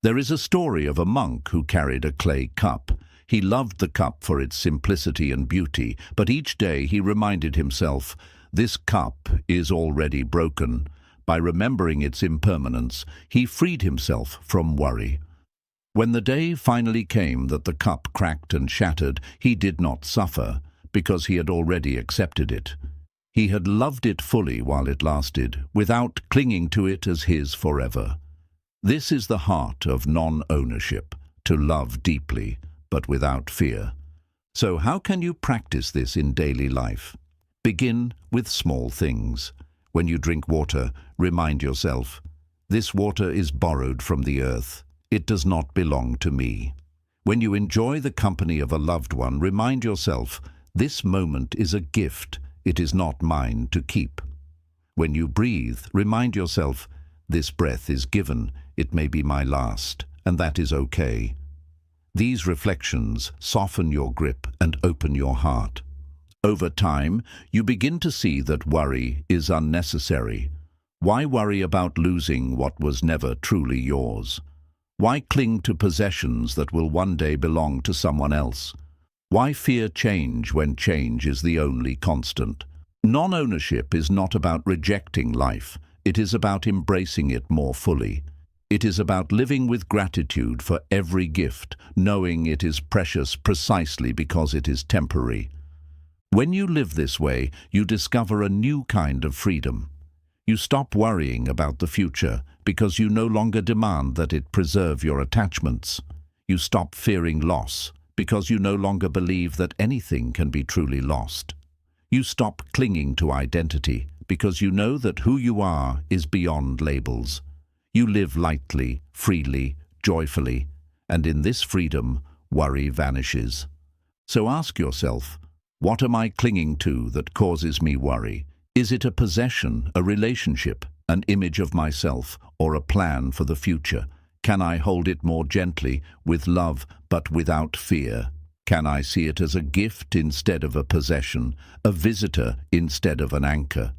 There is a story of a monk who carried a clay cup. He loved the cup for its simplicity and beauty, but each day he reminded himself, "This cup is already broken." By remembering its impermanence, he freed himself from worry. When the day finally came that the cup cracked and shattered, he did not suffer, because he had already accepted it. He had loved it fully while it lasted, without clinging to it as his forever. This is the heart of non-ownership, to love deeply, but without fear. So how can you practice this in daily life? Begin with small things. When you drink water, remind yourself, "This water is borrowed from the earth. It does not belong to me." When you enjoy the company of a loved one, remind yourself, "This moment is a gift. It is not mine to keep." When you breathe, remind yourself, "This breath is given. It may be my last, and that is okay." These reflections soften your grip and open your heart. Over time, you begin to see that worry is unnecessary. Why worry about losing what was never truly yours? Why cling to possessions that will one day belong to someone else? Why fear change when change is the only constant? Non-ownership is not about rejecting life. It is about embracing it more fully. It is about living with gratitude for every gift, knowing it is precious precisely because it is temporary. When you live this way, you discover a new kind of freedom. You stop worrying about the future because you no longer demand that it preserve your attachments. You stop fearing loss because you no longer believe that anything can be truly lost. You stop clinging to identity because you know that who you are is beyond labels. You live lightly, freely, joyfully, and in this freedom, worry vanishes. So ask yourself, what am I clinging to that causes me worry? Is it a possession, a relationship, an image of myself, or a plan for the future? Can I hold it more gently, with love, but without fear? Can I see it as a gift instead of a possession, a visitor instead of an anchor?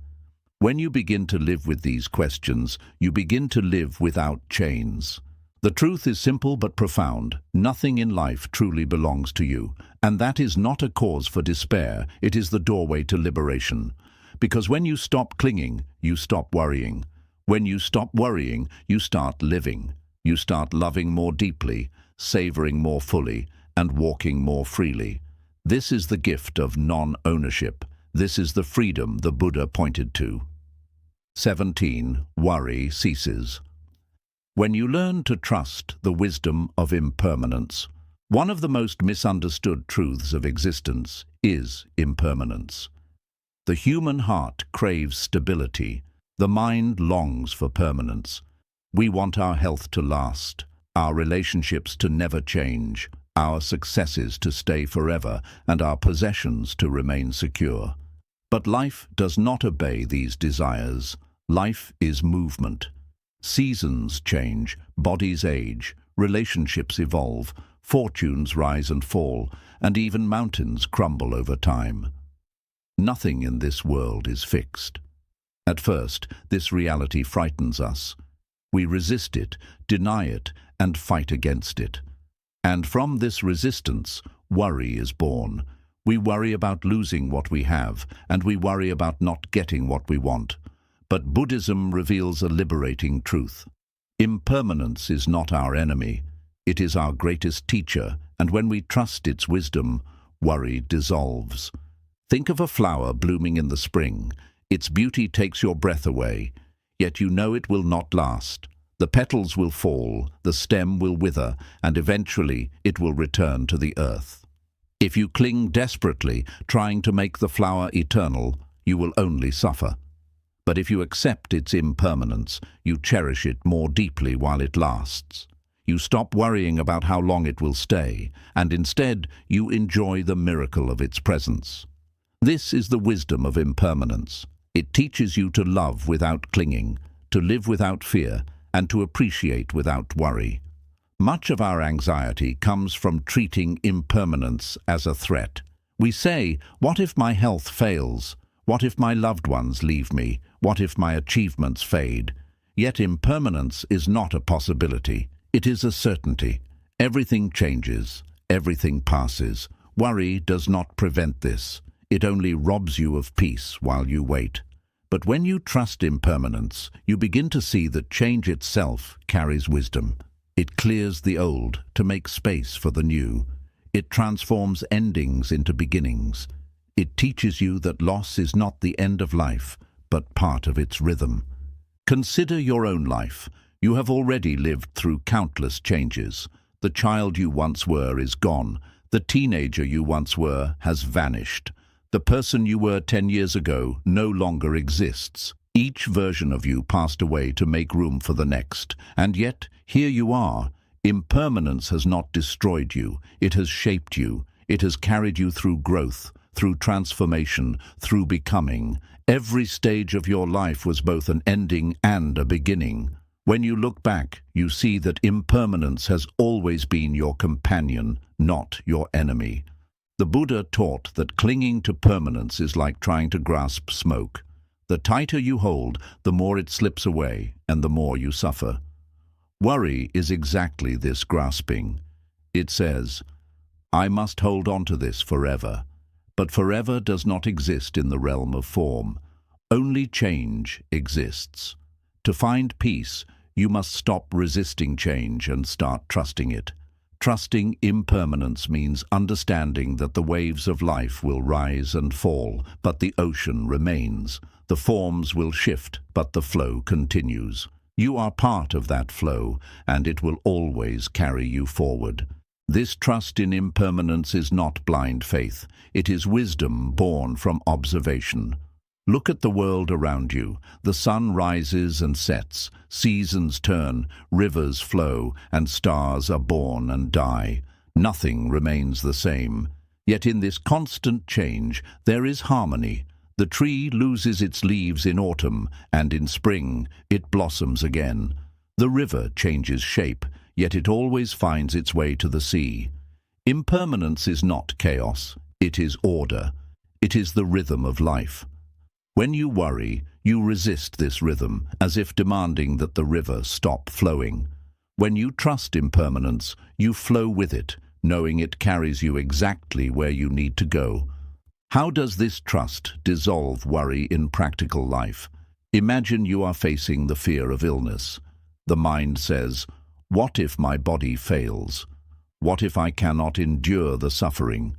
When you begin to live with these questions, you begin to live without chains. The truth is simple but profound. Nothing in life truly belongs to you, and that is not a cause for despair. It is the doorway to liberation. Because when you stop clinging, you stop worrying. When you stop worrying, you start living. You start loving more deeply, savoring more fully, and walking more freely. This is the gift of non-ownership. This is the freedom the Buddha pointed to. 17. Worry ceases. When you learn to trust the wisdom of impermanence, one of the most misunderstood truths of existence is impermanence. The human heart craves stability. The mind longs for permanence. We want our health to last, our relationships to never change, our successes to stay forever, and our possessions to remain secure. But life does not obey these desires. Life is movement. Seasons change, bodies age, relationships evolve, fortunes rise and fall, and even mountains crumble over time. Nothing in this world is fixed. At first, this reality frightens us. We resist it, deny it, and fight against it. And from this resistance, worry is born. We worry about losing what we have, and we worry about not getting what we want. But Buddhism reveals a liberating truth. Impermanence is not our enemy. It is our greatest teacher, and when we trust its wisdom, worry dissolves. Think of a flower blooming in the spring. Its beauty takes your breath away, yet you know it will not last. The petals will fall, the stem will wither, and eventually it will return to the earth. If you cling desperately, trying to make the flower eternal, you will only suffer. But if you accept its impermanence, you cherish it more deeply while it lasts. You stop worrying about how long it will stay, and instead you enjoy the miracle of its presence. This is the wisdom of impermanence. It teaches you to love without clinging, to live without fear, and to appreciate without worry. Much of our anxiety comes from treating impermanence as a threat. We say, "What if my health fails? What if my loved ones leave me? What if my achievements fade?" Yet impermanence is not a possibility. It is a certainty. Everything changes. Everything passes. Worry does not prevent this. It only robs you of peace while you wait. But when you trust impermanence, you begin to see that change itself carries wisdom. It clears the old to make space for the new. It transforms endings into beginnings. It teaches you that loss is not the end of life, but part of its rhythm. Consider your own life. You have already lived through countless changes. The child you once were is gone. The teenager you once were has vanished. The person you were 10 years ago no longer exists. Each version of you passed away to make room for the next. And yet, here you are. Impermanence has not destroyed you. It has shaped you. It has carried you through growth, through transformation, through becoming. Every stage of your life was both an ending and a beginning. When you look back, you see that impermanence has always been your companion, not your enemy. The Buddha taught that clinging to permanence is like trying to grasp smoke. The tighter you hold, the more it slips away, and the more you suffer. Worry is exactly this grasping. It says, "I must hold on to this forever." But forever does not exist in the realm of form. Only change exists. To find peace, you must stop resisting change and start trusting it. Trusting impermanence means understanding that the waves of life will rise and fall, but the ocean remains. The forms will shift, but the flow continues. You are part of that flow, and it will always carry you forward. This trust in impermanence is not blind faith. It is wisdom born from observation. Look at the world around you. The sun rises and sets, seasons turn, rivers flow, and stars are born and die. Nothing remains the same. Yet in this constant change, there is harmony. The tree loses its leaves in autumn, and in spring it blossoms again. The river changes shape, yet it always finds its way to the sea. Impermanence is not chaos, it is order. It is the rhythm of life. When you worry, you resist this rhythm, as if demanding that the river stop flowing. When you trust impermanence, you flow with it, knowing it carries you exactly where you need to go. How does this trust dissolve worry in practical life? Imagine you are facing the fear of illness. The mind says, "What if my body fails? What if I cannot endure the suffering?"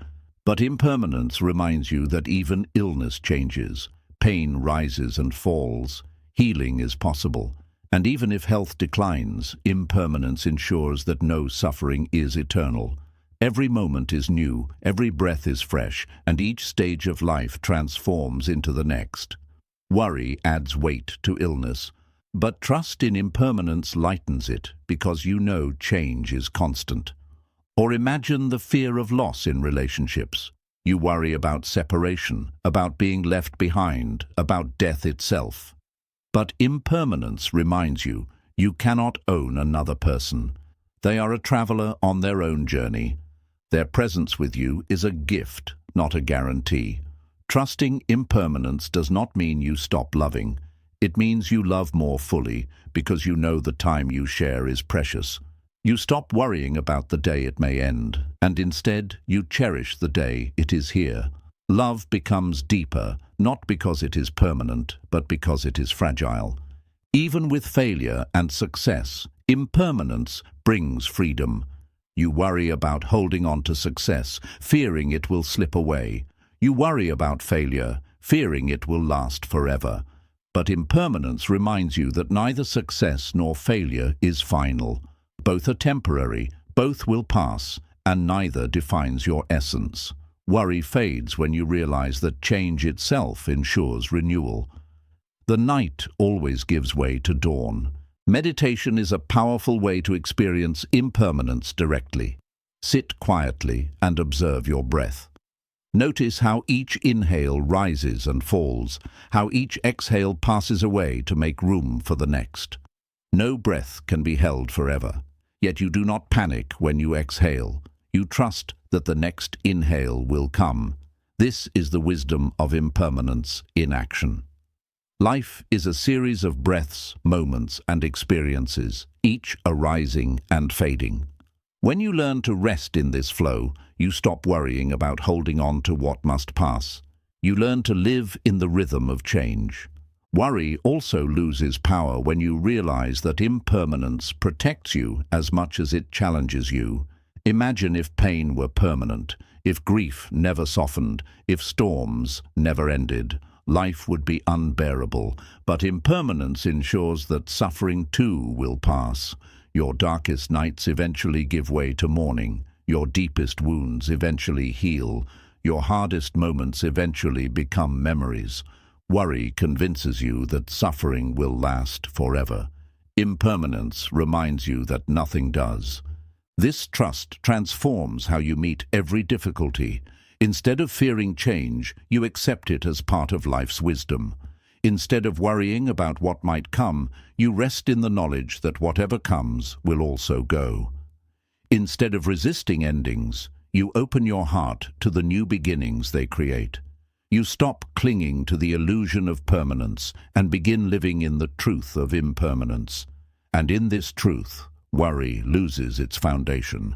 But impermanence reminds you that even illness changes. Pain rises and falls. Healing is possible. And even if health declines, impermanence ensures that no suffering is eternal. Every moment is new, every breath is fresh, and each stage of life transforms into the next. Worry adds weight to illness, but trust in impermanence lightens it because you know change is constant. Or imagine the fear of loss in relationships. You worry about separation, about being left behind, about death itself. But impermanence reminds you, you cannot own another person. They are a traveler on their own journey. Their presence with you is a gift, not a guarantee. Trusting impermanence does not mean you stop loving. It means you love more fully, because you know the time you share is precious. You stop worrying about the day it may end, and instead you cherish the day it is here. Love becomes deeper, not because it is permanent, but because it is fragile. Even with failure and success, impermanence brings freedom. You worry about holding on to success, fearing it will slip away. You worry about failure, fearing it will last forever. But impermanence reminds you that neither success nor failure is final. Both are temporary, both will pass, and neither defines your essence. Worry fades when you realize that change itself ensures renewal. The night always gives way to dawn. Meditation is a powerful way to experience impermanence directly. Sit quietly and observe your breath. Notice how each inhale rises and falls, how each exhale passes away to make room for the next. No breath can be held forever, yet you do not panic when you exhale. You trust that the next inhale will come. This is the wisdom of impermanence in action. Life is a series of breaths, moments, and experiences, each arising and fading. When you learn to rest in this flow, you stop worrying about holding on to what must pass. You learn to live in the rhythm of change. Worry also loses power when you realize that impermanence protects you as much as it challenges you. Imagine if pain were permanent, if grief never softened, if storms never ended. Life would be unbearable, but impermanence ensures that suffering too will pass. Your darkest nights eventually give way to morning. Your deepest wounds eventually heal. Your hardest moments eventually become memories. Worry convinces you that suffering will last forever. Impermanence reminds you that nothing does. This trust transforms how you meet every difficulty. Instead of fearing change, you accept it as part of life's wisdom. Instead of worrying about what might come, you rest in the knowledge that whatever comes will also go. Instead of resisting endings, you open your heart to the new beginnings they create. You stop clinging to the illusion of permanence and begin living in the truth of impermanence. And in this truth, worry loses its foundation.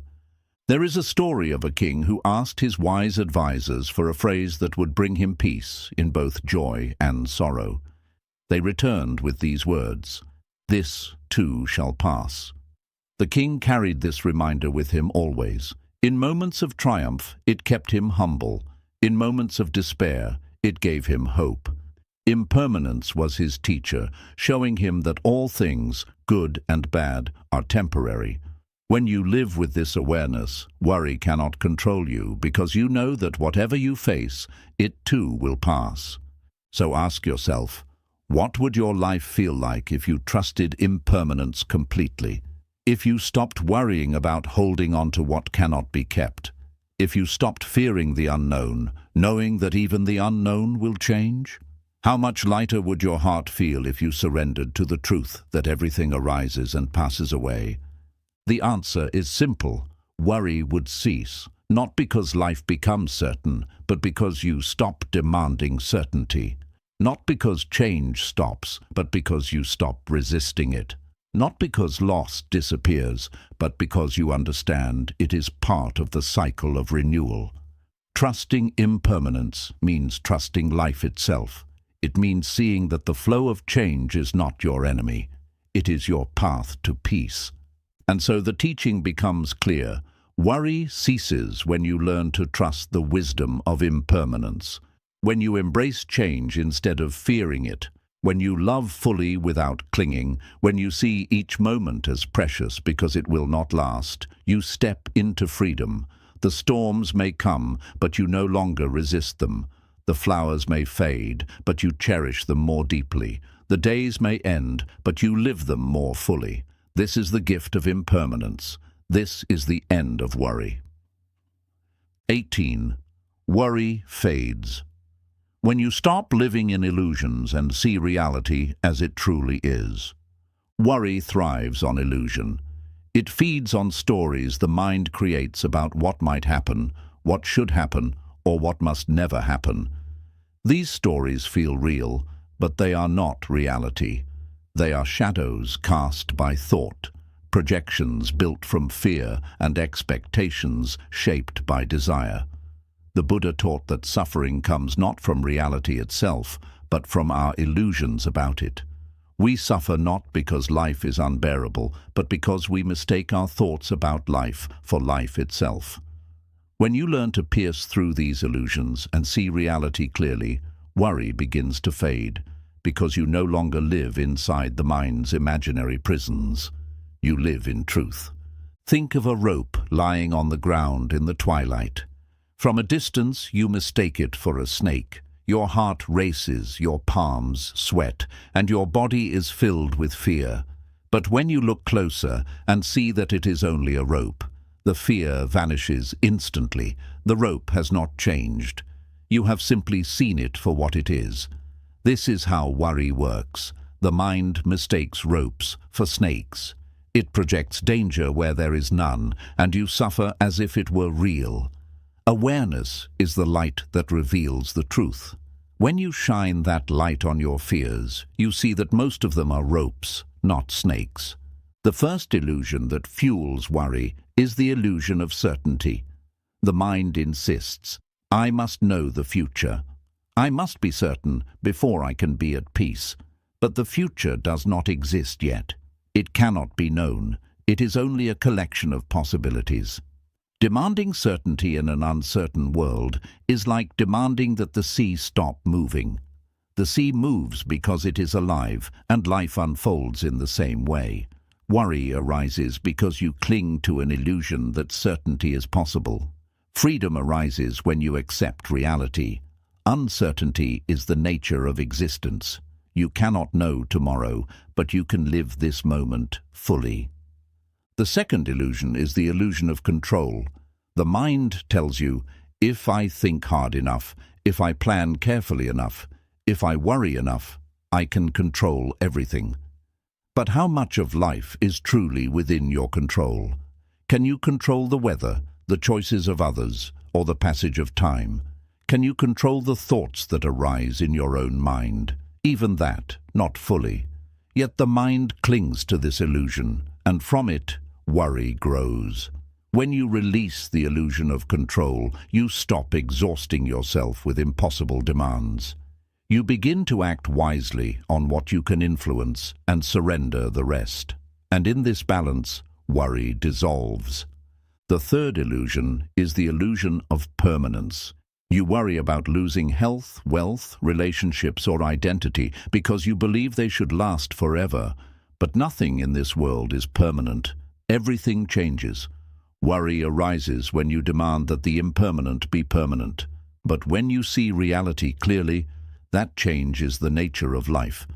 There is a story of a king who asked his wise advisors for a phrase that would bring him peace in both joy and sorrow. They returned with these words, "This too shall pass." The king carried this reminder with him always. In moments of triumph, it kept him humble. In moments of despair, it gave him hope. Impermanence was his teacher, showing him that all things, good and bad, are temporary. When you live with this awareness, worry cannot control you because you know that whatever you face, it too will pass. So ask yourself, what would your life feel like if you trusted impermanence completely? If you stopped worrying about holding on to what cannot be kept? If you stopped fearing the unknown, knowing that even the unknown will change? How much lighter would your heart feel if you surrendered to the truth that everything arises and passes away? The answer is simple. Worry would cease, not because life becomes certain, but because you stop demanding certainty. Not because change stops, but because you stop resisting it. Not because loss disappears, but because you understand it is part of the cycle of renewal. Trusting impermanence means trusting life itself. It means seeing that the flow of change is not your enemy. It is your path to peace. And so the teaching becomes clear. Worry ceases when you learn to trust the wisdom of impermanence. When you embrace change instead of fearing it. When you love fully without clinging. When you see each moment as precious because it will not last. You step into freedom. The storms may come, but you no longer resist them. The flowers may fade, but you cherish them more deeply. The days may end, but you live them more fully. This is the gift of impermanence. This is the end of worry. 18. Worry fades. When you stop living in illusions and see reality as it truly is. Worry thrives on illusion. It feeds on stories the mind creates about what might happen, what should happen, or what must never happen. These stories feel real, but they are not reality. They are shadows cast by thought, projections built from fear and expectations shaped by desire. The Buddha taught that suffering comes not from reality itself, but from our illusions about it. We suffer not because life is unbearable, but because we mistake our thoughts about life for life itself. When you learn to pierce through these illusions and see reality clearly, worry begins to fade. because you no longer live inside the mind's imaginary prisons. You live in truth. Think of a rope lying on the ground in the twilight. From a distance, you mistake it for a snake. Your heart races, your palms sweat, and your body is filled with fear. But when you look closer and see that it is only a rope, the fear vanishes instantly. The rope has not changed. You have simply seen it for what it is. This is how worry works. The mind mistakes ropes for snakes. It projects danger where there is none, and you suffer as if it were real. Awareness is the light that reveals the truth. When you shine that light on your fears, you see that most of them are ropes, not snakes. The first illusion that fuels worry is the illusion of certainty. The mind insists, I must know the future. I must be certain before I can be at peace. But the future does not exist yet. It cannot be known. It is only a collection of possibilities. Demanding certainty in an uncertain world is like demanding that the sea stop moving. The sea moves because it is alive, and life unfolds in the same way. Worry arises because you cling to an illusion that certainty is possible. Freedom arises when you accept reality. Uncertainty is the nature of existence. You cannot know tomorrow, but you can live this moment fully. The second illusion is the illusion of control. The mind tells you, if I think hard enough, if I plan carefully enough, if I worry enough, I can control everything. But how much of life is truly within your control? Can you control the weather, the choices of others, or the passage of time? Can you control the thoughts that arise in your own mind? Even that, not fully. Yet the mind clings to this illusion, and from it, worry grows. When you release the illusion of control, you stop exhausting yourself with impossible demands. You begin to act wisely on what you can influence and surrender the rest. And in this balance, worry dissolves. The third illusion is the illusion of permanence. You worry about losing health, wealth, relationships, or identity because you believe they should last forever. But nothing in this world is permanent. Everything changes. Worry arises when you demand that the impermanent be permanent. But when you see reality clearly, that change is the nature of life.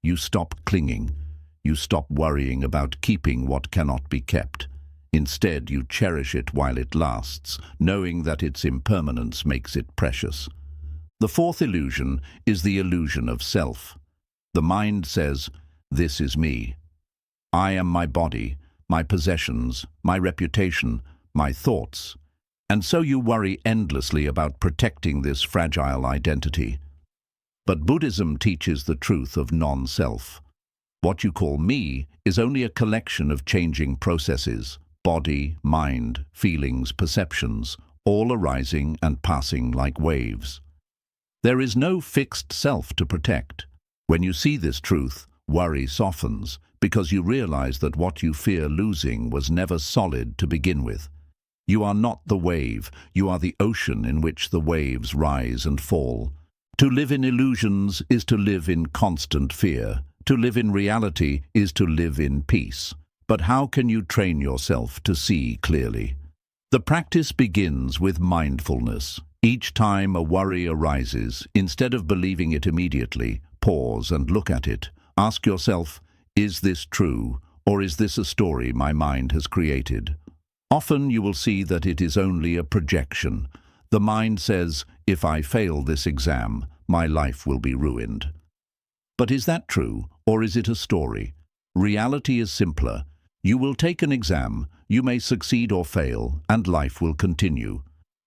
You stop clinging. You stop worrying about keeping what cannot be kept. Instead, you cherish it while it lasts, knowing that its impermanence makes it precious. The fourth illusion is the illusion of self. The mind says, this is me. I am my body, my possessions, my reputation, my thoughts. And so you worry endlessly about protecting this fragile identity. But Buddhism teaches the truth of non-self. What you call me is only a collection of changing processes. Body, mind, feelings, perceptions, all arising and passing like waves. There is no fixed self to protect. When you see this truth, worry softens, because you realize that what you fear losing was never solid to begin with. You are not the wave, you are the ocean in which the waves rise and fall. To live in illusions is to live in constant fear. To live in reality is to live in peace. But how can you train yourself to see clearly? The practice begins with mindfulness. Each time a worry arises, instead of believing it immediately, pause and look at it. Ask yourself, is this true, or is this a story my mind has created? Often you will see that it is only a projection. The mind says, if I fail this exam, my life will be ruined. But is that true, or is it a story? Reality is simpler. You will take an exam, you may succeed or fail, and life will continue.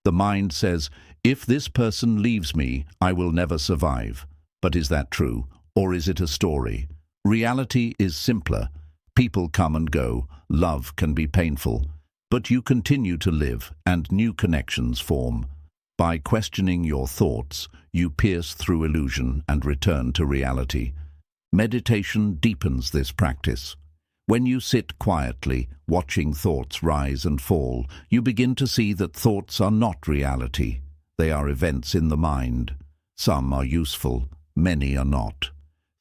The mind says, if this person leaves me, I will never survive. But is that true, or is it a story? Reality is simpler. People come and go, love can be painful. But you continue to live, and new connections form. By questioning your thoughts, you pierce through illusion and return to reality. Meditation deepens this practice. When you sit quietly, watching thoughts rise and fall, you begin to see that thoughts are not reality. They are events in the mind. Some are useful, many are not.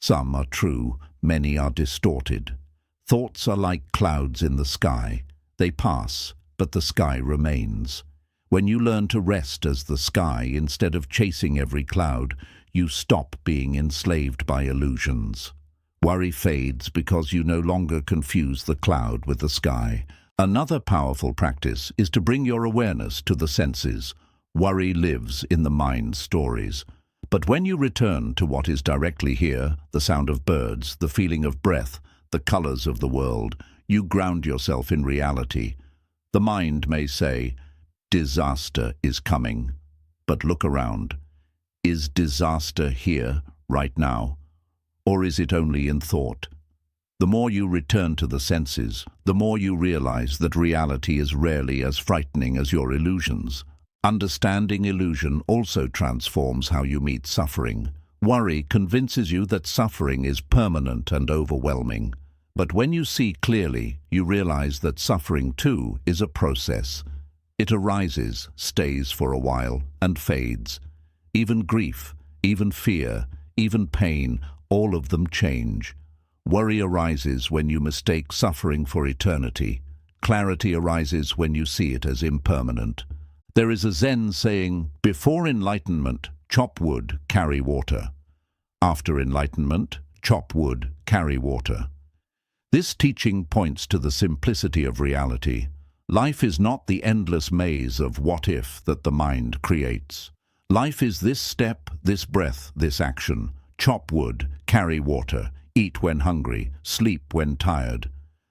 Some are true, many are distorted. Thoughts are like clouds in the sky. They pass, but the sky remains. When you learn to rest as the sky instead of chasing every cloud, you stop being enslaved by illusions. Worry fades because you no longer confuse the cloud with the sky. Another powerful practice is to bring your awareness to the senses. Worry lives in the mind's stories. But when you return to what is directly here, the sound of birds, the feeling of breath, the colors of the world, you ground yourself in reality. The mind may say, "Disaster is coming." But look around. Is disaster here, right now? Or is it only in thought? The more you return to the senses, the more you realize that reality is rarely as frightening as your illusions. Understanding illusion also transforms how you meet suffering. Worry convinces you that suffering is permanent and overwhelming. But when you see clearly, you realize that suffering too is a process. It arises, stays for a while, and fades. Even grief, even fear, even pain, all of them change. Worry arises when you mistake suffering for eternity. Clarity arises when you see it as impermanent. There is a Zen saying, "Before enlightenment, chop wood, carry water. After enlightenment, chop wood, carry water." This teaching points to the simplicity of reality. Life is not the endless maze of what if that the mind creates. Life is this step, this breath, this action. Chop wood, carry water, eat when hungry, sleep when tired.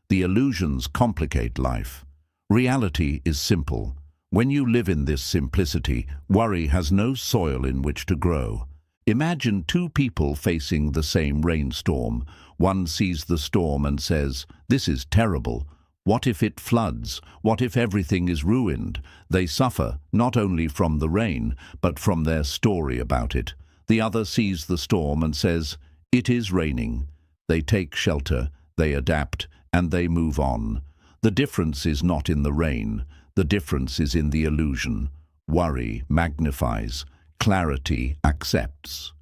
The illusions complicate life. Reality is simple. When you live in this simplicity, worry has no soil in which to grow. Imagine two people facing the same rainstorm. One sees the storm and says, "This is terrible. What if it floods? What if everything is ruined?" They suffer not only from the rain, but from their story about it. The other sees the storm and says, "It is raining." They take shelter, they adapt, and they move on. The difference is not in the rain. The difference is in the illusion. Worry magnifies, clarity accepts.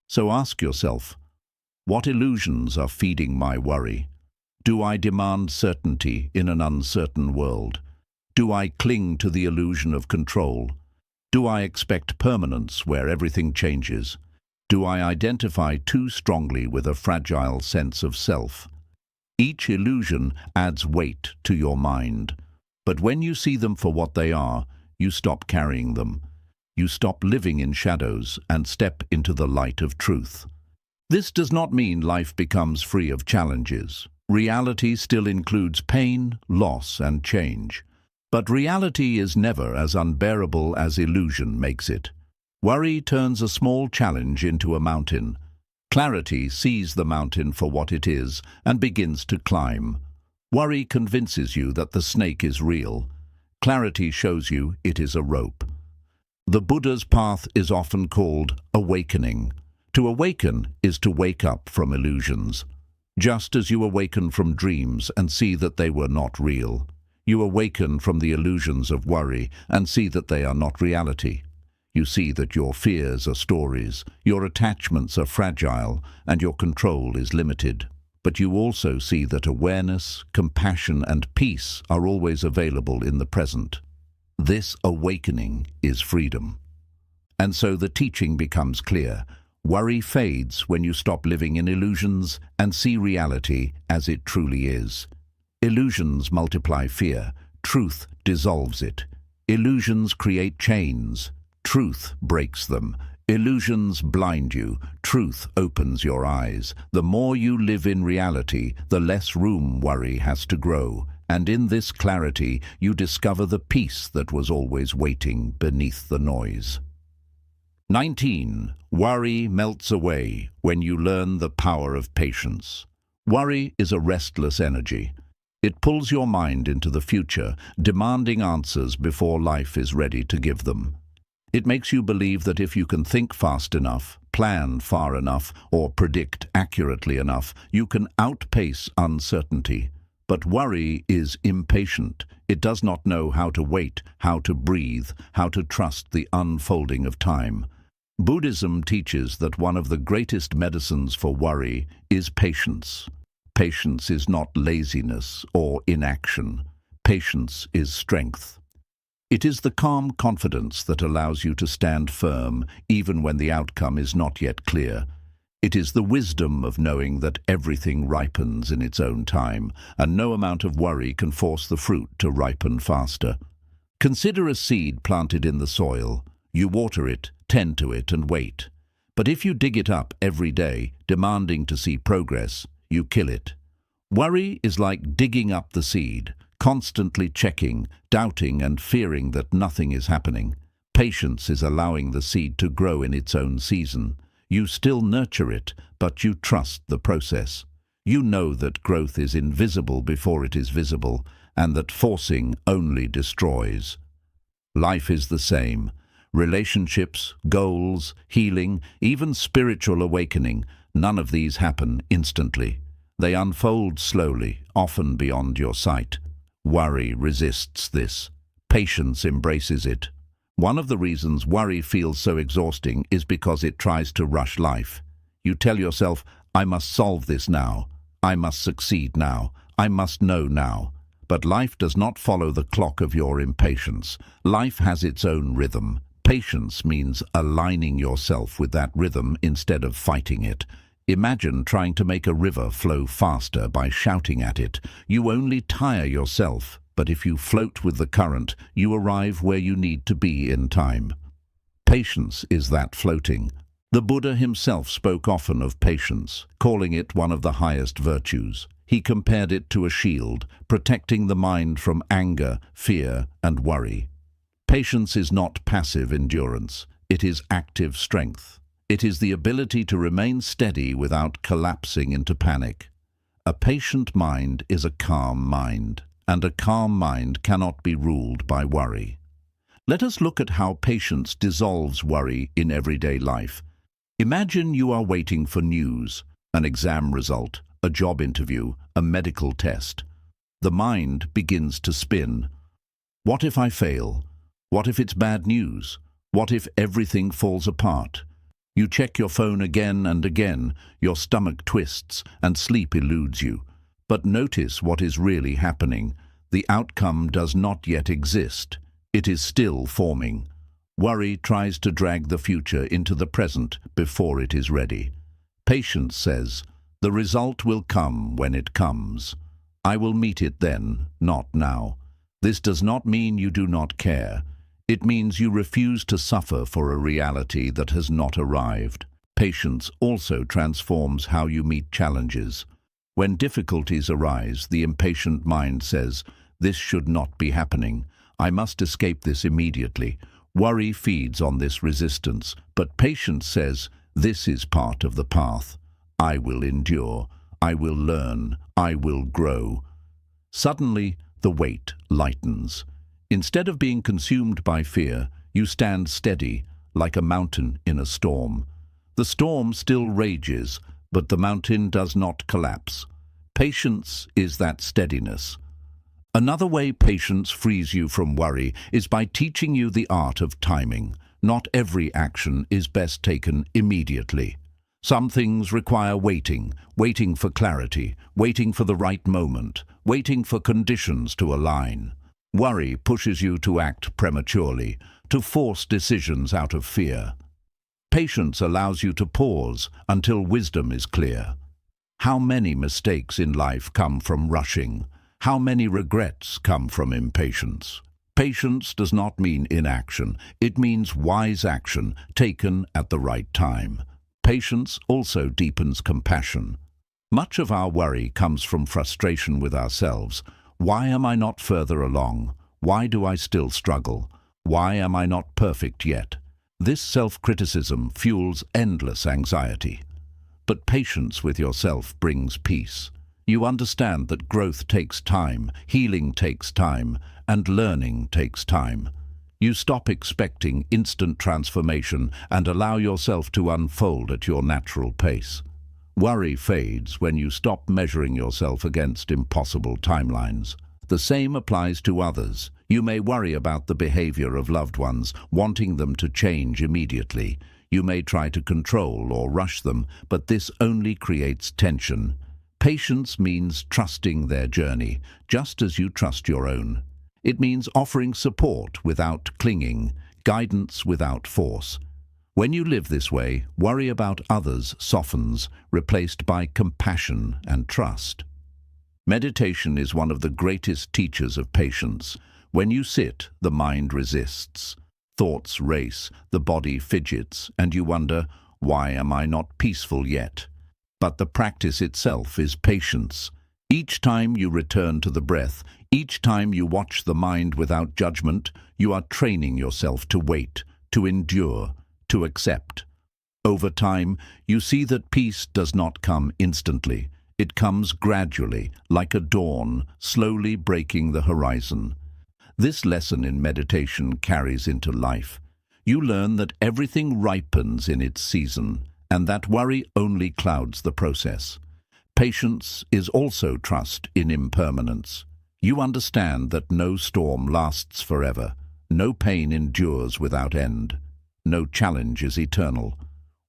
So ask yourself, what illusions are feeding my worry? Do I demand certainty in an uncertain world? Do I cling to the illusion of control? Do I expect permanence where everything changes? Do I identify too strongly with a fragile sense of self? Each illusion adds weight to your mind. But when you see them for what they are, you stop carrying them. You stop living in shadows and step into the light of truth. This does not mean life becomes free of challenges. Reality still includes pain, loss, and change. But reality is never as unbearable as illusion makes it. Worry turns a small challenge into a mountain. Clarity sees the mountain for what it is and begins to climb. Worry convinces you that the snake is real. Clarity shows you it is a rope. The Buddha's path is often called awakening. To awaken is to wake up from illusions. Just as you awaken from dreams and see that they were not real, you awaken from the illusions of worry and see that they are not reality. You see that your fears are stories, your attachments are fragile, and your control is limited. But you also see that awareness, compassion, and peace are always available in the present. This awakening is freedom. And so the teaching becomes clear. Worry fades when you stop living in illusions and see reality as it truly is. Illusions multiply fear. Truth dissolves it. Illusions create chains. Truth breaks them. Illusions blind you. Truth opens your eyes. The more you live in reality, the less room worry has to grow. And in this clarity, you discover the peace that was always waiting beneath the noise. 19. Worry melts away when you learn the power of patience. Worry is a restless energy. It pulls your mind into the future, demanding answers before life is ready to give them. It makes you believe that if you can think fast enough, plan far enough, or predict accurately enough, you can outpace uncertainty. But worry is impatient. It does not know how to wait, how to breathe, how to trust the unfolding of time. Buddhism teaches that one of the greatest medicines for worry is patience. Patience is not laziness or inaction. Patience is strength. It is the calm confidence that allows you to stand firm even when the outcome is not yet clear. It is the wisdom of knowing that everything ripens in its own time, and no amount of worry can force the fruit to ripen faster. Consider a seed planted in the soil. You water it, tend to it, and wait. But if you dig it up every day, demanding to see progress, you kill it. Worry is like digging up the seed, constantly checking, doubting, and fearing that nothing is happening. Patience is allowing the seed to grow in its own season. You still nurture it, but you trust the process. You know that growth is invisible before it is visible, and that forcing only destroys. Life is the same. Relationships, goals, healing, even spiritual awakening, none of these happen instantly. They unfold slowly, often beyond your sight. Worry resists this. Patience embraces it. One of the reasons worry feels so exhausting is because it tries to rush life. You tell yourself, I must solve this now. I must succeed now. I must know now. But life does not follow the clock of your impatience. Life has its own rhythm. Patience means aligning yourself with that rhythm instead of fighting it. Imagine trying to make a river flow faster by shouting at it. You only tire yourself, but if you float with the current, you arrive where you need to be in time. Patience is that floating. The Buddha himself spoke often of patience, calling it one of the highest virtues. He compared it to a shield, protecting the mind from anger, fear, and worry. Patience is not passive endurance. It is active strength. It is the ability to remain steady without collapsing into panic. A patient mind is a calm mind, and a calm mind cannot be ruled by worry. Let us look at how patience dissolves worry in everyday life. Imagine you are waiting for news, an exam result, a job interview, a medical test. The mind begins to spin. What if I fail? What if it's bad news? What if everything falls apart? You check your phone again and again, your stomach twists and sleep eludes you. But notice what is really happening. The outcome does not yet exist. It is still forming. Worry tries to drag the future into the present before it is ready. Patience says, the result will come when it comes. I will meet it then, not now. This does not mean you do not care. It means you refuse to suffer for a reality that has not arrived. Patience also transforms how you meet challenges. When difficulties arise, the impatient mind says, this should not be happening. I must escape this immediately. Worry feeds on this resistance, but patience says, this is part of the path. I will endure. I will learn. I will grow. Suddenly, the weight lightens. Instead of being consumed by fear, you stand steady, like a mountain in a storm. The storm still rages, but the mountain does not collapse. Patience is that steadiness. Another way patience frees you from worry is by teaching you the art of timing. Not every action is best taken immediately. Some things require waiting for clarity, waiting for the right moment, waiting for conditions to align. Worry pushes you to act prematurely, to force decisions out of fear. Patience allows you to pause until wisdom is clear. How many mistakes in life come from rushing? How many regrets come from impatience? Patience does not mean inaction. It means wise action taken at the right time. Patience also deepens compassion. Much of our worry comes from frustration with ourselves. Why am I not further along? Why do I still struggle? Why am I not perfect yet? This self-criticism fuels endless anxiety. But patience with yourself brings peace. You understand that growth takes time, healing takes time, and learning takes time. You stop expecting instant transformation and allow yourself to unfold at your natural pace. Worry fades when you stop measuring yourself against impossible timelines. The same applies to others. You may worry about the behavior of loved ones, wanting them to change immediately. You may try to control or rush them, but this only creates tension. Patience means trusting their journey, just as you trust your own. It means offering support without clinging, guidance without force. When you live this way, worry about others softens, replaced by compassion and trust. Meditation is one of the greatest teachers of patience. When you sit, the mind resists. Thoughts race, the body fidgets, and you wonder, why am I not peaceful yet? But the practice itself is patience. Each time you return to the breath, each time you watch the mind without judgment, you are training yourself to wait, to endure, to accept. Over time, you see that peace does not come instantly. It comes gradually, like a dawn, slowly breaking the horizon. This lesson in meditation carries into life. You learn that everything ripens in its season, and that worry only clouds the process. Patience is also trust in impermanence. You understand that no storm lasts forever, no pain endures without end, no challenge is eternal.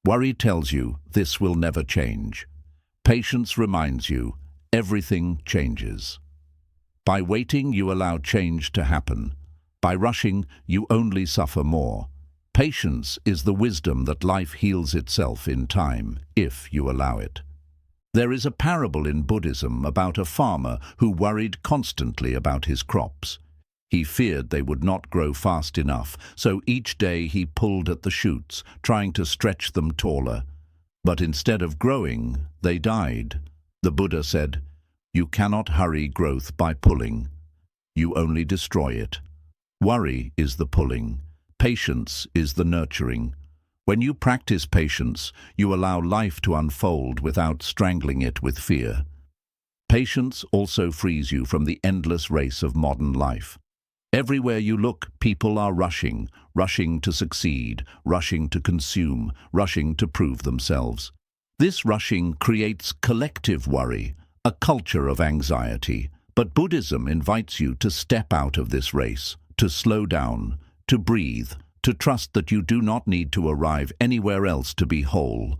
Worry tells you this will never change. Patience reminds you everything changes. By waiting, you allow change to happen. By rushing, you only suffer more. Patience is the wisdom that life heals itself in time, if you allow it. There is a parable in Buddhism about a farmer who worried constantly about his crops. He feared they would not grow fast enough, so each day he pulled at the shoots, trying to stretch them taller. But instead of growing, they died. The Buddha said, "You cannot hurry growth by pulling. You only destroy it." Worry is the pulling. Patience is the nurturing. When you practice patience, you allow life to unfold without strangling it with fear. Patience also frees you from the endless race of modern life. Everywhere you look, people are rushing, rushing to succeed, rushing to consume, rushing to prove themselves. This rushing creates collective worry, a culture of anxiety. But Buddhism invites you to step out of this race, to slow down, to breathe, to trust that you do not need to arrive anywhere else to be whole.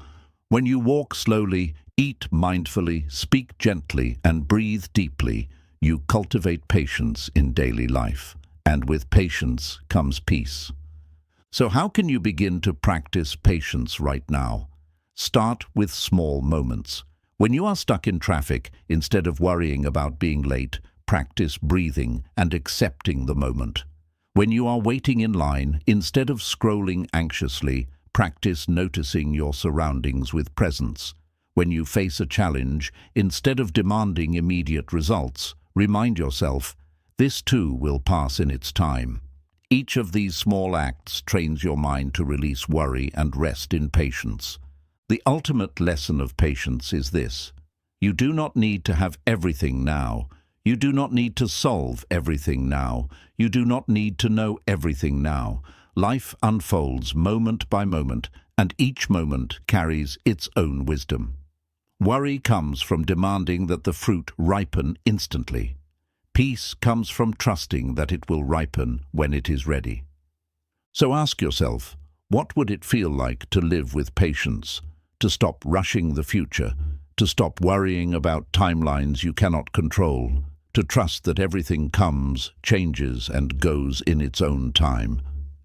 When you walk slowly, eat mindfully, speak gently, and breathe deeply, you cultivate patience in daily life. And with patience comes peace. So how can you begin to practice patience right now? Start with small moments. When you are stuck in traffic, instead of worrying about being late, practice breathing and accepting the moment. When you are waiting in line, instead of scrolling anxiously, practice noticing your surroundings with presence. When you face a challenge, instead of demanding immediate results, remind yourself, this too will pass in its time. Each of these small acts trains your mind to release worry and rest in patience. The ultimate lesson of patience is this: you do not need to have everything now. You do not need to solve everything now. You do not need to know everything now. Life unfolds moment by moment, and each moment carries its own wisdom. Worry comes from demanding that the fruit ripen instantly. Peace comes from trusting that it will ripen when it is ready. So ask yourself, what would it feel like to live with patience, to stop rushing the future, to stop worrying about timelines you cannot control, to trust that everything comes, changes, and goes in its own time?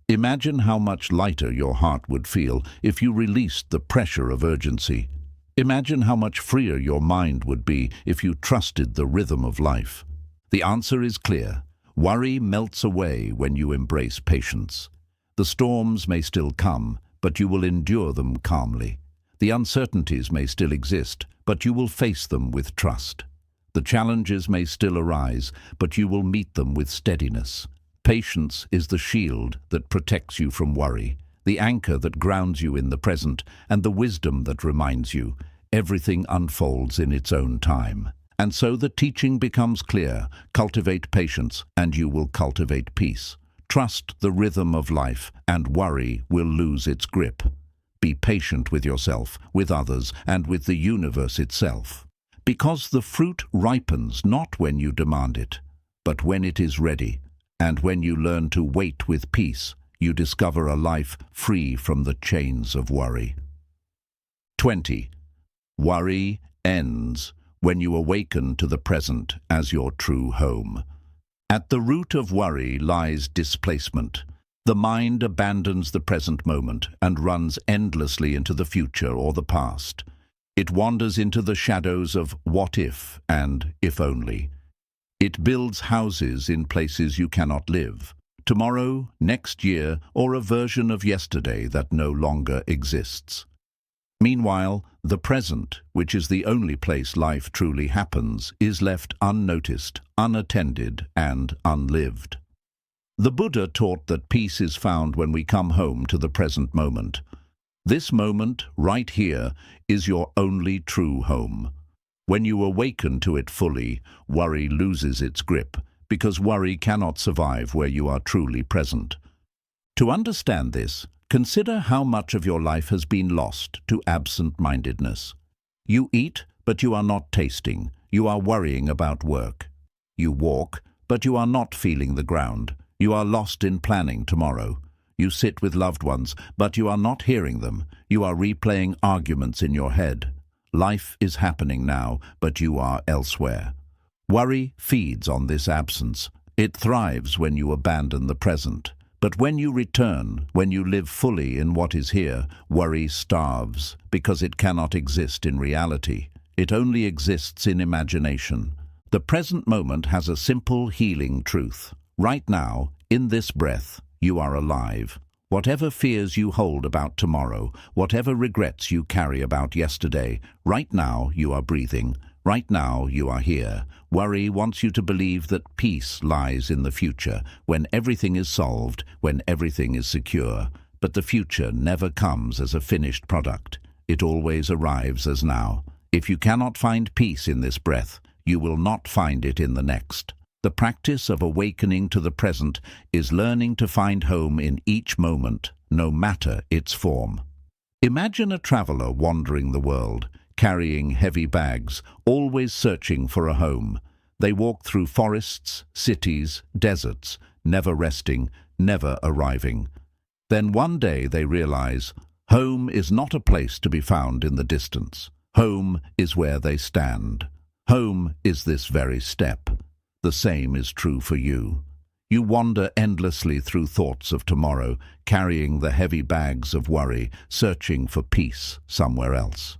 Imagine how much lighter your heart would feel if you released the pressure of urgency. Imagine how much freer your mind would be if you trusted the rhythm of life. The answer is clear. Worry melts away when you embrace patience. The storms may still come, but you will endure them calmly. The uncertainties may still exist, but you will face them with trust. The challenges may still arise, but you will meet them with steadiness. Patience is the shield that protects you from worry, the anchor that grounds you in the present, and the wisdom that reminds you everything unfolds in its own time. And so the teaching becomes clear: cultivate patience, and you will cultivate peace. Trust the rhythm of life, and worry will lose its grip. Be patient with yourself, with others, and with the universe itself. Because the fruit ripens not when you demand it, but when it is ready. And when you learn to wait with peace, you discover a life free from the chains of worry. 20. Worry ends when you awaken to the present as your true home. At the root of worry lies displacement. The mind abandons the present moment and runs endlessly into the future or the past. It wanders into the shadows of what if and if only. It builds houses in places you cannot live. Tomorrow, next year, or a version of yesterday that no longer exists. Meanwhile, the present, which is the only place life truly happens, is left unnoticed, unattended, and unlived. The Buddha taught that peace is found when we come home to the present moment. This moment, right here, is your only true home. When you awaken to it fully, worry loses its grip, because worry cannot survive where you are truly present. To understand this, consider how much of your life has been lost to absent-mindedness. You eat, but you are not tasting. You are worrying about work. You walk, but you are not feeling the ground. You are lost in planning tomorrow. You sit with loved ones, but you are not hearing them. You are replaying arguments in your head. Life is happening now, but you are elsewhere. Worry feeds on this absence. It thrives when you abandon the present. But when you return, when you live fully in what is here, worry starves, because it cannot exist in reality. It only exists in imagination. The present moment has a simple, healing truth. Right now, in this breath, you are alive. Whatever fears you hold about tomorrow, whatever regrets you carry about yesterday, right now you are breathing. Right now you are here. Worry wants you to believe that peace lies in the future, when everything is solved, when everything is secure. But the future never comes as a finished product. It always arrives as now. If you cannot find peace in this breath, you will not find it in the next. The practice of awakening to the present is learning to find home in each moment, no matter its form. Imagine a traveler wandering the world, carrying heavy bags, always searching for a home. They walk through forests, cities, deserts, never resting, never arriving. Then one day they realize, home is not a place to be found in the distance. Home is where they stand. Home is this very step. The same is true for you. You wander endlessly through thoughts of tomorrow, carrying the heavy bags of worry, searching for peace somewhere else.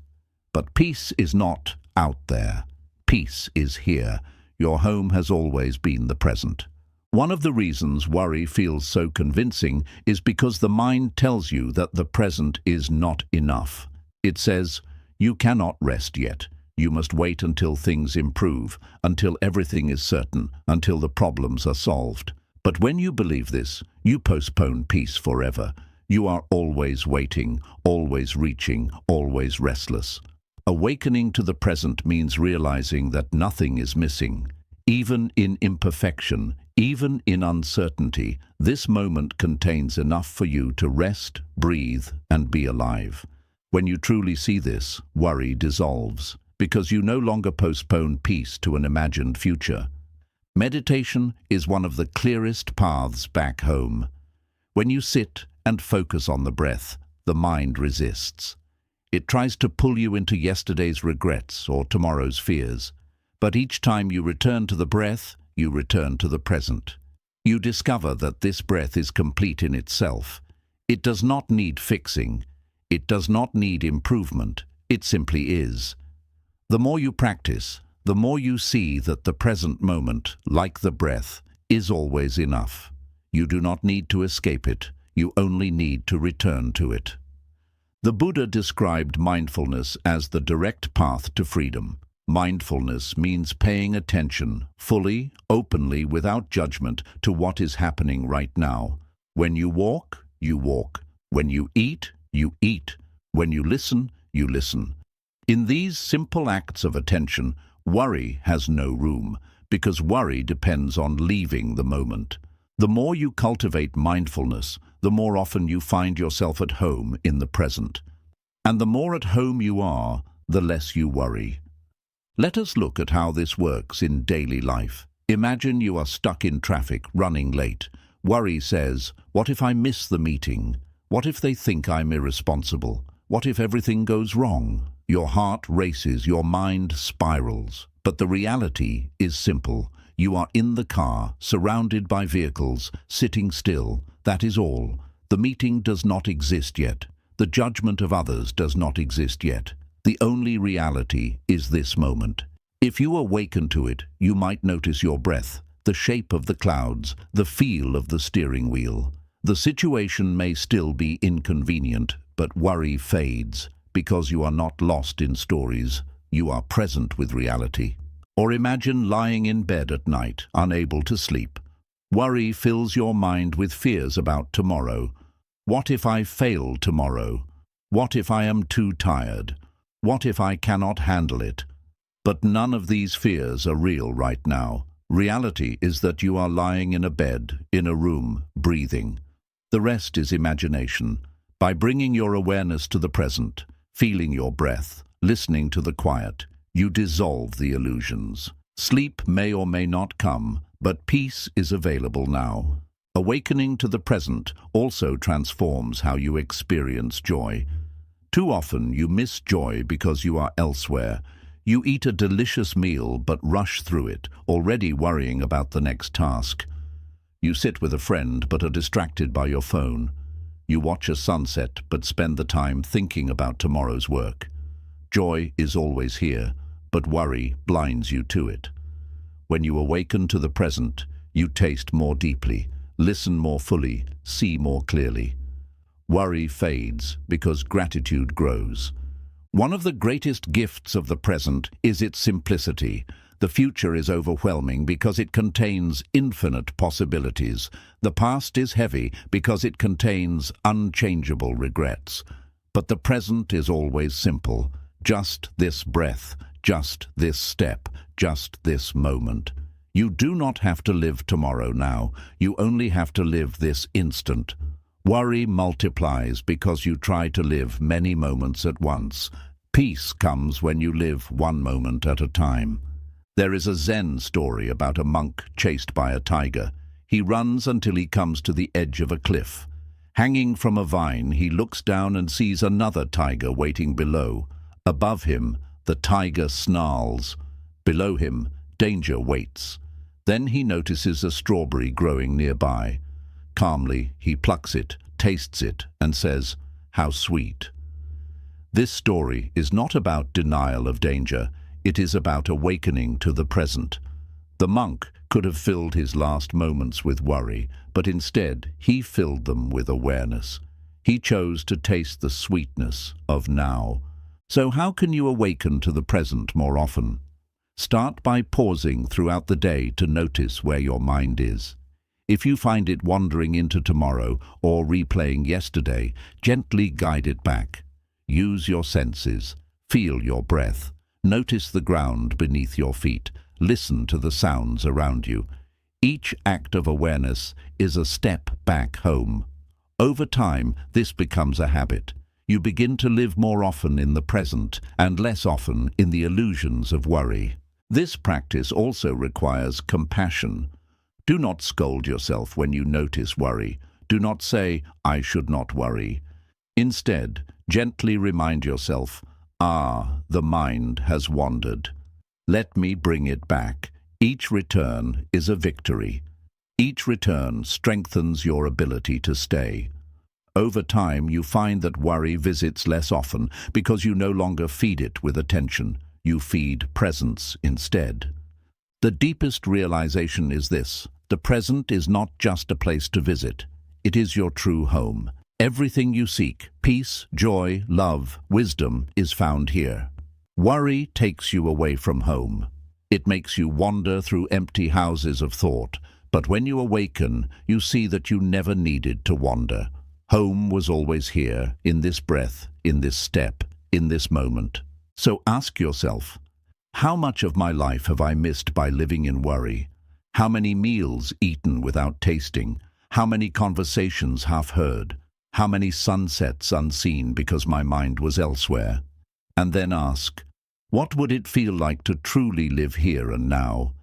But peace is not out there. Peace is here. Your home has always been the present. One of the reasons worry feels so convincing is because the mind tells you that the present is not enough. It says, you cannot rest yet. You must wait until things improve, until everything is certain, until the problems are solved. But when you believe this, you postpone peace forever. You are always waiting, always reaching, always restless. Awakening to the present means realizing that nothing is missing. Even in imperfection, even in uncertainty, this moment contains enough for you to rest, breathe, and be alive. When you truly see this, worry dissolves, because you no longer postpone peace to an imagined future. Meditation is one of the clearest paths back home. When you sit and focus on the breath, the mind resists. It tries to pull you into yesterday's regrets or tomorrow's fears. But each time you return to the breath, you return to the present. You discover that this breath is complete in itself. It does not need fixing. It does not need improvement. It simply is. The more you practice, the more you see that the present moment, like the breath, is always enough. You do not need to escape it. You only need to return to it. The Buddha described mindfulness as the direct path to freedom. Mindfulness means paying attention, fully, openly, without judgment, to what is happening right now. When you walk, you walk. When you eat, you eat. When you listen, you listen. In these simple acts of attention, worry has no room, because worry depends on leaving the moment. The more you cultivate mindfulness, the more often you find yourself at home in the present. And the more at home you are, the less you worry. Let us look at how this works in daily life. Imagine you are stuck in traffic, running late. Worry says, what if I miss the meeting? What if they think I'm irresponsible? What if everything goes wrong? Your heart races, your mind spirals. But the reality is simple. You are in the car, surrounded by vehicles, sitting still. That is all. The meeting does not exist yet. The judgment of others does not exist yet. The only reality is this moment. If you awaken to it, you might notice your breath, the shape of the clouds, the feel of the steering wheel. The situation may still be inconvenient, but worry fades because you are not lost in stories. You are present with reality. Or imagine lying in bed at night, unable to sleep. Worry fills your mind with fears about tomorrow. What if I fail tomorrow? What if I am too tired? What if I cannot handle it? But none of these fears are real right now. Reality is that you are lying in a bed, in a room, breathing. The rest is imagination. By bringing your awareness to the present, feeling your breath, listening to the quiet, you dissolve the illusions. Sleep may or may not come, but peace is available now. Awakening to the present also transforms how you experience joy. Too often you miss joy because you are elsewhere. You eat a delicious meal but rush through it, already worrying about the next task. You sit with a friend but are distracted by your phone. You watch a sunset but spend the time thinking about tomorrow's work. Joy is always here, but worry blinds you to it. When you awaken to the present, you taste more deeply, listen more fully, see more clearly. Worry fades because gratitude grows. One of the greatest gifts of the present is its simplicity. The future is overwhelming because it contains infinite possibilities. The past is heavy because it contains unchangeable regrets. But the present is always simple. Just this breath, just this step, just this moment. You do not have to live tomorrow now. You only have to live this instant. Worry multiplies because you try to live many moments at once. Peace comes when you live one moment at a time. There is a Zen story about a monk chased by a tiger. He runs until he comes to the edge of a cliff. Hanging from a vine, he looks down and sees another tiger waiting below. Above him, the tiger snarls. Below him, danger waits. Then he notices a strawberry growing nearby. Calmly, he plucks it, tastes it, and says, "How sweet." This story is not about denial of danger. It is about awakening to the present. The monk could have filled his last moments with worry, but instead he filled them with awareness. He chose to taste the sweetness of now. So how can you awaken to the present more often? Start by pausing throughout the day to notice where your mind is. If you find it wandering into tomorrow or replaying yesterday, gently guide it back. Use your senses. Feel your breath. Notice the ground beneath your feet. Listen to the sounds around you. Each act of awareness is a step back home. Over time, this becomes a habit. You begin to live more often in the present and less often in the illusions of worry. This practice also requires compassion. Do not scold yourself when you notice worry. Do not say, "I should not worry." Instead, gently remind yourself, the mind has wandered. Let me bring it back. Each return is a victory. Each return strengthens your ability to stay. Over time, you find that worry visits less often because you no longer feed it with attention. You feed presence instead. The deepest realization is this: the present is not just a place to visit. It is your true home. Everything you seek, peace, joy, love, wisdom, is found here. Worry takes you away from home. It makes you wander through empty houses of thought. But when you awaken, you see that you never needed to wander. Home was always here, in this breath, in this step, in this moment. So ask yourself, how much of my life have I missed by living in worry? How many meals eaten without tasting? How many conversations half heard? How many sunsets unseen because my mind was elsewhere? And then ask, what would it feel like to truly live here and now?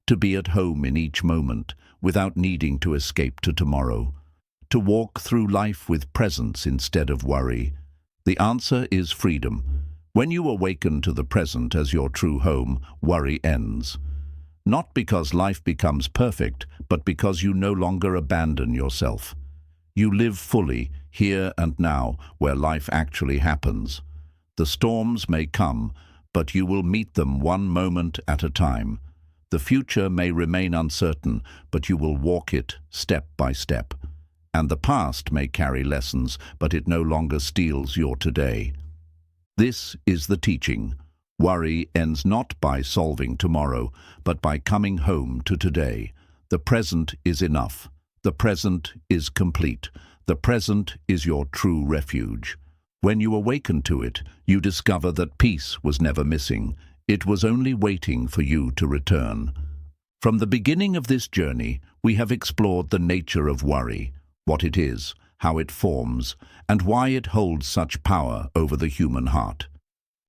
to be at home in each moment without needing to escape to tomorrow, to walk through life with presence instead of worry? The answer is freedom. When you awaken to the present as your true home, worry ends. Not because life becomes perfect, but because you no longer abandon yourself. You live fully, here and now, where life actually happens. The storms may come, but you will meet them one moment at a time. The future may remain uncertain, but you will walk it step by step. And the past may carry lessons, but it no longer steals your today. This is the teaching. Worry ends not by solving tomorrow, but by coming home to today. The present is enough. The present is complete. The present is your true refuge. When you awaken to it, you discover that peace was never missing. It was only waiting for you to return. From the beginning of this journey, we have explored the nature of worry, what it is, how it forms, and why it holds such power over the human heart.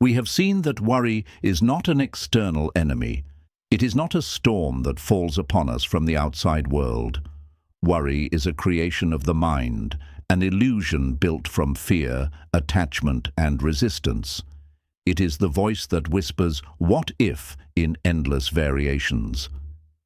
We have seen that worry is not an external enemy. It is not a storm that falls upon us from the outside world. Worry is a creation of the mind, an illusion built from fear, attachment, and resistance. It is the voice that whispers, "What if?" in endless variations.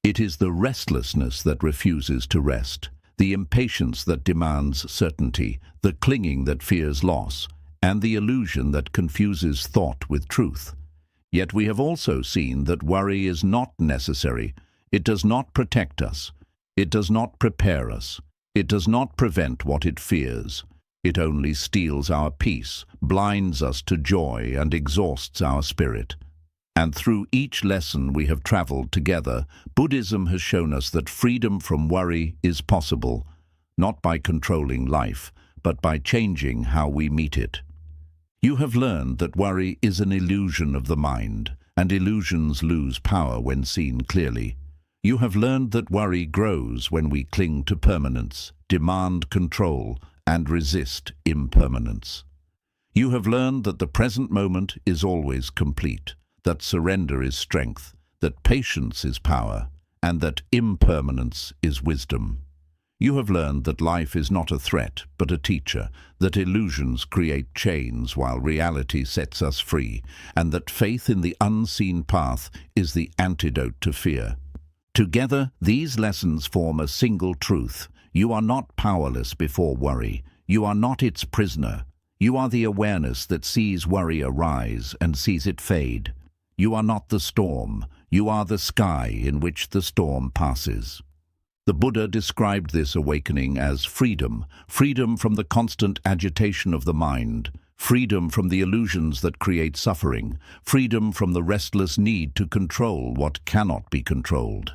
It is the restlessness that refuses to rest, the impatience that demands certainty, the clinging that fears loss, and the illusion that confuses thought with truth. Yet we have also seen that worry is not necessary. It does not protect us. It does not prepare us. It does not prevent what it fears. It only steals our peace, blinds us to joy, and exhausts our spirit. And through each lesson we have traveled together, Buddhism has shown us that freedom from worry is possible, not by controlling life, but by changing how we meet it. You have learned that worry is an illusion of the mind, and illusions lose power when seen clearly. You have learned that worry grows when we cling to permanence, demand control, and resist impermanence. You have learned that the present moment is always complete, that surrender is strength, that patience is power, and that impermanence is wisdom. You have learned that life is not a threat, but a teacher, that illusions create chains while reality sets us free, and that faith in the unseen path is the antidote to fear. Together, these lessons form a single truth. You are not powerless before worry. You are not its prisoner. You are the awareness that sees worry arise and sees it fade. You are not the storm. You are the sky in which the storm passes. The Buddha described this awakening as freedom, freedom from the constant agitation of the mind, freedom from the illusions that create suffering, freedom from the restless need to control what cannot be controlled.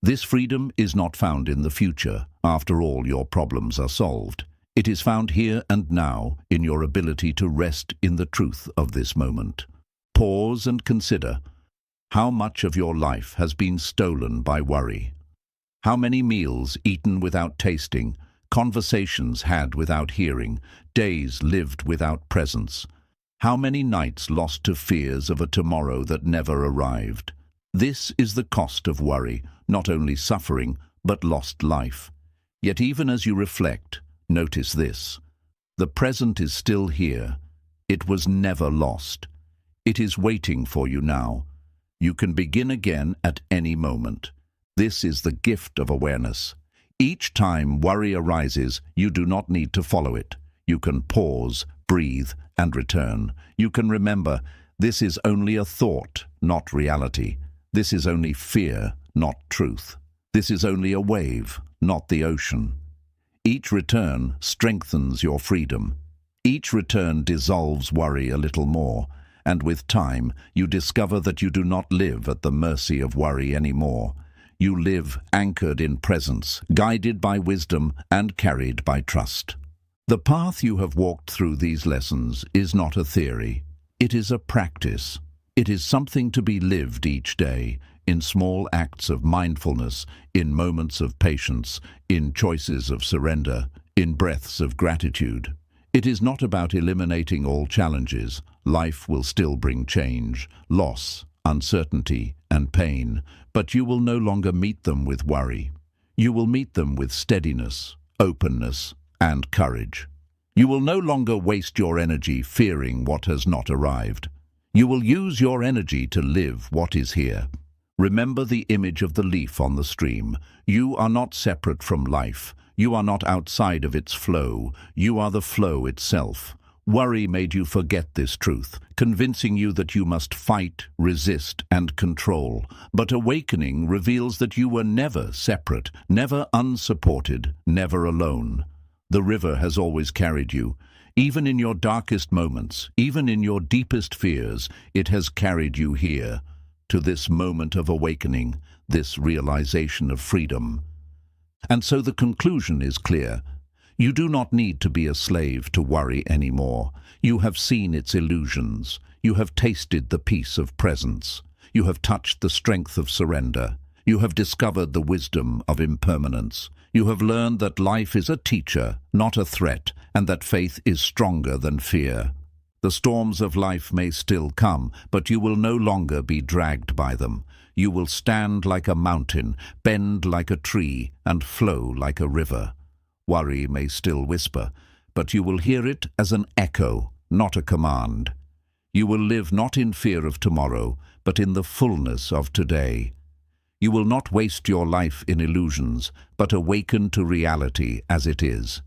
This freedom is not found in the future, after all your problems are solved. It is found here and now in your ability to rest in the truth of this moment. Pause and consider, how much of your life has been stolen by worry? How many meals eaten without tasting, conversations had without hearing, days lived without presence? How many nights lost to fears of a tomorrow that never arrived? This is the cost of worry, not only suffering, but lost life. Yet even as you reflect, notice this. The present is still here. It was never lost. It is waiting for you now. You can begin again at any moment. This is the gift of awareness. Each time worry arises, you do not need to follow it. You can pause, breathe, and return. You can remember, this is only a thought, not reality. This is only fear, not truth. This is only a wave, not the ocean. Each return strengthens your freedom. Each return dissolves worry a little more, and with time, you discover that you do not live at the mercy of worry anymore. You live anchored in presence, guided by wisdom and carried by trust. The path you have walked through these lessons is not a theory. It is a practice. It is something to be lived each day, in small acts of mindfulness, in moments of patience, in choices of surrender, in breaths of gratitude. It is not about eliminating all challenges. Life will still bring change, loss, uncertainty, and pain, but you will no longer meet them with worry. You will meet them with steadiness, openness, and courage. You will no longer waste your energy fearing what has not arrived. You will use your energy to live what is here. Remember the image of the leaf on the stream. You are not separate from life. You are not outside of its flow. You are the flow itself. Worry made you forget this truth, convincing you that you must fight, resist, and control. But awakening reveals that you were never separate, never unsupported, never alone. The river has always carried you. Even in your darkest moments, even in your deepest fears, it has carried you here, to this moment of awakening, this realization of freedom. And so the conclusion is clear. You do not need to be a slave to worry anymore. You have seen its illusions. You have tasted the peace of presence. You have touched the strength of surrender. You have discovered the wisdom of impermanence. You have learned that life is a teacher, not a threat, and that faith is stronger than fear. The storms of life may still come, but you will no longer be dragged by them. You will stand like a mountain, bend like a tree, and flow like a river. Worry may still whisper, but you will hear it as an echo, not a command. You will live not in fear of tomorrow, but in the fullness of today. You will not waste your life in illusions, but awaken to reality as it is.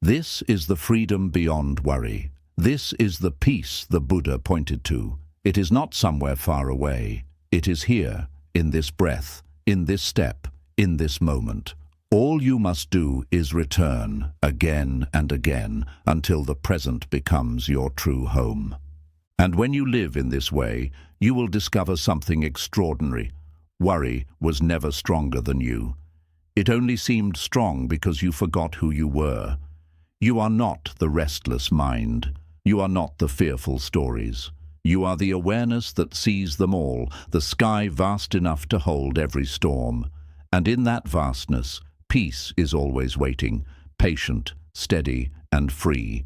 This is the freedom beyond worry. This is the peace the Buddha pointed to. It is not somewhere far away. It is here, in this breath, in this step, in this moment. All you must do is return again and again until the present becomes your true home. And when you live in this way, you will discover something extraordinary. Worry was never stronger than you. It only seemed strong because you forgot who you were. You are not the restless mind. You are not the fearful stories. You are the awareness that sees them all, the sky vast enough to hold every storm. And in that vastness, peace is always waiting, patient, steady, and free.